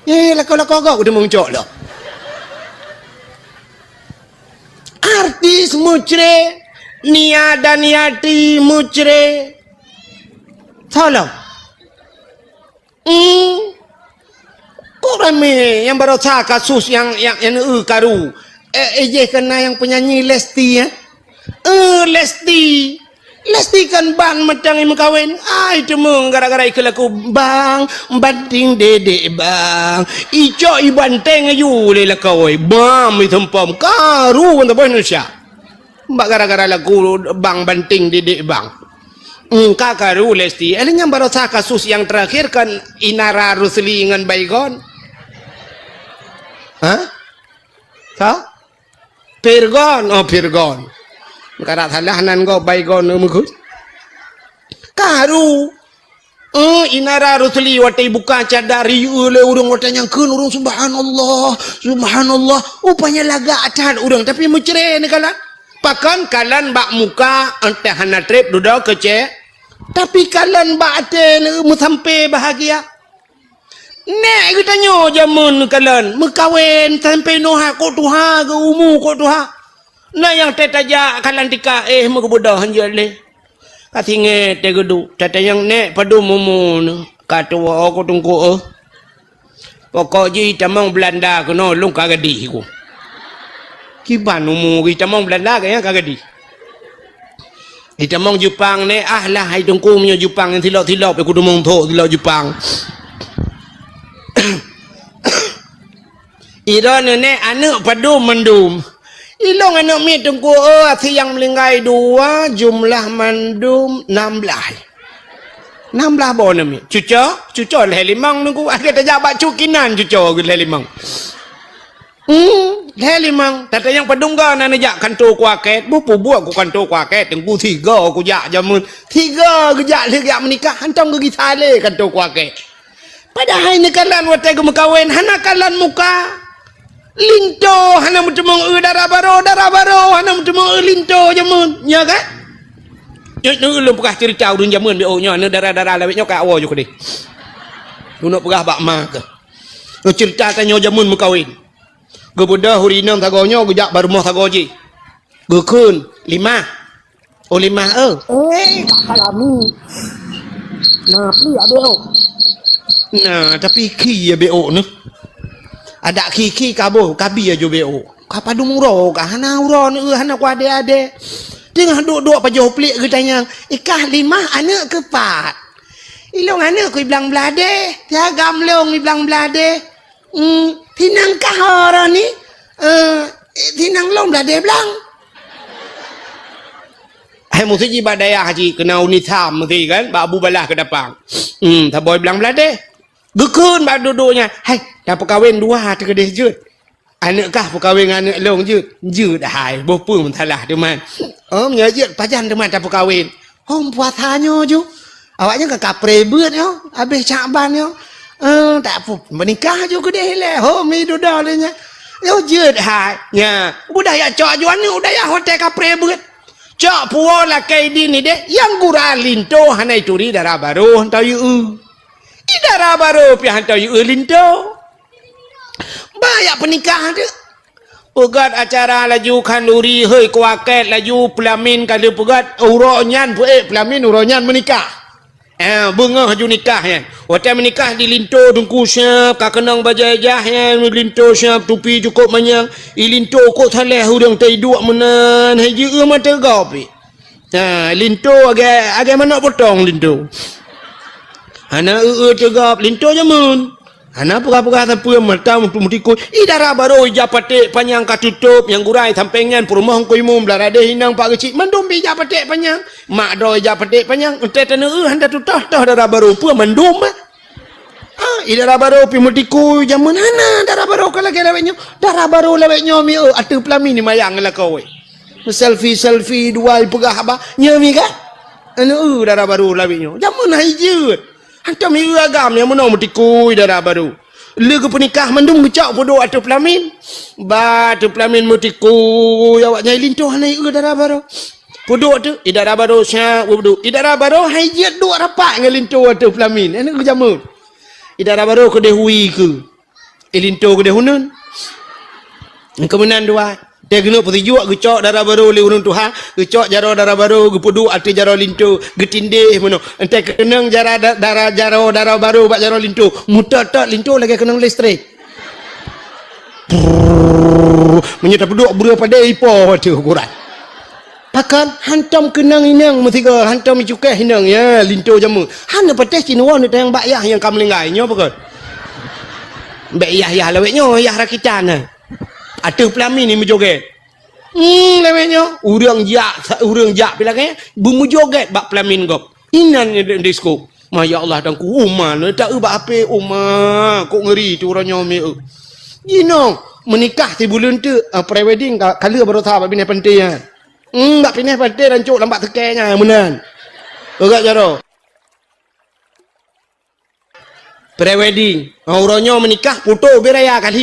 lakau udah muncul loh. Artis mucre, niada niati mucre, tolong. Kok rame yang baru kasus yang karu. Kena yang penyanyi Lesti ya. Lesti kan bang matang yang kawin. Itu mung gara-gara ikut bang banting dedek bang. Ico ibanteng ayu le lakoi. Bang itempom karu untuk Indonesia. Mbak gara-gara lagu bang banting dedek bang. Kakaru Lesti. Yang baru kasus yang terakhir kan Inara Rusli dengan Baygon. Hah? Pirgon. Oh Pirgon. Karena salah nan go Baygon mugut. Karu. Inara Rusli watai buka cadari oleh urang watanya keun urang subhanallah. Upanya laga acan urang tapi mucere ni kalan. Pakan kalan bak muka entah hana trip duda kece. Tapi kalan bak ate mu sampai bahagia. Nek kita nyo jamun kalan mekawin sampai noha ko tuha ke umu ko tuha. Nah yang tetaja kalan tika mukebudah hanjale. Katinge tegedu tata yang nek padu mumun katua aku tunggu pokok ji tamang Belanda kono lung kagadi ku. Kiban umu ki tamang Belanda kaya kagadi. Kita mong Jepang ni lah hai tungku punya Jepang yang tilok-tilok pe kudu mong thok tilok Jepang. Ira ne anak padu mendum. Ilong anak mi tungku yang melingkai 2 jumlah mandum 16. 16 bona mi. Cuco leh limang nunggu ada terjabat cukinan cuco leh limang. Leh limang tata yang padungga na jak kantor kuaket bupu buat ku kantor kuaket tengku 3 ku jak jamun 3 gejak leg menikah hantam ke gitale kantor kuaket. Padahal ni kalan watai ke mekawin hana kalan muka linto hana mutemong darah baro hana mutemong linto jamun nya kan nu lu pegah cerita urun jamun be nya ne darah lawet nya ka awo jo kede nu nak pegah bak ma ke nu cerita tanyo jamun mekawin ge budak hurinang tagonyo gejak baru moh tagoji ge kun 5 kalami nah pli abeo nah tapi ki ya beo ne ada ki kabo kabi aja beo kapadung ro ka hana uro ne hana ku ade tengah duk pajoh pelik ke tanya ikah 5 anak ke 4 ilong anak ku bilang belade tiagam long bilang belade tinang kahara ni tinang long belade belang hai mesti ji badaya haji kena unitam mesti kan ba abu balah ke dapang tak boy bilang belade gekun ba duduknya hai dah perkahwin 2 terkedih jut anak kah perkahwin anak long jut hai bopu mentalah teman menyajak pajan teman dah perkahwin puasanya ju awaknya ke kapre beut yo habis caban yo tak apa menikah juga deh le mi duda lenya yo jut hai nya budaya cok juan ni budaya hotel kapre beut cok puo la kai di ni deh yang guralinto hanai turi darah baru hantau yu darah baru pi hantau yu linto banyak pernikahan tu pegat acara laju kanduri hei kuaket laju pelamin kali pegat uronyan pelamin uronyan menikah bunga haju nikah ya hotel menikah di linto dungku siap kakenang bajajah ya linto siap tupi cukup manyang linto kok thaleh hudang tai dua menan haji mata gopi linto agak mana potong linto ana tegap linto jamun ana pura-pura tapi mata mutikut idara baru japate panjang katutup yang gurai sampengan perumah ko imum belarade hinang pak kecil mandum bi japate panjang mak do japate panjang ente tene handa tutah darah baru pu mandum idara baru pi mutiku jamun ana darah baru kala lawetnya darah baru lawetnya mi atu pelami ni mayang la kowe selfie dua pegah ba nyami ka anu darah baru lawetnya jamun haijut hantam mi agam yang menong mutiku darah baru legu penikah mendung gecak bodoh atu pelamin ba atu pelamin mutiku awaknya lintoh hanai darah baru bodoh tu darah baru sya bodoh darah baru haijat dua rapak dengan lintoh atu pelamin anu jamun darah baru ke dehui ke lintoh ke dehunun kemudian dua dia kena putih juak gecok darah baru le urun tuha gecok jaro darah baru gepudu ati jaro lintu getindih meno ente kenang darah baru bak jaro lintu mutat lintu lagi kenang listrik menyata peduk bura pada ipo tu ukuran pakan hantam kenang inang metiga hantam cukai hinang ya lintu jamu hana pateh cinwa ni tayang bak yah yang kamlingai nyo pakon bak yah lawetnya yah rakitan atu pelami ni menjoget lewetnya urang jak bila kaya bumu joget bak pelamin gop inan disko ya Allah dan ku umah tak bak ape umah kok ngeri tu orangnya me gino menikah ti bulan tu pre wedding kala baru tahu bini penting bak pineh penting dan cuk lambat tekenya menan agak jaro pre-wedding orangnya menikah foto beraya kali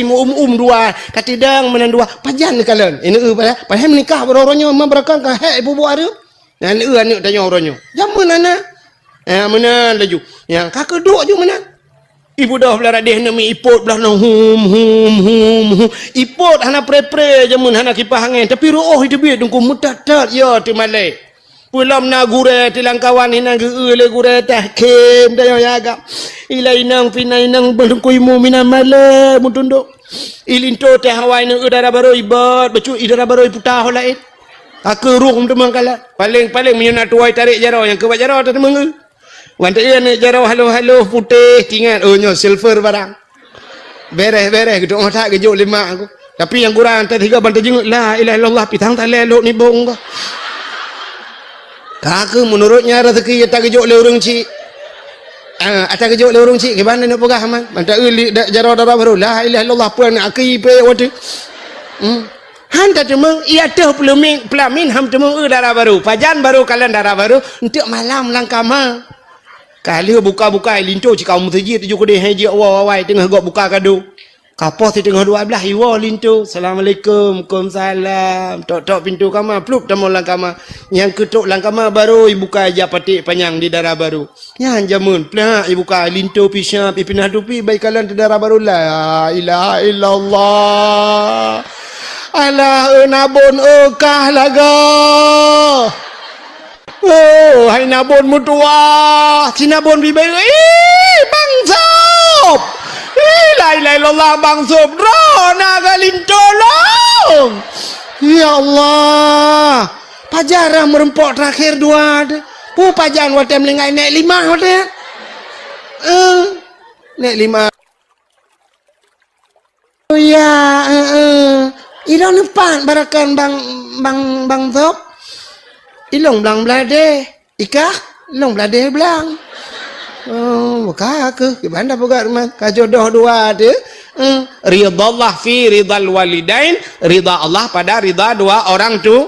dua katidang menan dua pajan kalian ini padahal menikah orangnya memberakan ke hek ibu buat dia dan ni tanya orangnya jamun ana menan laju yang kakak duk je menan ibu dah belah radih nak mi ipot belah nak hum ipot hana pre jamun hana kipas angin tapi roh itu biar tunggu mutatat ya tu malai pulam na gure tilang kawan hinang le gure tah kem dayo yaga ila inang pinai nang bengkoi mu mina male mutunduk ilinto teh hawai nang udara baru ibat becu idara baru putah lain Aku rung teman kala. Paling menyunat tuai tarik jarau yang kebat jarau tak teman. Wan tak nak jarau halo putih tinggal. Oh nyo silver barang. Beres geduk otak gejuk lima aku. Tapi yang kurang tak tiga bantai jenguk la ilaha illallah pitang tak lelok ni bong kau. Kakak menurutnya rezeki tak gejuk le urang cik. Atas gejuk le urang cik ke mana nak pegah man. Bantai jarau darah baru la ilaha illallah puan aki pe wadu. Han tak temang ia teh pelamin ham temang darah baru. Pajan baru kalian darah baru untuk malam langkama. Kali buka linto ci kaum masjid tu juga dia haji awal tengah gok buka kado. Kapos di tengah 12 iwa linto. Assalamualaikum. Waalaikumsalam. Tok pintu kamar plup tamu langkama. Yang ketuk langkama baru buka aja patik panjang di darah baru. Yang jamun plak buka linto pisah pinah dupi baik kalian di darah baru la ilaha illallah. Alah nabon kah laga. Oh, hai nabon mutua. Si nabon bibai. Bang Sob. La ilaha illallah Bang Sob. Naga lintolong. Ya Allah. Pajarah merempok terakhir dua ada. Pajan waktu melingai naik 5 waktu. Naik 5. Oh ya, Ilong depan barakan Bang Sob. Ilong belang belade, ikah, ilong belade belang. Oh, buka ke banda buka rumah, kajodoh dua ada. Ridha Allah fi ridal walidain, ridha Allah pada ridha dua orang tu.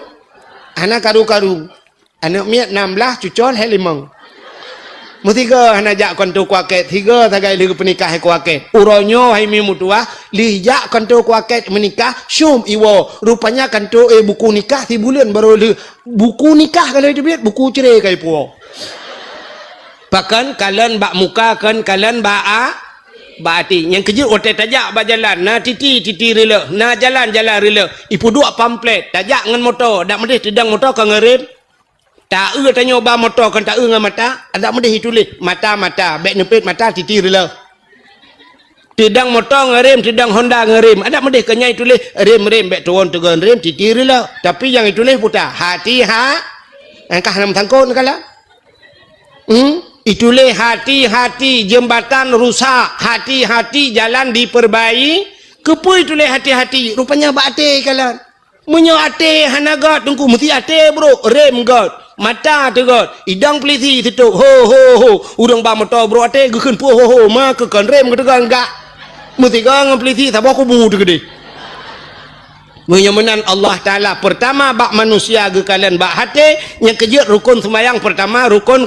Anak karu-karu, anak miat 16, cucol helimang. Mutiga anak jak kontu kuaket, tiga tagai liga penikah kuaket. Uronyo hai mi mutua, lijak kontu kuaket menikah, syum iwo. Rupanya kontu buku nikah 3 bulan baru buku nikah kalau itu biar buku cerai kai puo. Bahkan kalian bak muka kan kalian bak hati. Yang kejut otak tajak bak jalan, na titi rela, na jalan rela. Ipu dua pamflet, tajak ngan motor, dak medih tedang motor ka ngerem. Tak tanya ba motor kan tak dengan mata, ada medih tulis mata beg nepit mata titi rela. Tedang motor ngerem, tedang Honda ngerem, ada medih kenyai tulis rem beg turun tegan rem titi rela. Tapi yang itu tulis putar hati angkah nam tangkon kala. Itulah hati-hati jembatan rusak, hati-hati jalan diperbaiki. Kepui tulis hati-hati, rupanya bate kalian. Menyo ate hanagat tungku mesti ate bro, rem god. Mata tegot, idang peliti tutup, ho, udang ba motor bro ate gekeun pu ho, ma kekan rem ketegan enggak. Mesti gang peliti sabah kubu tu gede. Menyamanan Allah Ta'ala pertama bak manusia ke kalian bak hati, yang kejut rukun sembahyang pertama rukun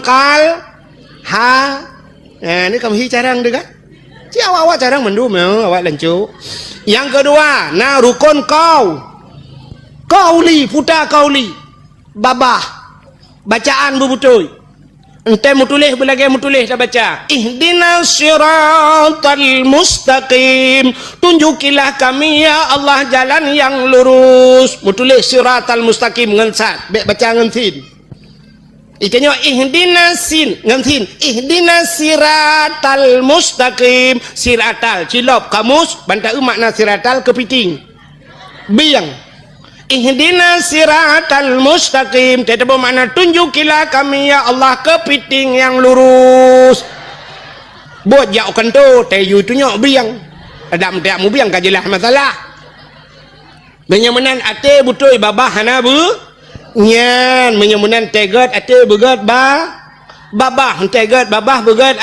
ini kamu carang deh kan? Si awak carang mendum ya, awak lancu. Yang kedua, rukun kauli, putar kauli, babah. Bacaan berbutui. Ente mutulih belagi mutulih dah baca. Ihdinas siratal mustaqim. Tunjukilah kami ya Allah jalan yang lurus. Mutulih siratal mustaqim ngensat. Baca ngensin. Ikannya ihdinas sin ngensin. Ihdinas siratal mustaqim. Siratal cilop kamus bantai makna siratal kepiting. Biang. Ihdinas siratal mustaqim. Tidak bermakna tunjukilah kami ya Allah kepiting yang lurus. Buat jauhkan tu tayu tu nyok biang. Ada mentiak mu biang kajilah masalah. Menyamanan ate butoi babah hana bu. Nyan menyamanan tegat ate begat babah tegat babah begat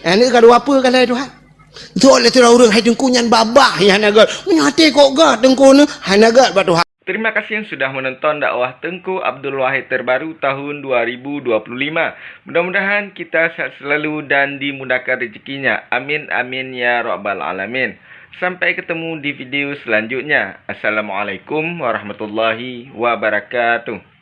ini kedua apa kalau itu ha? Tu oleh tu orang hai dengku nyan babah ya hanagat. Menyate kok gat dengku ne hanagat batu. Terima kasih yang sudah menonton dakwah Tengku Abdul Wahid terbaru tahun 2025. Mudah-mudahan kita sehat selalu dan dimudahkan rezekinya. Amin amin ya rabbal alamin. Sampai ketemu di video selanjutnya. Assalamualaikum warahmatullahi wabarakatuh.